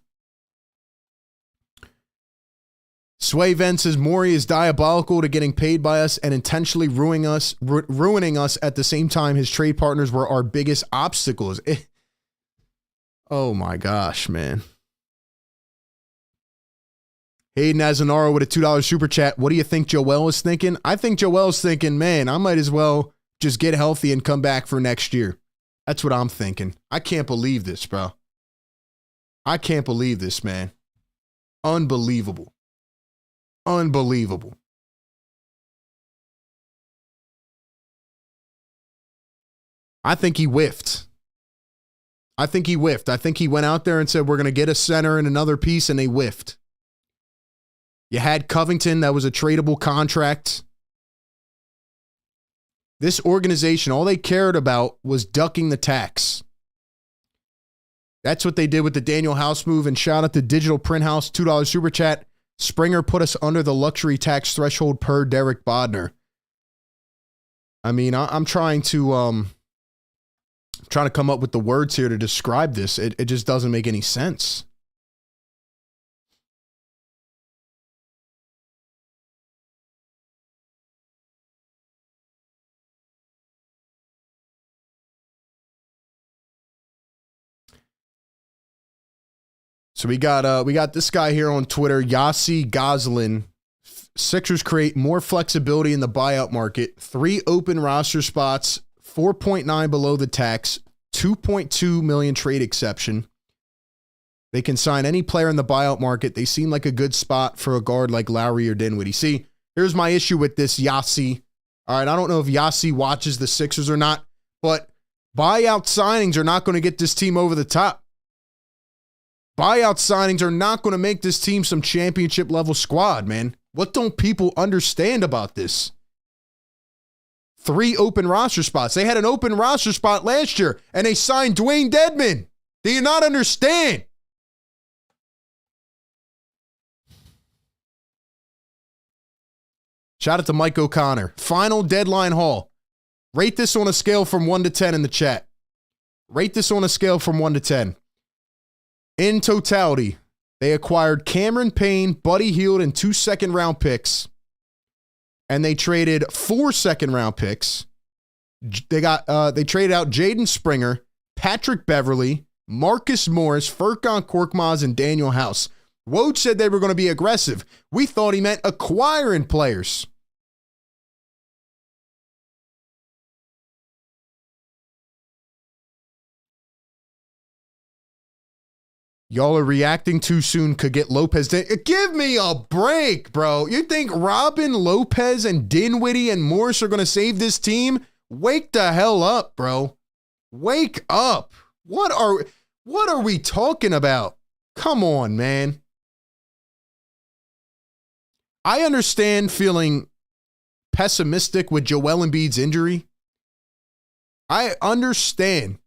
Sway Vent says Morey is diabolical to getting paid by us and intentionally ruining us at the same time. His trade partners were our biggest obstacles. Oh my gosh, man. Hayden Azanaro with a $2 super chat. What do you think Joel is thinking? I think Joel's thinking, man, I might as well just get healthy and come back for next year. That's what I'm thinking. I can't believe this, bro. I can't believe this, man. Unbelievable. Unbelievable. I think he whiffed. I think he went out there and said, we're going to get a center and another piece, and they whiffed. You had Covington. That was a tradable contract. This organization, all they cared about was ducking the tax. That's what they did with the Daniel House move. And shout out to Digital Print House, $2 super chat. Springer put us under the luxury tax threshold per Derek Bodner. I mean, I'm trying to come up with the words here to describe this. It just doesn't make any sense. So we got this guy here on Twitter, Yossi Goslin. Sixers create more flexibility in the buyout market. 3 open roster spots, 4.9 below the tax, 2.2 million trade exception. They can sign any player in the buyout market. They seem like a good spot for a guard like Lowry or Dinwiddie. See, here's my issue with this Yossi. All right, I don't know if Yossi watches the Sixers or not, but buyout signings are not going to get this team over the top. Buyout signings are not going to make this team some championship level squad, man. What don't people understand about this? 3 open roster spots. They had an open roster spot last year, and they signed Dwayne Dedmon. Do you not understand? Shout out to Mike O'Connor. Final deadline haul. Rate this on a scale from 1 to 10 in the chat. Rate this on a scale from 1 to 10. In totality, they acquired Cameron Payne, Buddy Hield, and 2 second-round picks. And they traded 4 second-round picks. They traded out Jaden Springer, Patrick Beverly, Marcus Morris, Furkan Korkmaz, and Daniel House. Woj said they were going to be aggressive. We thought he meant acquiring players. Y'all are reacting too soon. Could get Lopez. Give me a break, bro. You think Robin, Lopez, and Dinwiddie and Morris are going to save this team? Wake the hell up, bro. Wake up. What are we talking about? Come on, man. I understand feeling pessimistic with Joel Embiid's injury. I understand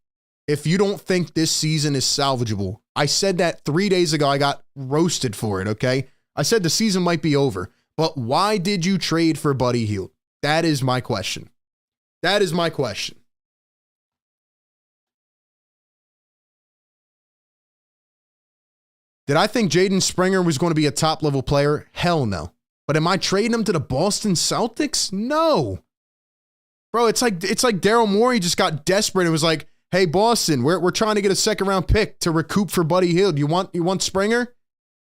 if you don't think this season is salvageable. I said that 3 days ago. I got roasted for it, okay? I said the season might be over. But why did you trade for Buddy Hield? That is my question. That is my question. Did I think Jaden Springer was going to be a top-level player? Hell no. But am I trading him to the Boston Celtics? No. Bro, it's like Daryl Morey just got desperate and was like, hey, Boston, we're trying to get a second-round pick to recoup for Buddy Hield. You want Springer?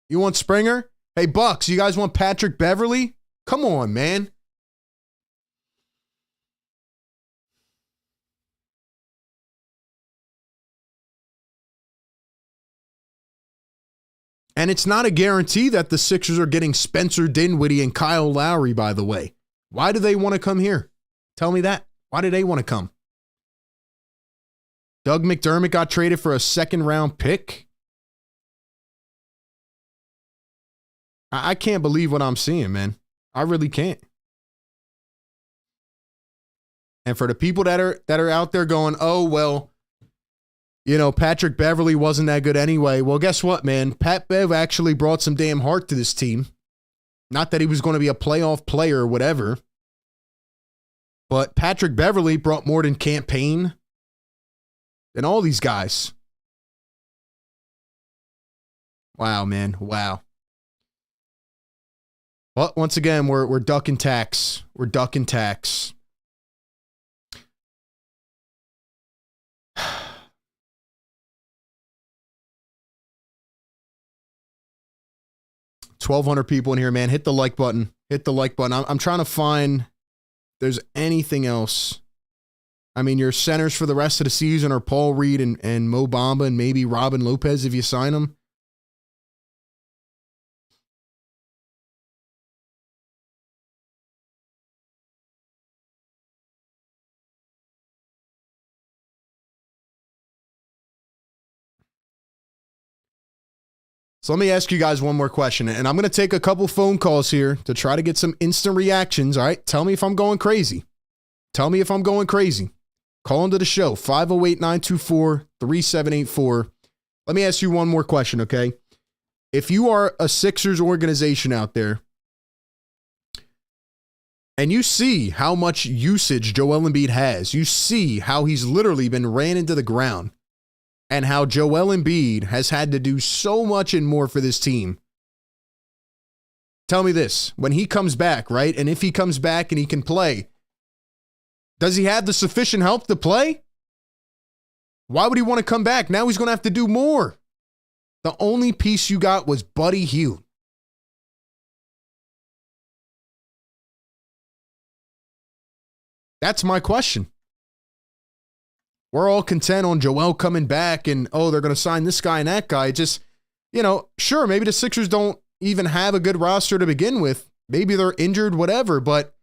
You want Springer? Hey, Bucks, you guys want Patrick Beverly? Come on, man. And it's not a guarantee that the Sixers are getting Spencer Dinwiddie and Kyle Lowry, by the way. Why do they want to come here? Tell me that. Why do they want to come? Doug McDermott got traded for a second-round pick. I can't believe what I'm seeing, man. I really can't. And for the people that are out there going, oh, well, you know, Patrick Beverly wasn't that good anyway. Well, guess what, man? Pat Bev actually brought some damn heart to this team. Not that he was going to be a playoff player or whatever. But Patrick Beverly brought more than campaign than all these guys. Wow, man. Wow. Well, once again, we're ducking tax. We're ducking tax. $1,200 people in here, man. Hit the like button. Hit the like button. I'm trying to find if there's anything else. I mean, your centers for the rest of the season are Paul Reed and Mo Bamba and maybe Robin Lopez if you sign them. So let me ask you guys one more question, and I'm going to take a couple phone calls here to try to get some instant reactions, all right? Tell me if I'm going crazy. Tell me if I'm going crazy. Call into the show, 508-924-3784. Let me ask you one more question, okay? if you are a Sixers organization out there and you see how much usage Joel Embiid has, you see how he's literally been ran into the ground and how Joel Embiid has had to do so much and more for this team. Tell me this, when he comes back, right? And if he comes back and he can play, does he have the sufficient help to play? Why would he want to come back? Now he's going to have to do more. The only piece you got was Buddy Hield. That's my question. We're all content on Joel coming back and, oh, they're going to sign this guy and that guy. Just, sure, maybe the Sixers don't even have a good roster to begin with. Maybe they're injured, whatever. But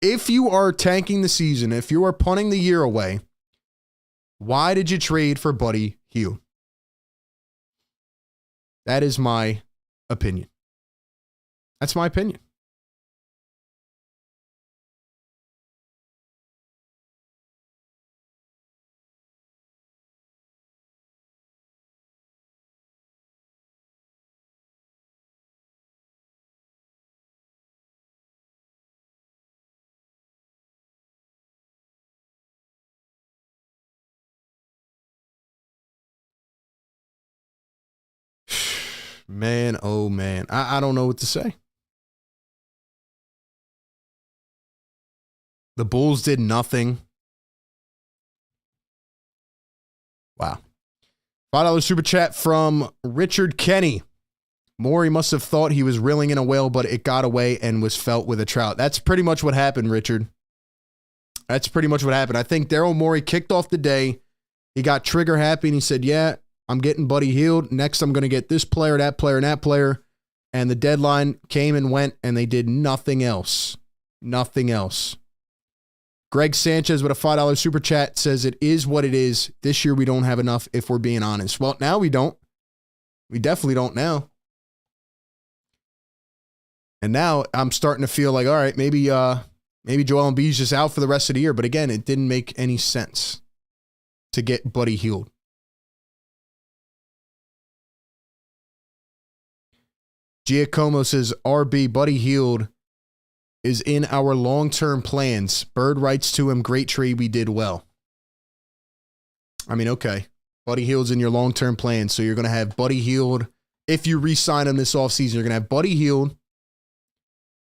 if you are tanking the season, if you are punting the year away, why did you trade for Buddy Hield? That is my opinion. That's my opinion. Man, oh man. I don't know what to say. The Bulls did nothing. Wow. $5 super chat from Richard Kenny. Morey must have thought he was reeling in a whale, but it got away and was felt with a trout. That's pretty much what happened, Richard. That's pretty much what happened. I think Daryl Morey kicked off the day. He got trigger happy and he said, yeah, I'm getting Buddy Hield. Next, I'm going to get this player, that player, and that player. And the deadline came and went, and they did nothing else. Nothing else. Greg Sanchez with a $5 super chat says it is what it is. This year we don't have enough if we're being honest. Well, now we don't. We definitely don't now. And now I'm starting to feel like, all right, maybe Joel Embiid's just out for the rest of the year. But again, it didn't make any sense to get Buddy Hield. Giacomo says, RB, Buddy Hield is in our long-term plans. Bird writes to him, great trade, we did well. I mean, okay. Buddy Hield's in your long-term plans, so you're going to have Buddy Hield. If you re-sign him this offseason, you're going to have Buddy Hield,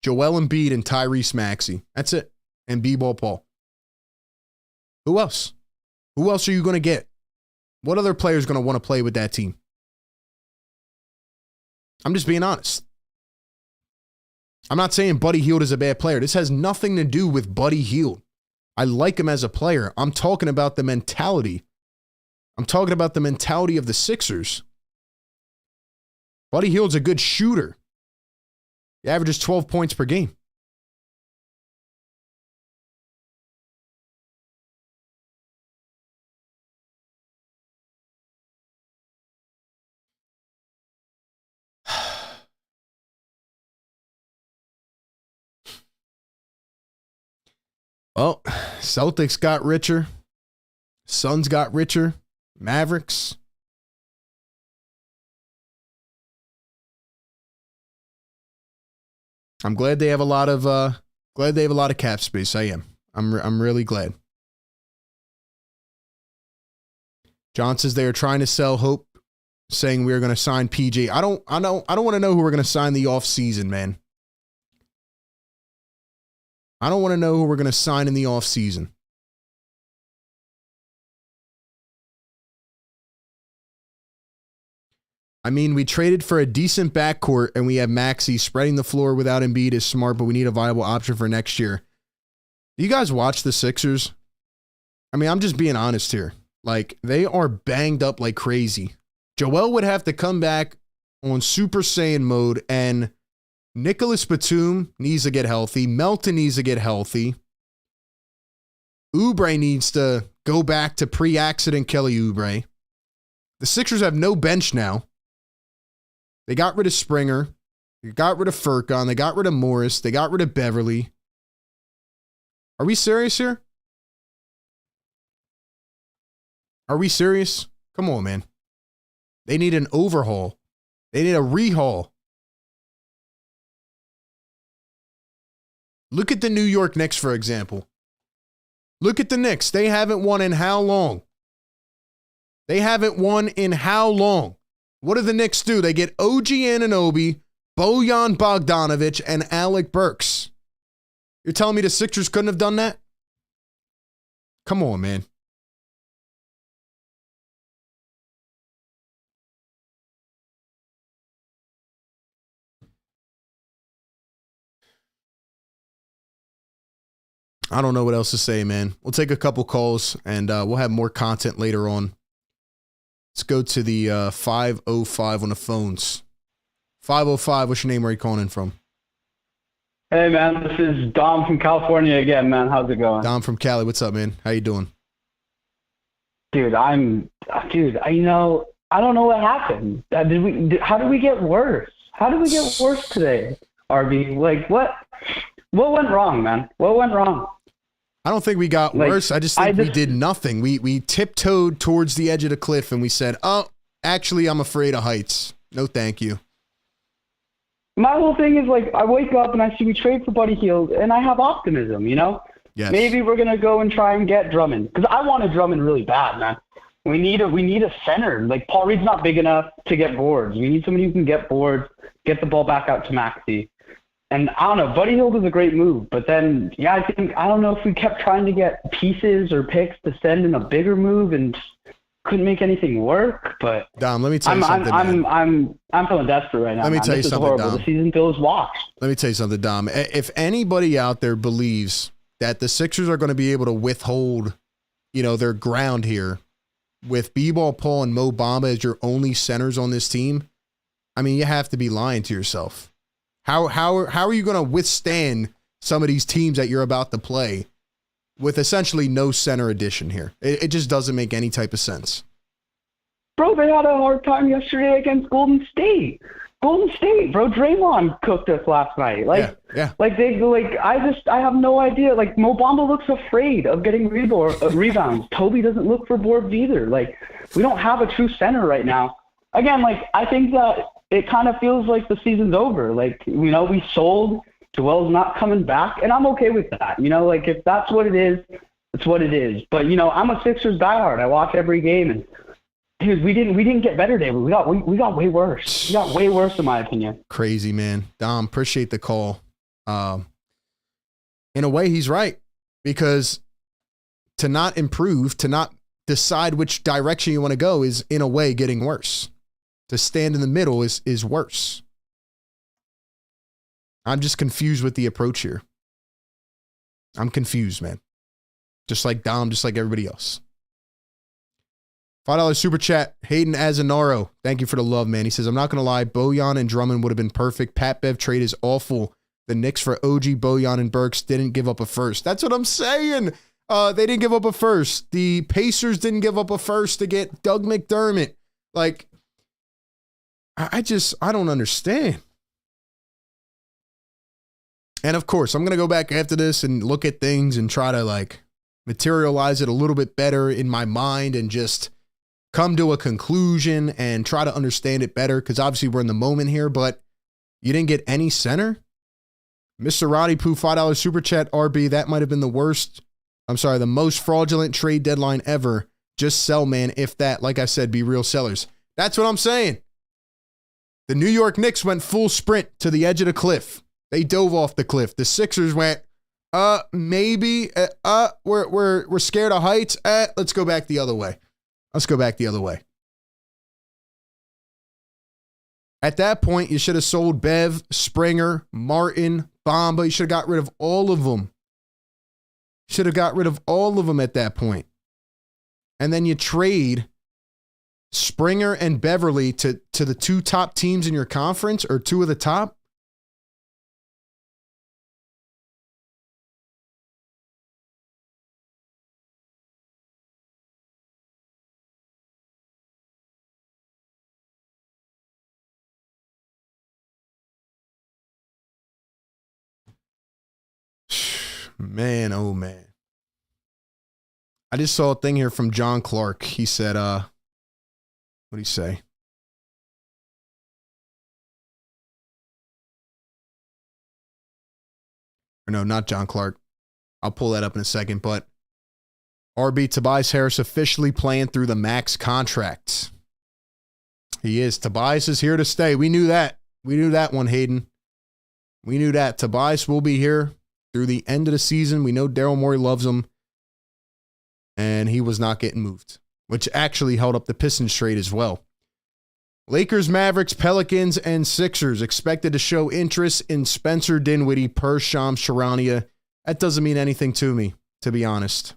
Joel Embiid, and Tyrese Maxey. That's it. And B-Ball Paul. Who else? Who else are you going to get? What other player is going to want to play with that team? I'm just being honest. I'm not saying Buddy Hield is a bad player. This has nothing to do with Buddy Hield. I like him as a player. I'm talking about the mentality. I'm talking about the mentality of the Sixers. Buddy Hield's a good shooter. He averages 12 points per game. Well, Celtics got richer. Suns got richer. Mavericks. I'm glad they have a lot of cap space. I am. I'm really glad. John says they are trying to sell hope, saying we are going to sign PJ. I don't want to know who we're going to sign the offseason, man. I don't want to know who we're going to sign in the offseason. I mean, we traded for a decent backcourt and we have Maxey. Spreading the floor without Embiid is smart, but we need a viable option for next year. Do you guys watch the Sixers? I mean, I'm just being honest here. Like, they are banged up like crazy. Joel would have to come back on Super Saiyan mode, and Nicholas Batum needs to get healthy. Melton needs to get healthy. Oubre needs to go back to pre-accident Kelly Oubre. The Sixers have no bench now. They got rid of Springer. They got rid of Furkan. They got rid of Morris. They got rid of Beverly. Are we serious here? Are we serious? Come on, man. They need an overhaul. They need a rehaul. Look at the New York Knicks, for example. Look at the Knicks. They haven't won in how long? They haven't won in how long? What do the Knicks do? They get OG Anunoby, Bojan Bogdanovic, and Alec Burks. You're telling me the Sixers couldn't have done that? Come on, man. I don't know what else to say, man. We'll take a couple calls and we'll have more content later on. Let's go to the 505 on the phones. 505, what's your name? Where are you calling in from? Hey, man, this is Dom from California again, man. How's it going? Dom from Cali. What's up, man? How you doing? Dude, I don't know what happened. How did we get worse? How did we get worse today, RB? Like, what went wrong, man? What went wrong? I don't think we got worse. I just think we did nothing. We tiptoed towards the edge of the cliff and we said, oh, actually, I'm afraid of heights. No, thank you. My whole thing is, like, I wake up and I see we trade for Buddy Hield, and I have optimism, you know? Yes. Maybe we're going to go and try and get Drummond. Because I want a Drummond really bad, man. We need a center. Like, Paul Reed's not big enough to get boards. We need somebody who can get boards, get the ball back out to Maxey. And I don't know, Buddy Hield was a great move. But then, yeah, I don't know if we kept trying to get pieces or picks to send in a bigger move and couldn't make anything work. But Dom, let me tell you something. I'm feeling desperate right now. Let me tell you something, Dom. The season feels washed. Let me tell you something, Dom. If anybody out there believes that the Sixers are going to be able to withhold, their ground here with B-Ball Paul and Mo Bamba as your only centers on this team, I mean, you have to be lying to yourself. How are you going to withstand some of these teams that you're about to play with essentially no center addition here? It just doesn't make any type of sense. Bro, they had a hard time yesterday against Golden State. Golden State, bro. Draymond cooked us last night. I have no idea. Like, Mo Bamba looks afraid of getting rebounds. Toby doesn't look for boards either. Like, we don't have a true center right now. Again, like, I think that it kind of feels like the season's over. Like, we sold. Joel's not coming back, and I'm okay with that. Like, if that's what it is, it's what it is. But, I'm a Sixers diehard. I watch every game, and dude, we didn't get better, David. We got way worse. We got way worse, in my opinion. Crazy, man. Dom, appreciate the call. In a way, he's right, because to not improve, to not decide which direction you want to go is, in a way, getting worse. To stand in the middle is worse. I'm just confused with the approach here. I'm confused, man. Just like Dom, just like everybody else. $5 super chat. Hayden Azanaro. Thank you for the love, man. He says, I'm not going to lie. Bojan and Drummond would have been perfect. Pat Bev trade is awful. The Knicks for OG, Bojan, and Burks didn't give up a first. That's what I'm saying. They didn't give up a first. The Pacers didn't give up a first to get Doug McDermott. Like, I don't understand. And of course, I'm going to go back after this and look at things and try to materialize it a little bit better in my mind and just come to a conclusion and try to understand it better. Because obviously we're in the moment here, but you didn't get any center. Mr. Roddy Poo, $5 super chat, RB. That might have been the most fraudulent trade deadline ever. Just sell, man. If that, like I said, be real sellers. That's what I'm saying. The New York Knicks went full sprint to the edge of the cliff. They dove off the cliff. The Sixers went, maybe, we're scared of heights. Let's go back the other way. At that point, you should have sold Bev, Springer, Martin, Bamba. You should have got rid of all of them. At that point. And then you trade Springer and Beverly to the two top teams in your conference, or two of the top. Man, oh man. I just saw a thing here from John Clark. He said, what did he say? Or no, not John Clark. I'll pull that up in a second. But RB, Tobias Harris officially playing through the max contract. He is. Tobias is here to stay. We knew that. We knew that one, Hayden. We knew that. Tobias will be here through the end of the season. We know Daryl Morey loves him. And he was not getting moved, which actually held up the Pistons trade as well. Lakers, Mavericks, Pelicans, and Sixers expected to show interest in Spencer Dinwiddie per Shams Charania. That doesn't mean anything to me, to be honest.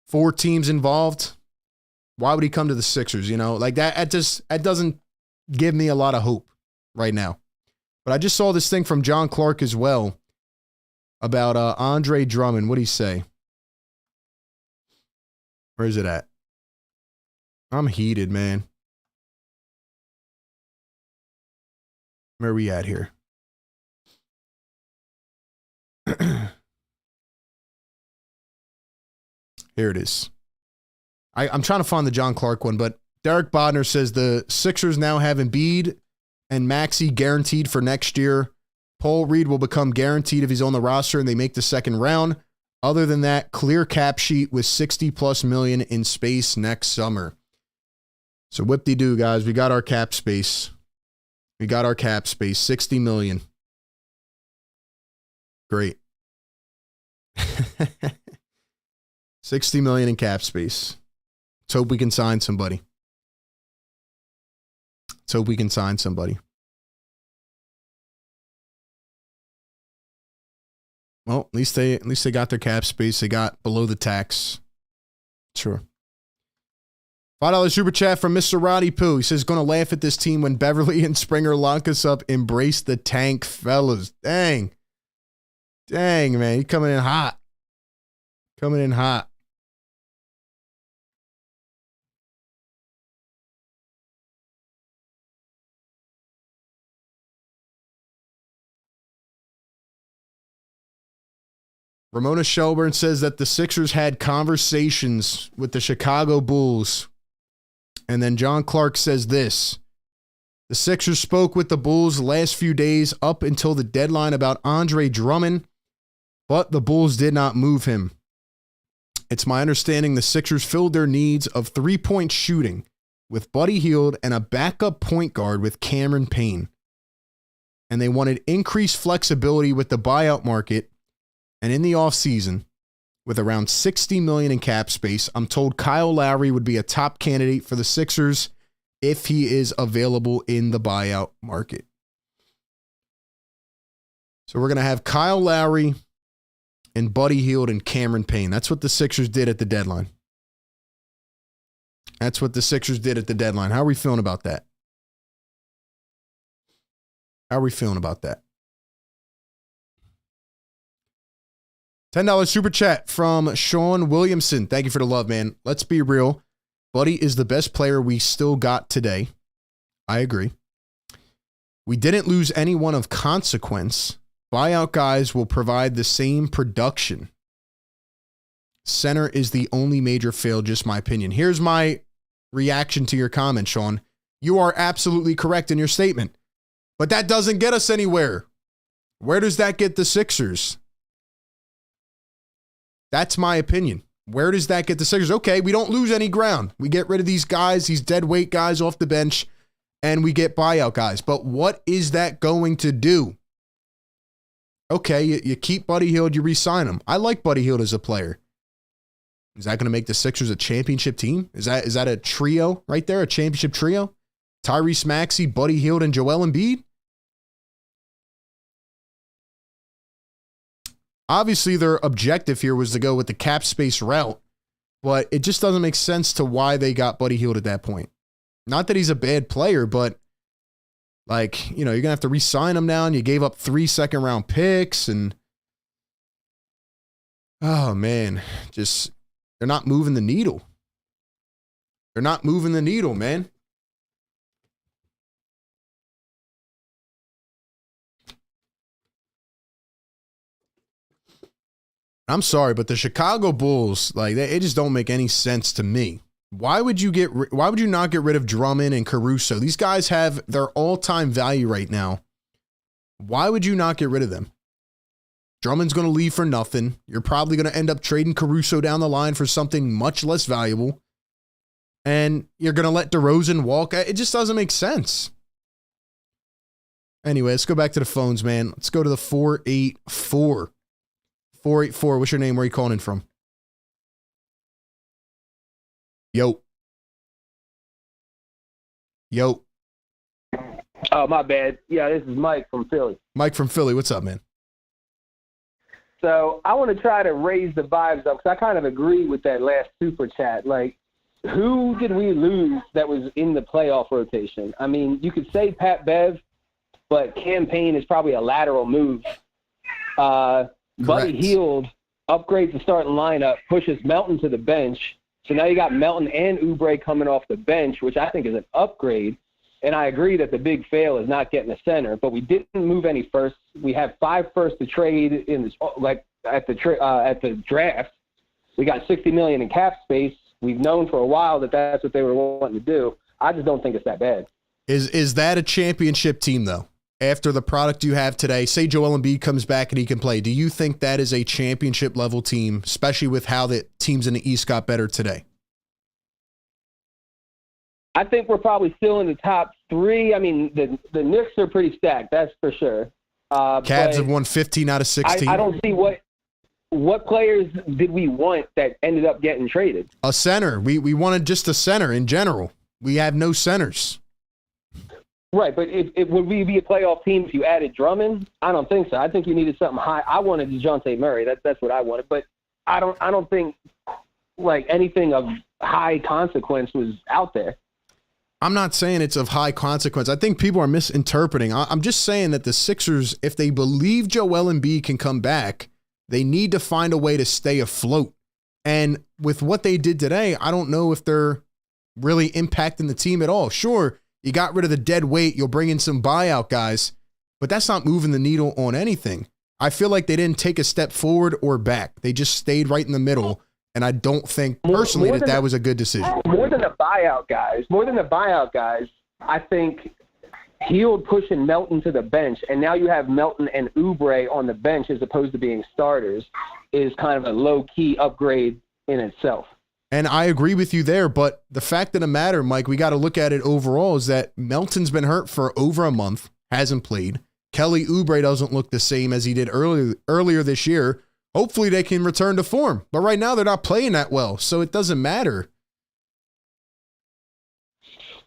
4 teams involved. Why would he come to the Sixers? You know, like that doesn't give me a lot of hope right now. But I just saw this thing from John Clark as well about Andre Drummond. What did he say? Where is it at? I'm heated, man. Where are we at here? Here it is. I'm trying to find the John Clark one, but Derek Bodner says the Sixers now have Embiid and Maxey guaranteed for next year. Paul Reed will become guaranteed if he's on the roster and they make the second round. Other than that, clear cap sheet with $60+ million in space next summer. So whip-de-doo, guys. We got our cap space. We got our cap space. $60 million. Great. $60 million in cap space. Let's hope we can sign somebody. Let's hope we can sign somebody. Well, at least they got their cap space. They got below the tax. Sure. $5 super chat from Mr. Roddy Poo. He says, going to laugh at this team when Beverly and Springer lock us up. Embrace the tank, fellas. Dang. Dang, man. He coming in hot. Coming in hot. Ramona Shelburne says that the Sixers had conversations with the Chicago Bulls. And then John Clark says this. The Sixers spoke with the Bulls the last few days up until the deadline about Andre Drummond, but the Bulls did not move him. It's my understanding the Sixers filled their needs of three-point shooting with Buddy Hield and a backup point guard with Cameron Payne. And they wanted increased flexibility with the buyout market. And in the offseason, with around $60 million in cap space, I'm told Kyle Lowry would be a top candidate for the Sixers if he is available in the buyout market. So we're going to have Kyle Lowry and Buddy Hield and Cameron Payne. That's what the Sixers did at the deadline. That's what the Sixers did at the deadline. How are we feeling about that? How are we feeling about that? $10 super chat from Sean Williamson. Thank you for the love, man. Let's be real. Buddy is the best player we still got today. I agree. We didn't lose anyone of consequence. Buyout guys will provide the same production. Center is the only major fail, just my opinion. Here's my reaction to your comment, Sean. You are absolutely correct in your statement. But that doesn't get us anywhere. Where does that get the Sixers? That's my opinion. Where does that get the Sixers? Okay, we don't lose any ground. We get rid of these guys, these dead weight guys off the bench, and we get buyout guys. But what is that going to do? Okay, you keep Buddy Hield, you re-sign him. I like Buddy Hield as a player. Is that going to make the Sixers a championship team? Is that a trio right there, a championship trio? Tyrese Maxey, Buddy Hield, and Joel Embiid? Obviously, their objective here was to go with the cap space route, but it just doesn't make sense to why they got Buddy Hield at that point. Not that he's a bad player, but like, you know, you're going to have to re-sign him now, and you gave up 3 second-round picks, and oh, man, just they're not moving the needle. They're not moving the needle, man. I'm sorry, but the Chicago Bulls, like, it just don't make any sense to me. Why would you not get rid of Drummond and Caruso? These guys have their all-time value right now. Why would you not get rid of them? Drummond's going to leave for nothing. You're probably going to end up trading Caruso down the line for something much less valuable. And you're going to let DeRozan walk. It just doesn't make sense. Anyway, let's go back to the phones, man. Let's go to the 484. 484, what's your name? Where are you calling in from? Yo. Yo. Oh, my bad. Yeah, this is Mike from Philly. Mike from Philly, what's up, man? So I want to try to raise the vibes up because I kind of agree with that last super chat. Like, who did we lose that was in the playoff rotation? I mean, you could say Pat Bev, but Cam Payne is probably a lateral move. Buddy Hield upgrades the starting lineup, pushes Melton to the bench. So now you got Melton and Oubre coming off the bench, which I think is an upgrade. And I agree that the big fail is not getting a center, but we didn't move any firsts. We have 5 firsts to trade in this, like at the draft. We got $60 million in cap space. We've known for a while that that's what they were wanting to do. I just don't think it's that bad. Is that a championship team though? After the product you have today, say Joel Embiid comes back and he can play, do you think that is a championship level team, especially with how the teams in the East got better today? I think we're probably still in the top 3. I mean, the Knicks are pretty stacked, that's for sure. Cavs have won 15 out of 16. I don't see what players did we want that ended up getting traded. A center. We wanted just a center in general. We have no centers. Right, but would we be a playoff team if you added Drummond? I don't think so. I think you needed something high. I wanted DeJounte Murray. That's what I wanted. But I don't think like anything of high consequence was out there. I'm not saying it's of high consequence. I think people are misinterpreting. I'm just saying that the Sixers, if they believe Joel Embiid can come back, they need to find a way to stay afloat. And with what they did today, I don't know if they're really impacting the team at all. Sure, you got rid of the dead weight. You'll bring in some buyout guys, but that's not moving the needle on anything. I feel like they didn't take a step forward or back. They just stayed right in the middle. And I don't think personally that was a good decision. More than the buyout guys, I think Hield pushing Melton to the bench, and now you have Melton and Oubre on the bench as opposed to being starters, is kind of a low-key upgrade in itself. And I agree with you there, but the fact of the matter, Mike, we got to look at it overall, is that Melton's been hurt for over a month, hasn't played. Kelly Oubre doesn't look the same as he did earlier this year. Hopefully they can return to form, but right now they're not playing that well, so it doesn't matter.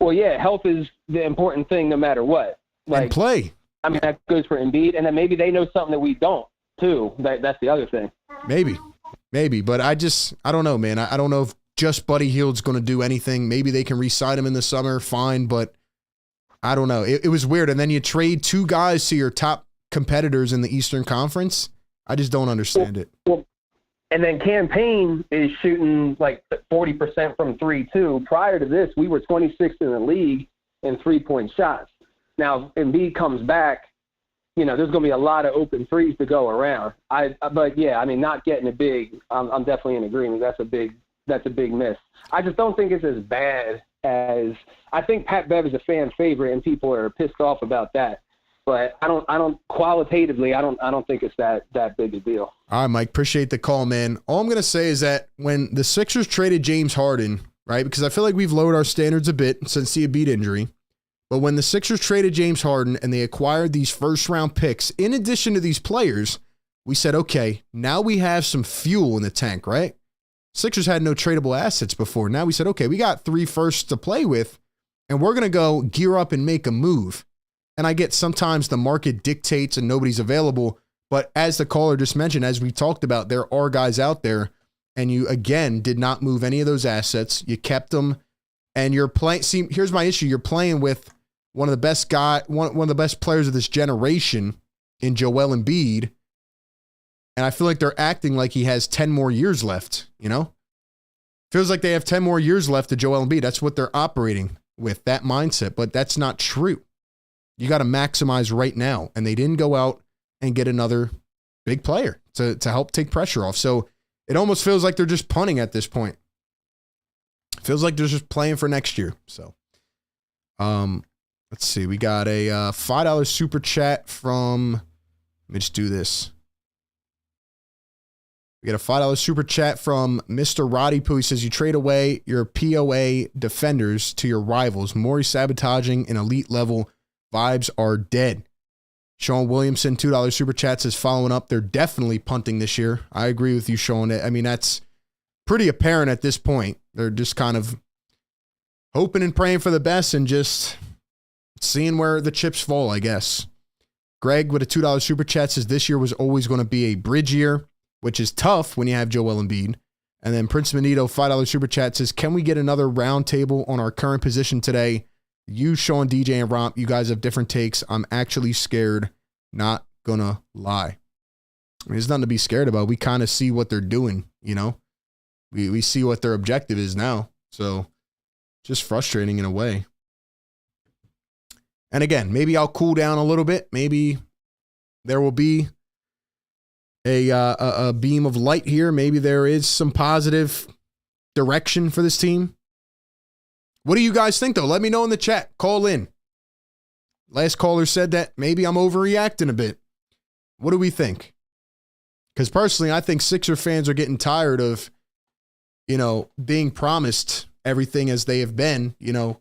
Well, yeah, health is the important thing no matter what. Like, and play. I mean, that goes for Embiid, and then maybe they know something that we don't, too. That's the other thing. Maybe, but I don't know, man. I don't know if just Buddy Hield's going to do anything. Maybe they can re-sign him in the summer, fine, but I don't know. It was weird, and then you trade 2 guys to your top competitors in the Eastern Conference. I just don't understand it. Well, and then Cam Payne is shooting like 40% from 3, too. Prior to this, we were 26th in the league in 3-point shots. Now, if Embiid comes back, you know, there's going to be a lot of open threes to go around. But yeah, I mean, not getting it big, I'm definitely in agreement. That's a big miss. I just don't think it's as bad as I think Pat Bev is a fan favorite, and people are pissed off about that. But I don't qualitatively, I don't think it's that big a deal. All right, Mike, appreciate the call, man. All I'm going to say is that when the Sixers traded James Harden, right, because I feel like we've lowered our standards a bit since the Embiid injury, but when the Sixers traded James Harden and they acquired these first-round picks, in addition to these players, we said, okay, now we have some fuel in the tank, right? Sixers had no tradable assets before. Now we said, okay, we got 3 firsts to play with, and we're going to go gear up and make a move. And I get sometimes the market dictates and nobody's available. But as the caller just mentioned, as we talked about, there are guys out there, and you, again, did not move any of those assets. You kept them, and you're playing. See, here's my issue. You're playing with one of the best one of the best players of this generation in Joel Embiid. And I feel like they're acting like he has 10 more years left, you know? Feels like they have 10 more years left to Joel Embiid. That's what they're operating with, that mindset. But that's not true. You got to maximize right now. And they didn't go out and get another big player to help take pressure off. So it almost feels like they're just punting at this point. Feels like they're just playing for next year. So let's see. We got a $5 super chat from, let me just do this. We got a $5 super chat from Mr. Roddy Poo. He says, you trade away your POA defenders to your rivals. Morey sabotaging an elite level. Vibes are dead. Sean Williamson, $2 super chat, says, following up, they're definitely punting this year. I agree with you, Sean. I mean, that's pretty apparent at this point. They're just kind of hoping and praying for the best and just seeing where the chips fall, I guess. Greg with a $2 super chat says, this year was always going to be a bridge year, which is tough when you have Joel Embiid. And then Prince Benito, $5 super chat, says, can we get another round table on our current position today? You, Sean, DJ, and Romp, you guys have different takes. I'm actually scared, not gonna lie. I mean, there's nothing to be scared about. We kind of see what they're doing, you know? We see what their objective is now. So just frustrating in a way. And again, maybe I'll cool down a little bit. Maybe there will be a beam of light here. Maybe there is some positive direction for this team. What do you guys think, though? Let me know in the chat. Call in. Last caller said that maybe I'm overreacting a bit. What do we think? Because personally, I think Sixer fans are getting tired of, you know, being promised everything as they have been, you know,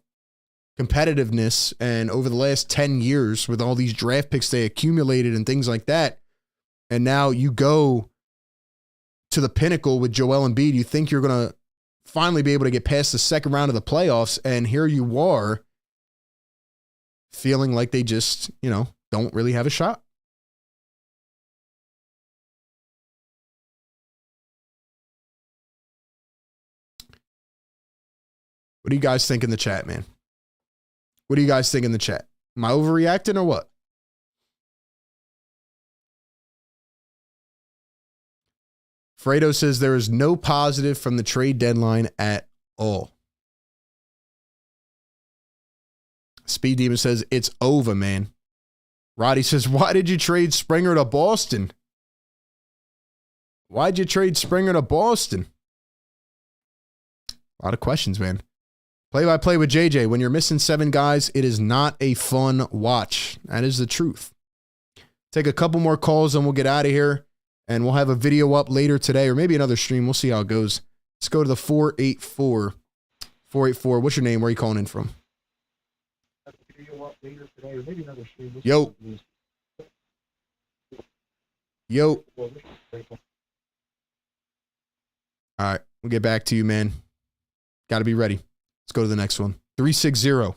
competitiveness. And over the last 10 years with all these draft picks they accumulated and things like that. And now you go to the pinnacle with Joel Embiid. You think you're going to finally be able to get past the second round of the playoffs. And here you are feeling like they just, you know, don't really have a shot. What do you guys think in the chat, man? What do you guys think in the chat? Am I overreacting or what? Fredo says there is no positive from the trade deadline at all. Speed Demon says it's over, man. Roddy says, why did you trade Springer to Boston? Why'd you trade Springer to Boston? A lot of questions, man. Play-by-play with JJ. When you're missing 7 guys, it is not a fun watch. That is the truth. Take a couple more calls and we'll get out of here. And we'll have a video up later today or maybe another stream. We'll see how it goes. Let's go to the 484. 484. What's your name? Where are you calling in from? Yo. Yo. All right. We'll get back to you, man. Got to be ready. Let's go to the next one. 360.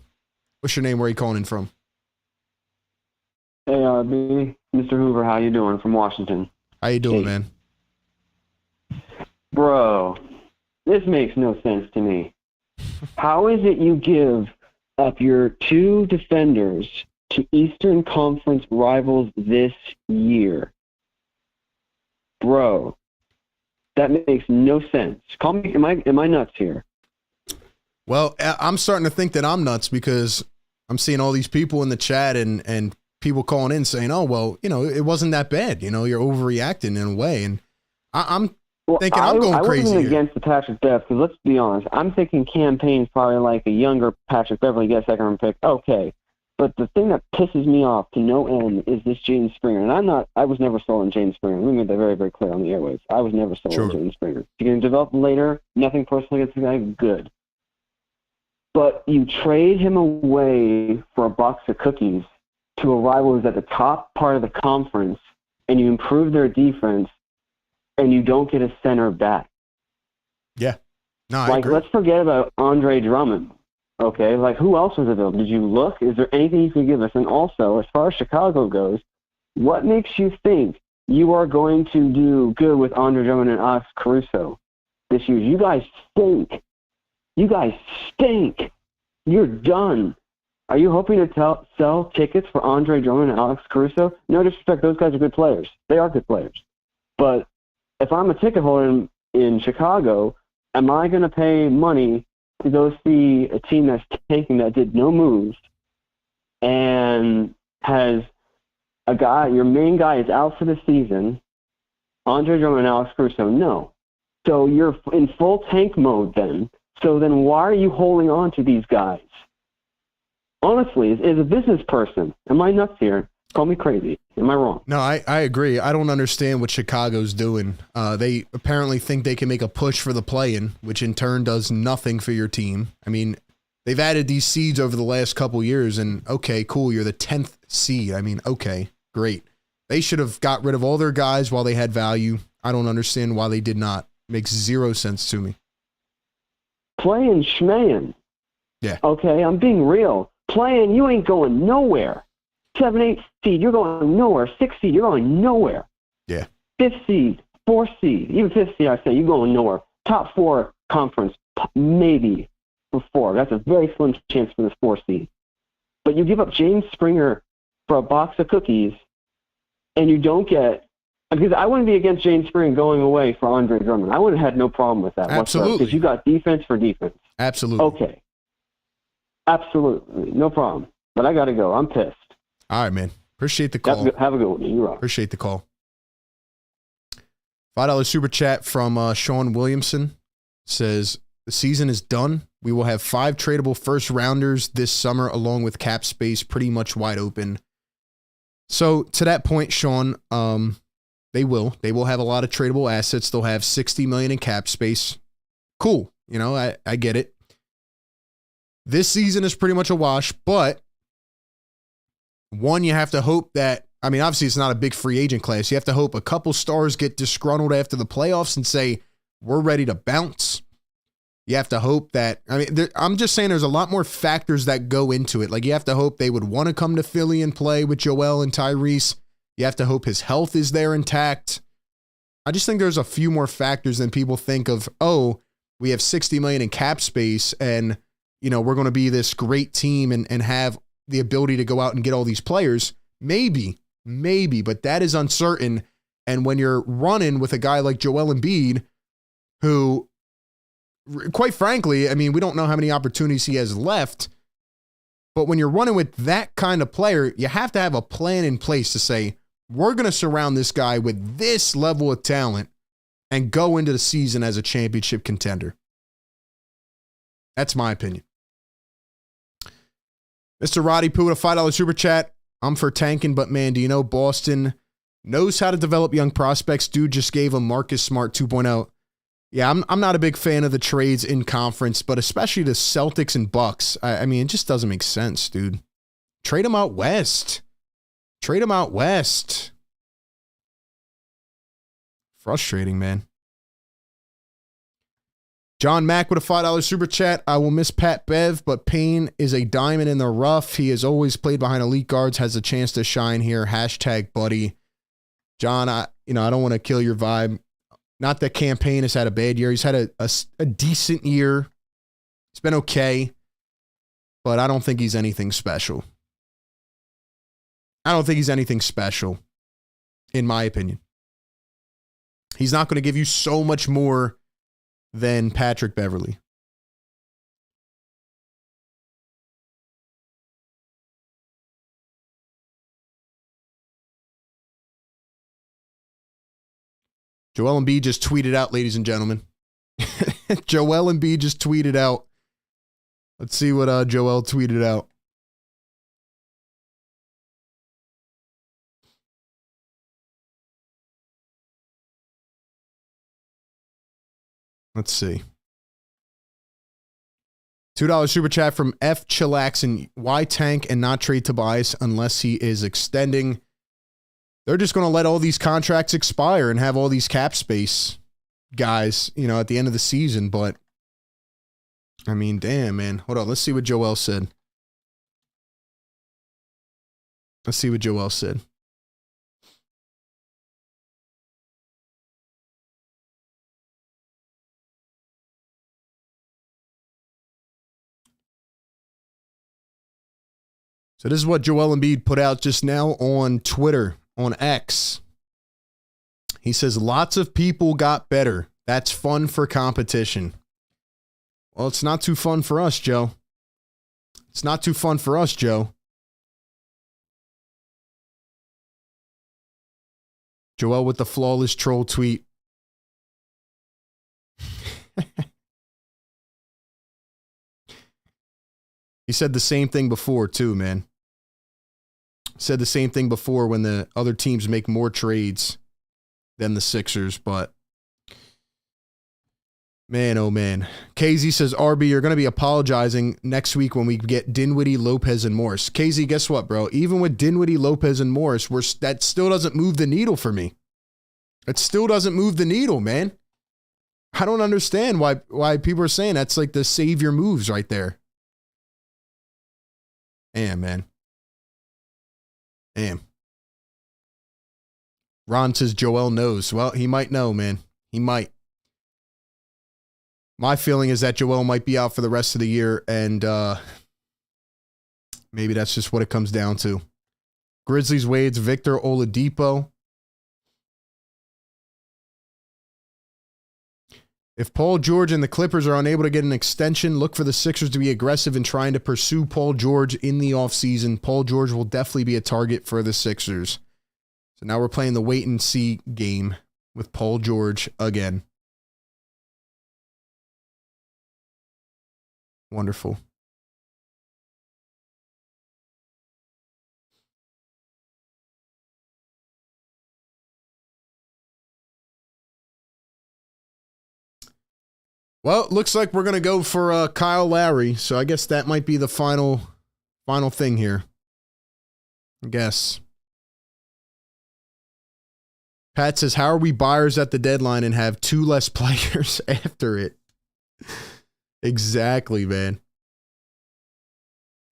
What's your name? Where are you calling in from? Hey, RB. Mr. Hoover, how you doing? From Washington. How you doing, man? Bro, this makes no sense to me. How is it you give up your 2 defenders to Eastern Conference rivals this year? Bro, that makes no sense. Call me, am I nuts here? Well, I'm starting to think that I'm nuts because I'm seeing all these people in the chat and people calling in saying, oh, well, you know, it wasn't that bad. You know, you're overreacting in a way. And I'm thinking I'm going crazy. I wasn't against the Patrick Bev because let's be honest. I'm thinking campaign's probably like a younger Patrick Beverly gets second round pick. Okay. But the thing that pisses me off to no end is this Jaden Springer. And I was never sold on Jaden Springer. We made that very, very clear on the airwaves. I was never sold on Jaden Springer. You're going to develop later. Nothing personal against the guy. Good. But you trade him away for a box of cookies to a rival who's at the top part of the conference, and you improve their defense, and you don't get a center back. Yeah. No, I like, agree. Let's forget about Andre Drummond. Okay, like, who else was available? Did you look? Is there anything you can give us? And also, as far as Chicago goes, what makes you think you are going to do good with Andre Drummond and Alex Caruso this year? You guys stink. You guys stink. You're done. Are you hoping to sell tickets for Andre Drummond and Alex Caruso? No disrespect, those guys are good players. They are good players. But if I'm a ticket holder in Chicago, am I going to pay money to go see a team that's tanking that did no moves and has a guy, your main guy is out for the season, Andre Drummond and Alex Caruso? No. So you're in full tank mode then. So then why are you holding on to these guys? Honestly, as a business person, am I nuts here? Call me crazy. Am I wrong? No, I agree. I don't understand what Chicago's doing. They apparently think they can make a push for the play-in, which in turn does nothing for your team. I mean, they've added these seeds over the last couple years, and okay, cool, you're the 10th seed. I mean, okay, great. They should have got rid of all their guys while they had value. I don't understand why they did not. Makes zero sense to me. Playing schmaying. Yeah. Okay, I'm being real. Playing, you ain't going nowhere. 7, 8 seed, you're going nowhere. 6 seed, you're going nowhere. Yeah. 5th seed, 4th seed, even 5th seed, I say, you're going nowhere. Top 4 conference, maybe for 4. That's a very slim chance for this 4 seed. But you give up James Springer for a box of cookies, and you don't get, because I wouldn't be against James Springer going away for Andre Drummond. I would have had no problem with that. Absolutely. Because you got defense for defense. Absolutely. Okay. Absolutely. No problem. But I got to go. I'm pissed. All right, man. Appreciate the call. Have a good one. You're right. Appreciate the call. $5 super chat from Sean Williamson says, the season is done. We will have 5 tradable first rounders this summer, along with cap space pretty much wide open. So to that point, Sean, they will have a lot of tradable assets. They'll have $60 million in cap space. Cool. You know, I get it. This season is pretty much a wash, but one, you have to hope that, I mean, obviously it's not a big free agent class. You have to hope a couple stars get disgruntled after the playoffs and say, we're ready to bounce. You have to hope that, I mean, I'm just saying there's a lot more factors that go into it. Like, you have to hope they would want to come to Philly and play with Joel and Tyrese. You have to hope his health is there intact. I just think there's a few more factors than people think of, oh, we have $60 million in cap space and, you know, we're going to be this great team and have the ability to go out and get all these players. Maybe, but that is uncertain. And when you're running with a guy like Joel Embiid, who, quite frankly, I mean, we don't know how many opportunities he has left, but when you're running with that kind of player, you have to have a plan in place to say, we're going to surround this guy with this level of talent and go into the season as a championship contender. That's my opinion. Mr. Roddy Poo with a $5 super chat. I'm for tanking, but man, do you know Boston knows how to develop young prospects? Dude just gave him Marcus Smart 2.0. Yeah, I'm not a big fan of the trades in conference, but especially the Celtics and Bucks. I mean, it just doesn't make sense, dude. Trade them out west. Frustrating, man. John Mack with a $5 super chat. I will miss Pat Bev, but Payne is a diamond in the rough. He has always played behind elite guards, has a chance to shine here. # buddy. John, I don't want to kill your vibe. Not that Campaign has had a bad year. He's had a decent year. It's been okay, but I don't think he's anything special. In my opinion. He's not going to give you so much more than Patrick Beverley. Joel Embiid just tweeted out, ladies and gentlemen. Joel Embiid just tweeted out. Let's see what Joel tweeted out. Let's see. $2 super chat from F. Chillaxon. Why tank and not trade Tobias unless he is extending? They're just going to let all these contracts expire and have all these cap space guys, at the end of the season. But, I mean, damn, man. Hold on. Let's see what Joel said. So this is what Joel Embiid put out just now on Twitter, on X. He says, lots of people got better. That's fun for competition. Well, it's not too fun for us, Joe. Joel with the flawless troll tweet. He said the same thing before, too, man. Said the same thing before when the other teams make more trades than the Sixers, but man, oh man. KZ says, RB, you're going to be apologizing next week when we get Dinwiddie, Lopez, and Morris. KZ, guess what, bro? Even with Dinwiddie, Lopez, and Morris, that still doesn't move the needle for me. It still doesn't move the needle, man. I don't understand why people are saying that's like the savior moves right there. Damn, man. Damn. Ron says Joel knows. Well, he might know, man. He might. My feeling is that Joel might be out for the rest of the year, and maybe that's just what it comes down to. Grizzlies Wade's Victor Oladipo. If Paul George and the Clippers are unable to get an extension, look for the Sixers to be aggressive in trying to pursue Paul George in the offseason. Paul George will definitely be a target for the Sixers. So now we're playing the wait and see game with Paul George again. Wonderful. Well, it looks like we're going to go for Kyle Lowry, so I guess that might be the final thing here. I guess. Pat says, how are we buyers at the deadline and have 2 less players after it? Exactly, man.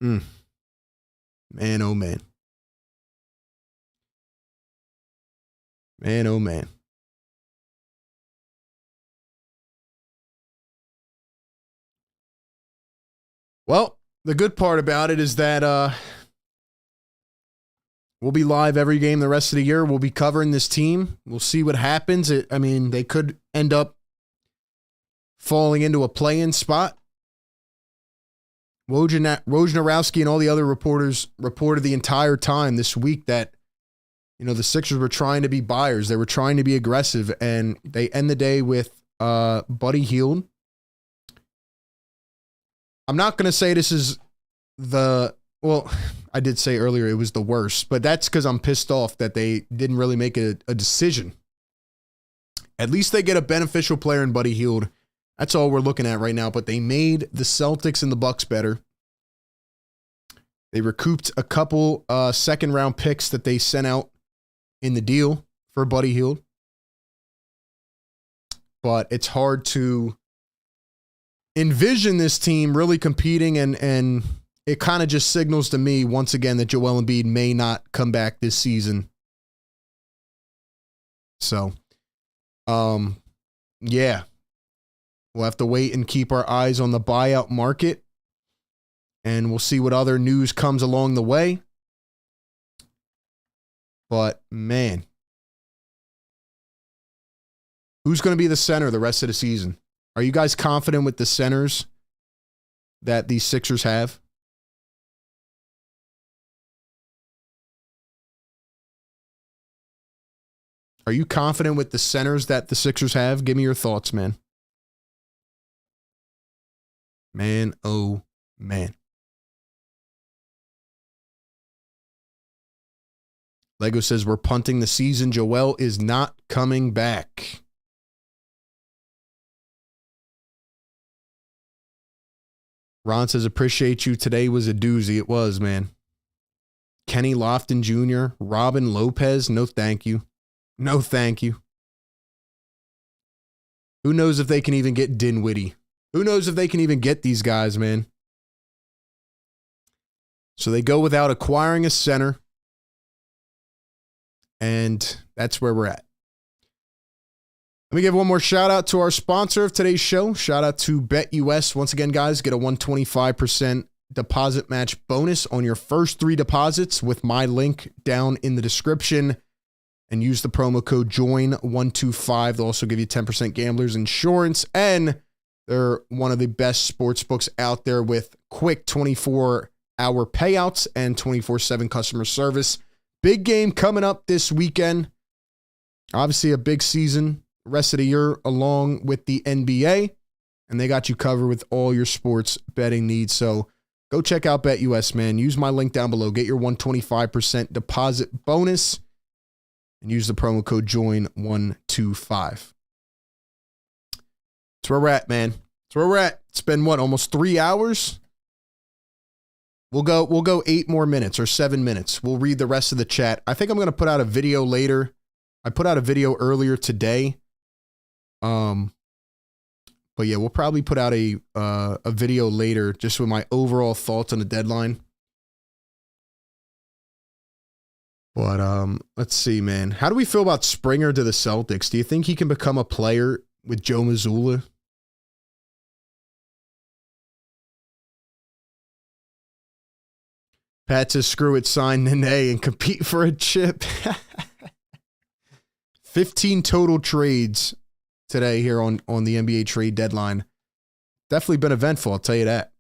Man, oh man. Man, oh man. Well, the good part about it is that we'll be live every game the rest of the year. We'll be covering this team. We'll see what happens. They could end up falling into a play-in spot. Wojnarowski and all the other reporters reported the entire time this week that, the Sixers were trying to be buyers. They were trying to be aggressive, and they end the day with Buddy Hield. I'm not going to say this is I did say earlier it was the worst, but that's because I'm pissed off that they didn't really make a decision. At least they get a beneficial player in Buddy Hield. That's all we're looking at right now, but they made the Celtics and the Bucks better. They recouped a couple second-round picks that they sent out in the deal for Buddy Hield. But it's hard to envision this team really competing, and it kind of just signals to me once again that Joel Embiid may not come back this season. So, yeah. We'll have to wait and keep our eyes on the buyout market, and we'll see what other news comes along the way. But, man, who's going to be the center the rest of the season? Are you guys confident with the centers that these Sixers have? Are you confident with the centers that the Sixers have? Give me your thoughts, man. Man, oh, man. Lego says we're punting the season. Joel is not coming back. Ron says, appreciate you. Today was a doozy. It was, man. Kenny Lofton Jr., Robin Lopez. No, thank you. No, thank you. Who knows if they can even get Dinwiddie? Who knows if they can even get these guys, man? So they go without acquiring a center. And that's where we're at. Let me give one more shout out to our sponsor of today's show. Shout out to BetUS. Once again, guys, get a 125% deposit match bonus on your first 3 deposits with my link down in the description. And use the promo code JOIN125. They'll also give you 10% gamblers insurance. And they're one of the best sports books out there with quick 24-hour payouts and 24/7 customer service. Big game coming up this weekend. Obviously a big season rest of the year along with the NBA. And they got you covered with all your sports betting needs. So Go check out BetUS, man. Use my link down below. Get your 125% deposit bonus and use the promo code JOIN125. That's where we're at, man. That's where we're at. It's been what, almost 3 hours? We'll go 8 more minutes or 7 minutes. We'll read the rest of the chat. I think I'm going to put out a video later. I put out a video earlier today. But yeah, we'll probably put out a video later just with my overall thoughts on the deadline. But let's see, man. How do we feel about Springer to the Celtics? Do you think he can become a player with Joe Mazzulla? Pat says, screw it, sign Nene and compete for a chip. 15 total trades today here on the NBA trade deadline. Definitely been eventful, I'll tell you that.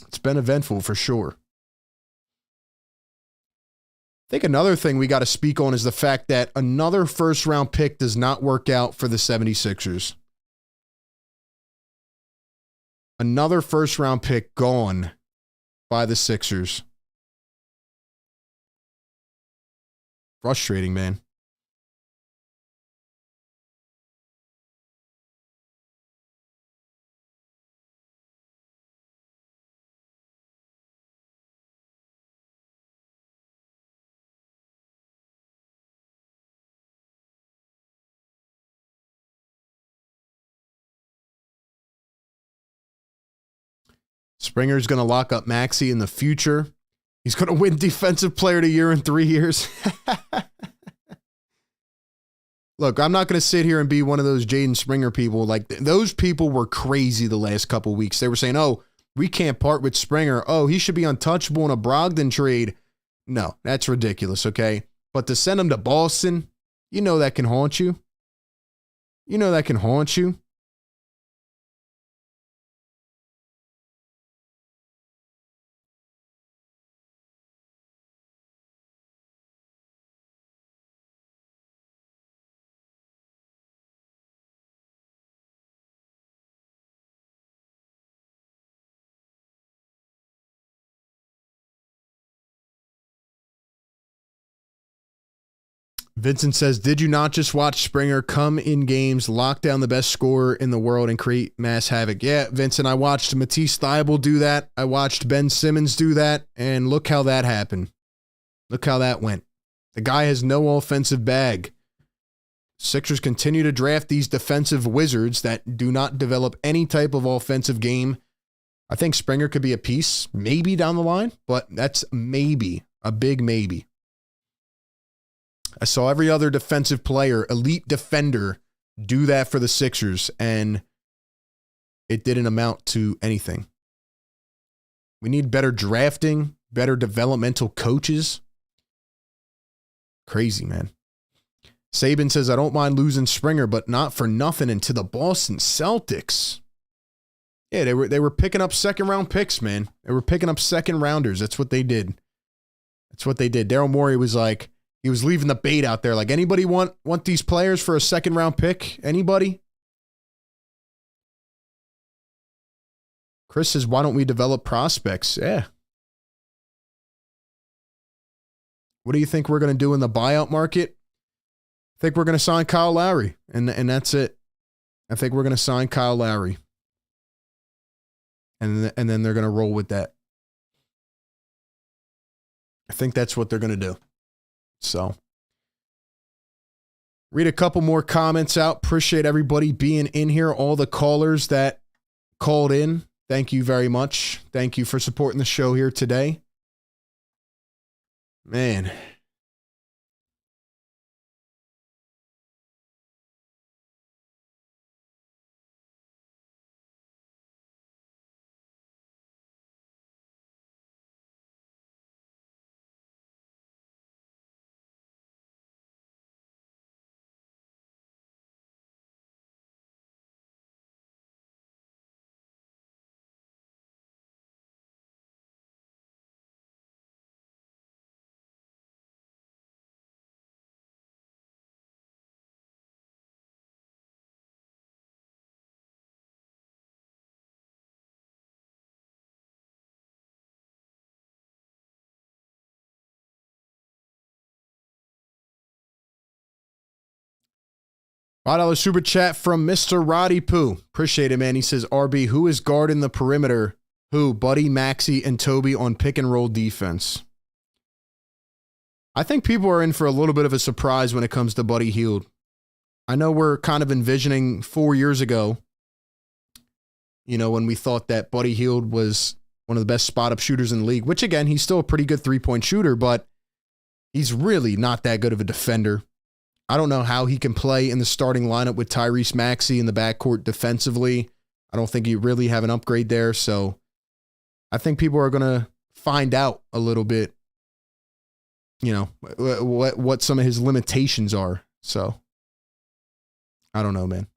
It's been eventful for sure. I think another thing we got to speak on is the fact that another first-round pick does not work out for the 76ers. Another first-round pick gone by the Sixers. Frustrating, man. Springer's going to lock up Maxey in the future. He's going to win Defensive Player of the Year in 3 years. Look, I'm not going to sit here and be one of those Jaden Springer people. Like, those people were crazy the last couple weeks. They were saying, oh, we can't part with Springer. Oh, he should be untouchable in a Brogdon trade. No, that's ridiculous, okay? But to send him to Boston, you know that can haunt you. You know that can haunt you. Vincent says, did you not just watch Springer come in games, lock down the best scorer in the world, and create mass havoc? Yeah, Vincent, I watched Matisse Thybulle do that. I watched Ben Simmons do that, and look how that happened. Look how that went. The guy has no offensive bag. Sixers continue to draft these defensive wizards that do not develop any type of offensive game. I think Springer could be a piece, maybe down the line, but that's maybe, a big maybe. I saw every other defensive player, elite defender, do that for the Sixers, and it didn't amount to anything. We need better drafting, better developmental coaches. Crazy, man. Saban says, I don't mind losing Springer, but not for nothing, and to the Boston Celtics. Yeah, they were picking up second-round picks, man. They were picking up second-rounders. That's what they did. That's what they did. Daryl Morey was like, he was leaving the bait out there. Like, anybody want these players for a second-round pick? Anybody? Chris says, why don't we develop prospects? Yeah. What do you think we're going to do in the buyout market? I think we're going to sign Kyle Lowry, and that's it. I think we're going to sign Kyle Lowry. And then they're going to roll with that. I think that's what they're going to do. So, read a couple more comments out. Appreciate everybody being in here. All the callers that called in. Thank you very much. Thank you for supporting the show here today. Man. $5 super chat from Mr. Roddy Poo. Appreciate it, man. He says, RB, who is guarding the perimeter? Who? Buddy, Maxey, and Toby on pick and roll defense. I think people are in for a little bit of a surprise when it comes to Buddy Hield. I know we're kind of envisioning 4 years ago, you know, when we thought that Buddy Hield was one of the best spot-up shooters in the league, which, again, he's still a pretty good three-point shooter, but he's really not that good of a defender. I don't know how he can play in the starting lineup with Tyrese Maxey in the backcourt defensively. I don't think you really have an upgrade there, so I think people are going to find out a little bit, you know, what some of his limitations are. So, I don't know, man.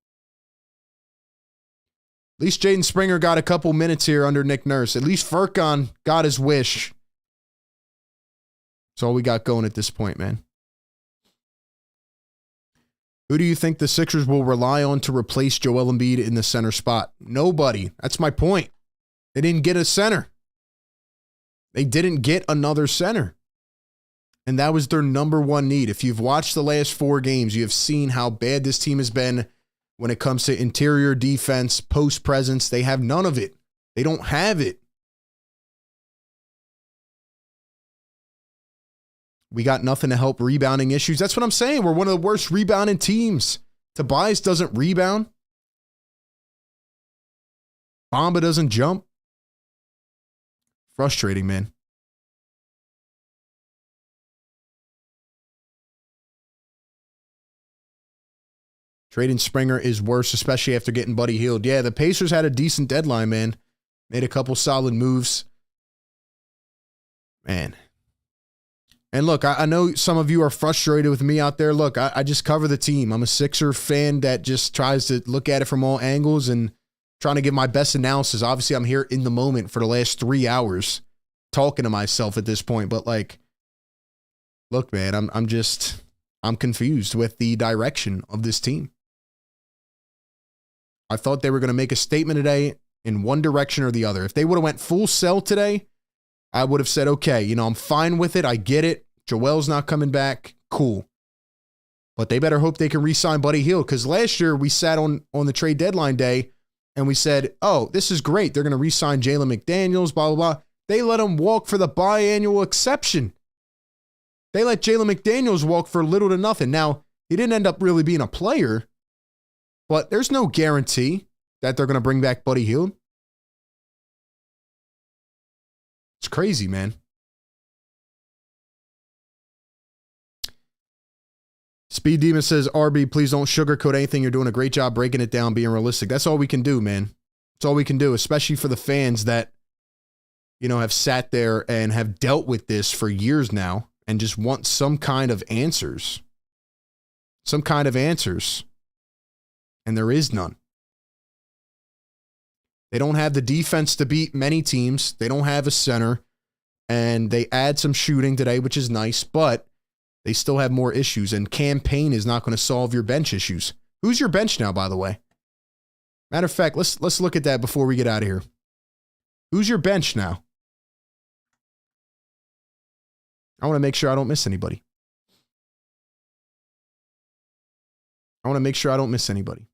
At least Jaden Springer got a couple minutes here under Nick Nurse. At least Furkan got his wish. That's all we got going at this point, man. Who do you think the Sixers will rely on to replace Joel Embiid in the center spot? Nobody. That's my point. They didn't get a center. They didn't get another center. And that was their number one need. If you've watched the last 4 games, you have seen how bad this team has been when it comes to interior defense, post presence. They have none of it. They don't have it. We got nothing to help rebounding issues. That's what I'm saying. We're one of the worst rebounding teams. Tobias doesn't rebound. Bamba doesn't jump. Frustrating, man. Trading Springer is worse, especially after getting Buddy Hield. Yeah, the Pacers had a decent deadline, man. Made a couple solid moves. Man. And look, I know some of you are frustrated with me out there. Look, I just cover the team. I'm a Sixer fan that just tries to look at it from all angles and trying to give my best analysis. Obviously, I'm here in the moment for the last 3 hours talking to myself at this point. But like, look, man, I'm confused with the direction of this team. I thought they were going to make a statement today in one direction or the other. If they would have went full sell today, I would have said, okay, you know, I'm fine with it. I get it. Joel's not coming back. Cool. But they better hope they can re-sign Buddy Hield, because last year we sat on the trade deadline day and we said, oh, this is great. They're going to re-sign Jalen McDaniels, blah, blah, blah. They let him walk for the biannual exception. They let Jalen McDaniels walk for little to nothing. Now, he didn't end up really being a player, but there's no guarantee that they're going to bring back Buddy Hield. It's crazy, man. Speed Demon says, RB, please don't sugarcoat anything. You're doing a great job breaking it down, being realistic. That's all we can do, man. That's all we can do, especially for the fans that, you know, have sat there and have dealt with this for years now and just want some kind of answers. Some kind of answers. And there is none. They don't have the defense to beat many teams. They don't have a center. And they add some shooting today, which is nice, but they still have more issues. And Cam Payne is not going to solve your bench issues. Who's your bench now, by the way? Matter of fact, let's look at that before we get out of here. Who's your bench now? I want to make sure I don't miss anybody. I want to make sure I don't miss anybody.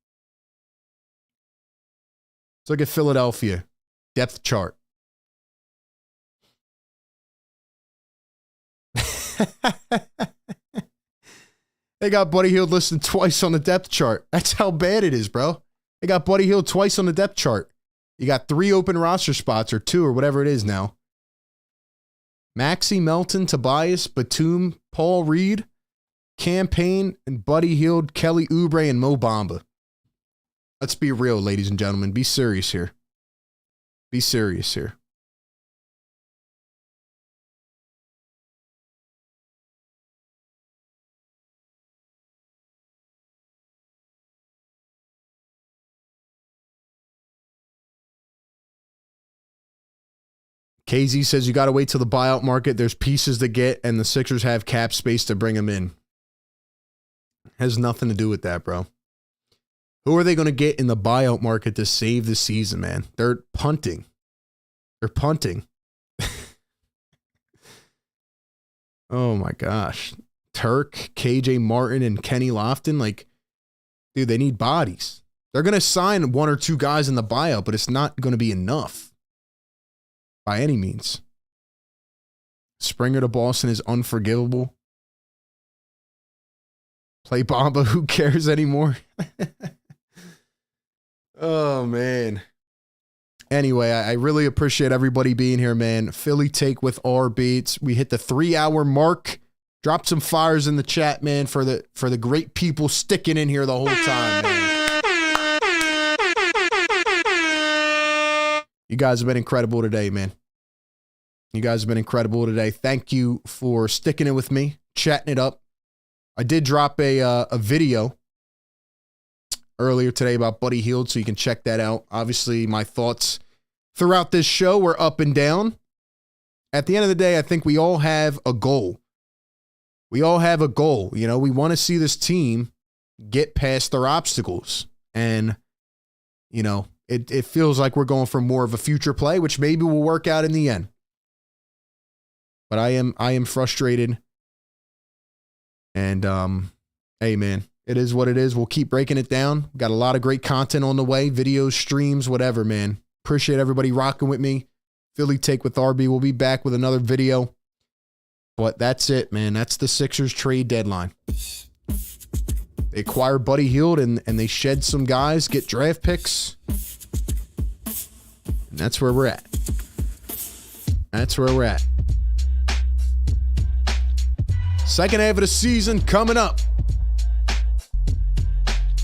Let's look at Philadelphia. Depth chart. They got Buddy Hield listed twice on the depth chart. That's how bad it is, bro. They got Buddy Hield twice on the depth chart. You got 3 open roster spots, or 2, or whatever it is now. Maxey, Melton, Tobias, Batum, Paul Reed, Cam Payne, and Buddy Hield, Kelly Oubre, and Mo Bamba. Let's be real, ladies and gentlemen. Be serious here. Be serious here. KZ says you got to wait till the buyout market. There's pieces to get, and the Sixers have cap space to bring them in. Has nothing to do with that, bro. Who are they going to get in the buyout market to save the season, man? They're punting. They're punting. Oh, my gosh. Turk, KJ Martin, and Kenny Lofton. Like, dude, they need bodies. They're going to sign one or two guys in the buyout, but it's not going to be enough by any means. Springer to Boston is unforgivable. Play Bamba, who cares anymore? Oh, man. Anyway, I really appreciate everybody being here, man. Philly Take with RB. We hit the 3-hour mark. Drop some fires in the chat, man, for the great people sticking in here the whole time, man. You guys have been incredible today, man. You guys have been incredible today. Thank you for sticking it with me, chatting it up. I did drop a video earlier today about Buddy Hield, so you can check that out. Obviously, my thoughts throughout this show were up and down. At the end of the day, I think we all have a goal. We all have a goal. You know, we want to see this team get past their obstacles. And, you know, it feels like we're going for more of a future play, which maybe will work out in the end. But I am frustrated. And, hey, man, it is what it is. We'll keep breaking it down. Got a lot of great content on the way. Videos, streams, whatever, man. Appreciate everybody rocking with me. Philly Take with RB. We'll be back with another video. But that's it, man. That's the Sixers trade deadline. They acquire Buddy Hield and they shed some guys, get draft picks. And that's where we're at. That's where we're at. Second half of the season coming up.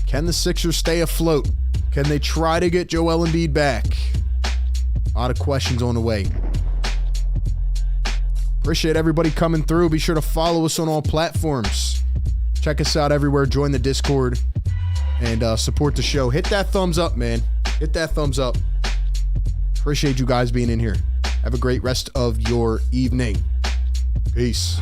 Can the Sixers stay afloat? Can they try to get Joel Embiid back? A lot of questions on the way. Appreciate everybody coming through. Be sure to follow us on all platforms. Check us out everywhere. Join the Discord and support the show. Hit that thumbs up, man. Hit that thumbs up. Appreciate you guys being in here. Have a great rest of your evening. Peace.